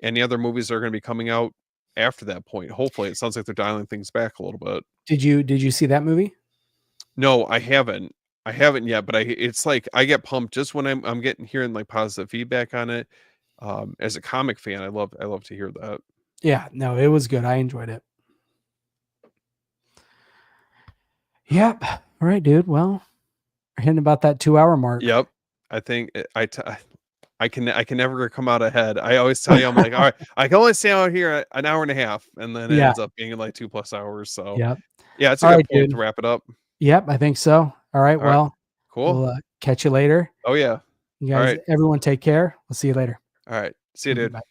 any other movies that are going to be coming out after that point. Hopefully, it sounds like they're dialing things back a little bit. Did you see that movie? No, I haven't. I haven't yet, but it's like I get pumped just when I'm getting hearing like positive feedback on it. as a comic fan, I love to hear that. Yeah, no, it was good. I enjoyed it. Yep. All right, dude. Well, we're hitting about that 2 hour mark. Yep. I think I can never come out ahead. I always tell you, I'm like, all right, I can only stay out here an hour and a half, and then it Yeah. ends up being like 2+ hours. So Yep. yeah, it's a All good right, point to dude. wrap it up. Yep, I think so. All right. All right, Well, cool. we'll catch you later. Oh yeah. You All guys, right. everyone take care. We'll see you later. All right. See you, dude. Bye.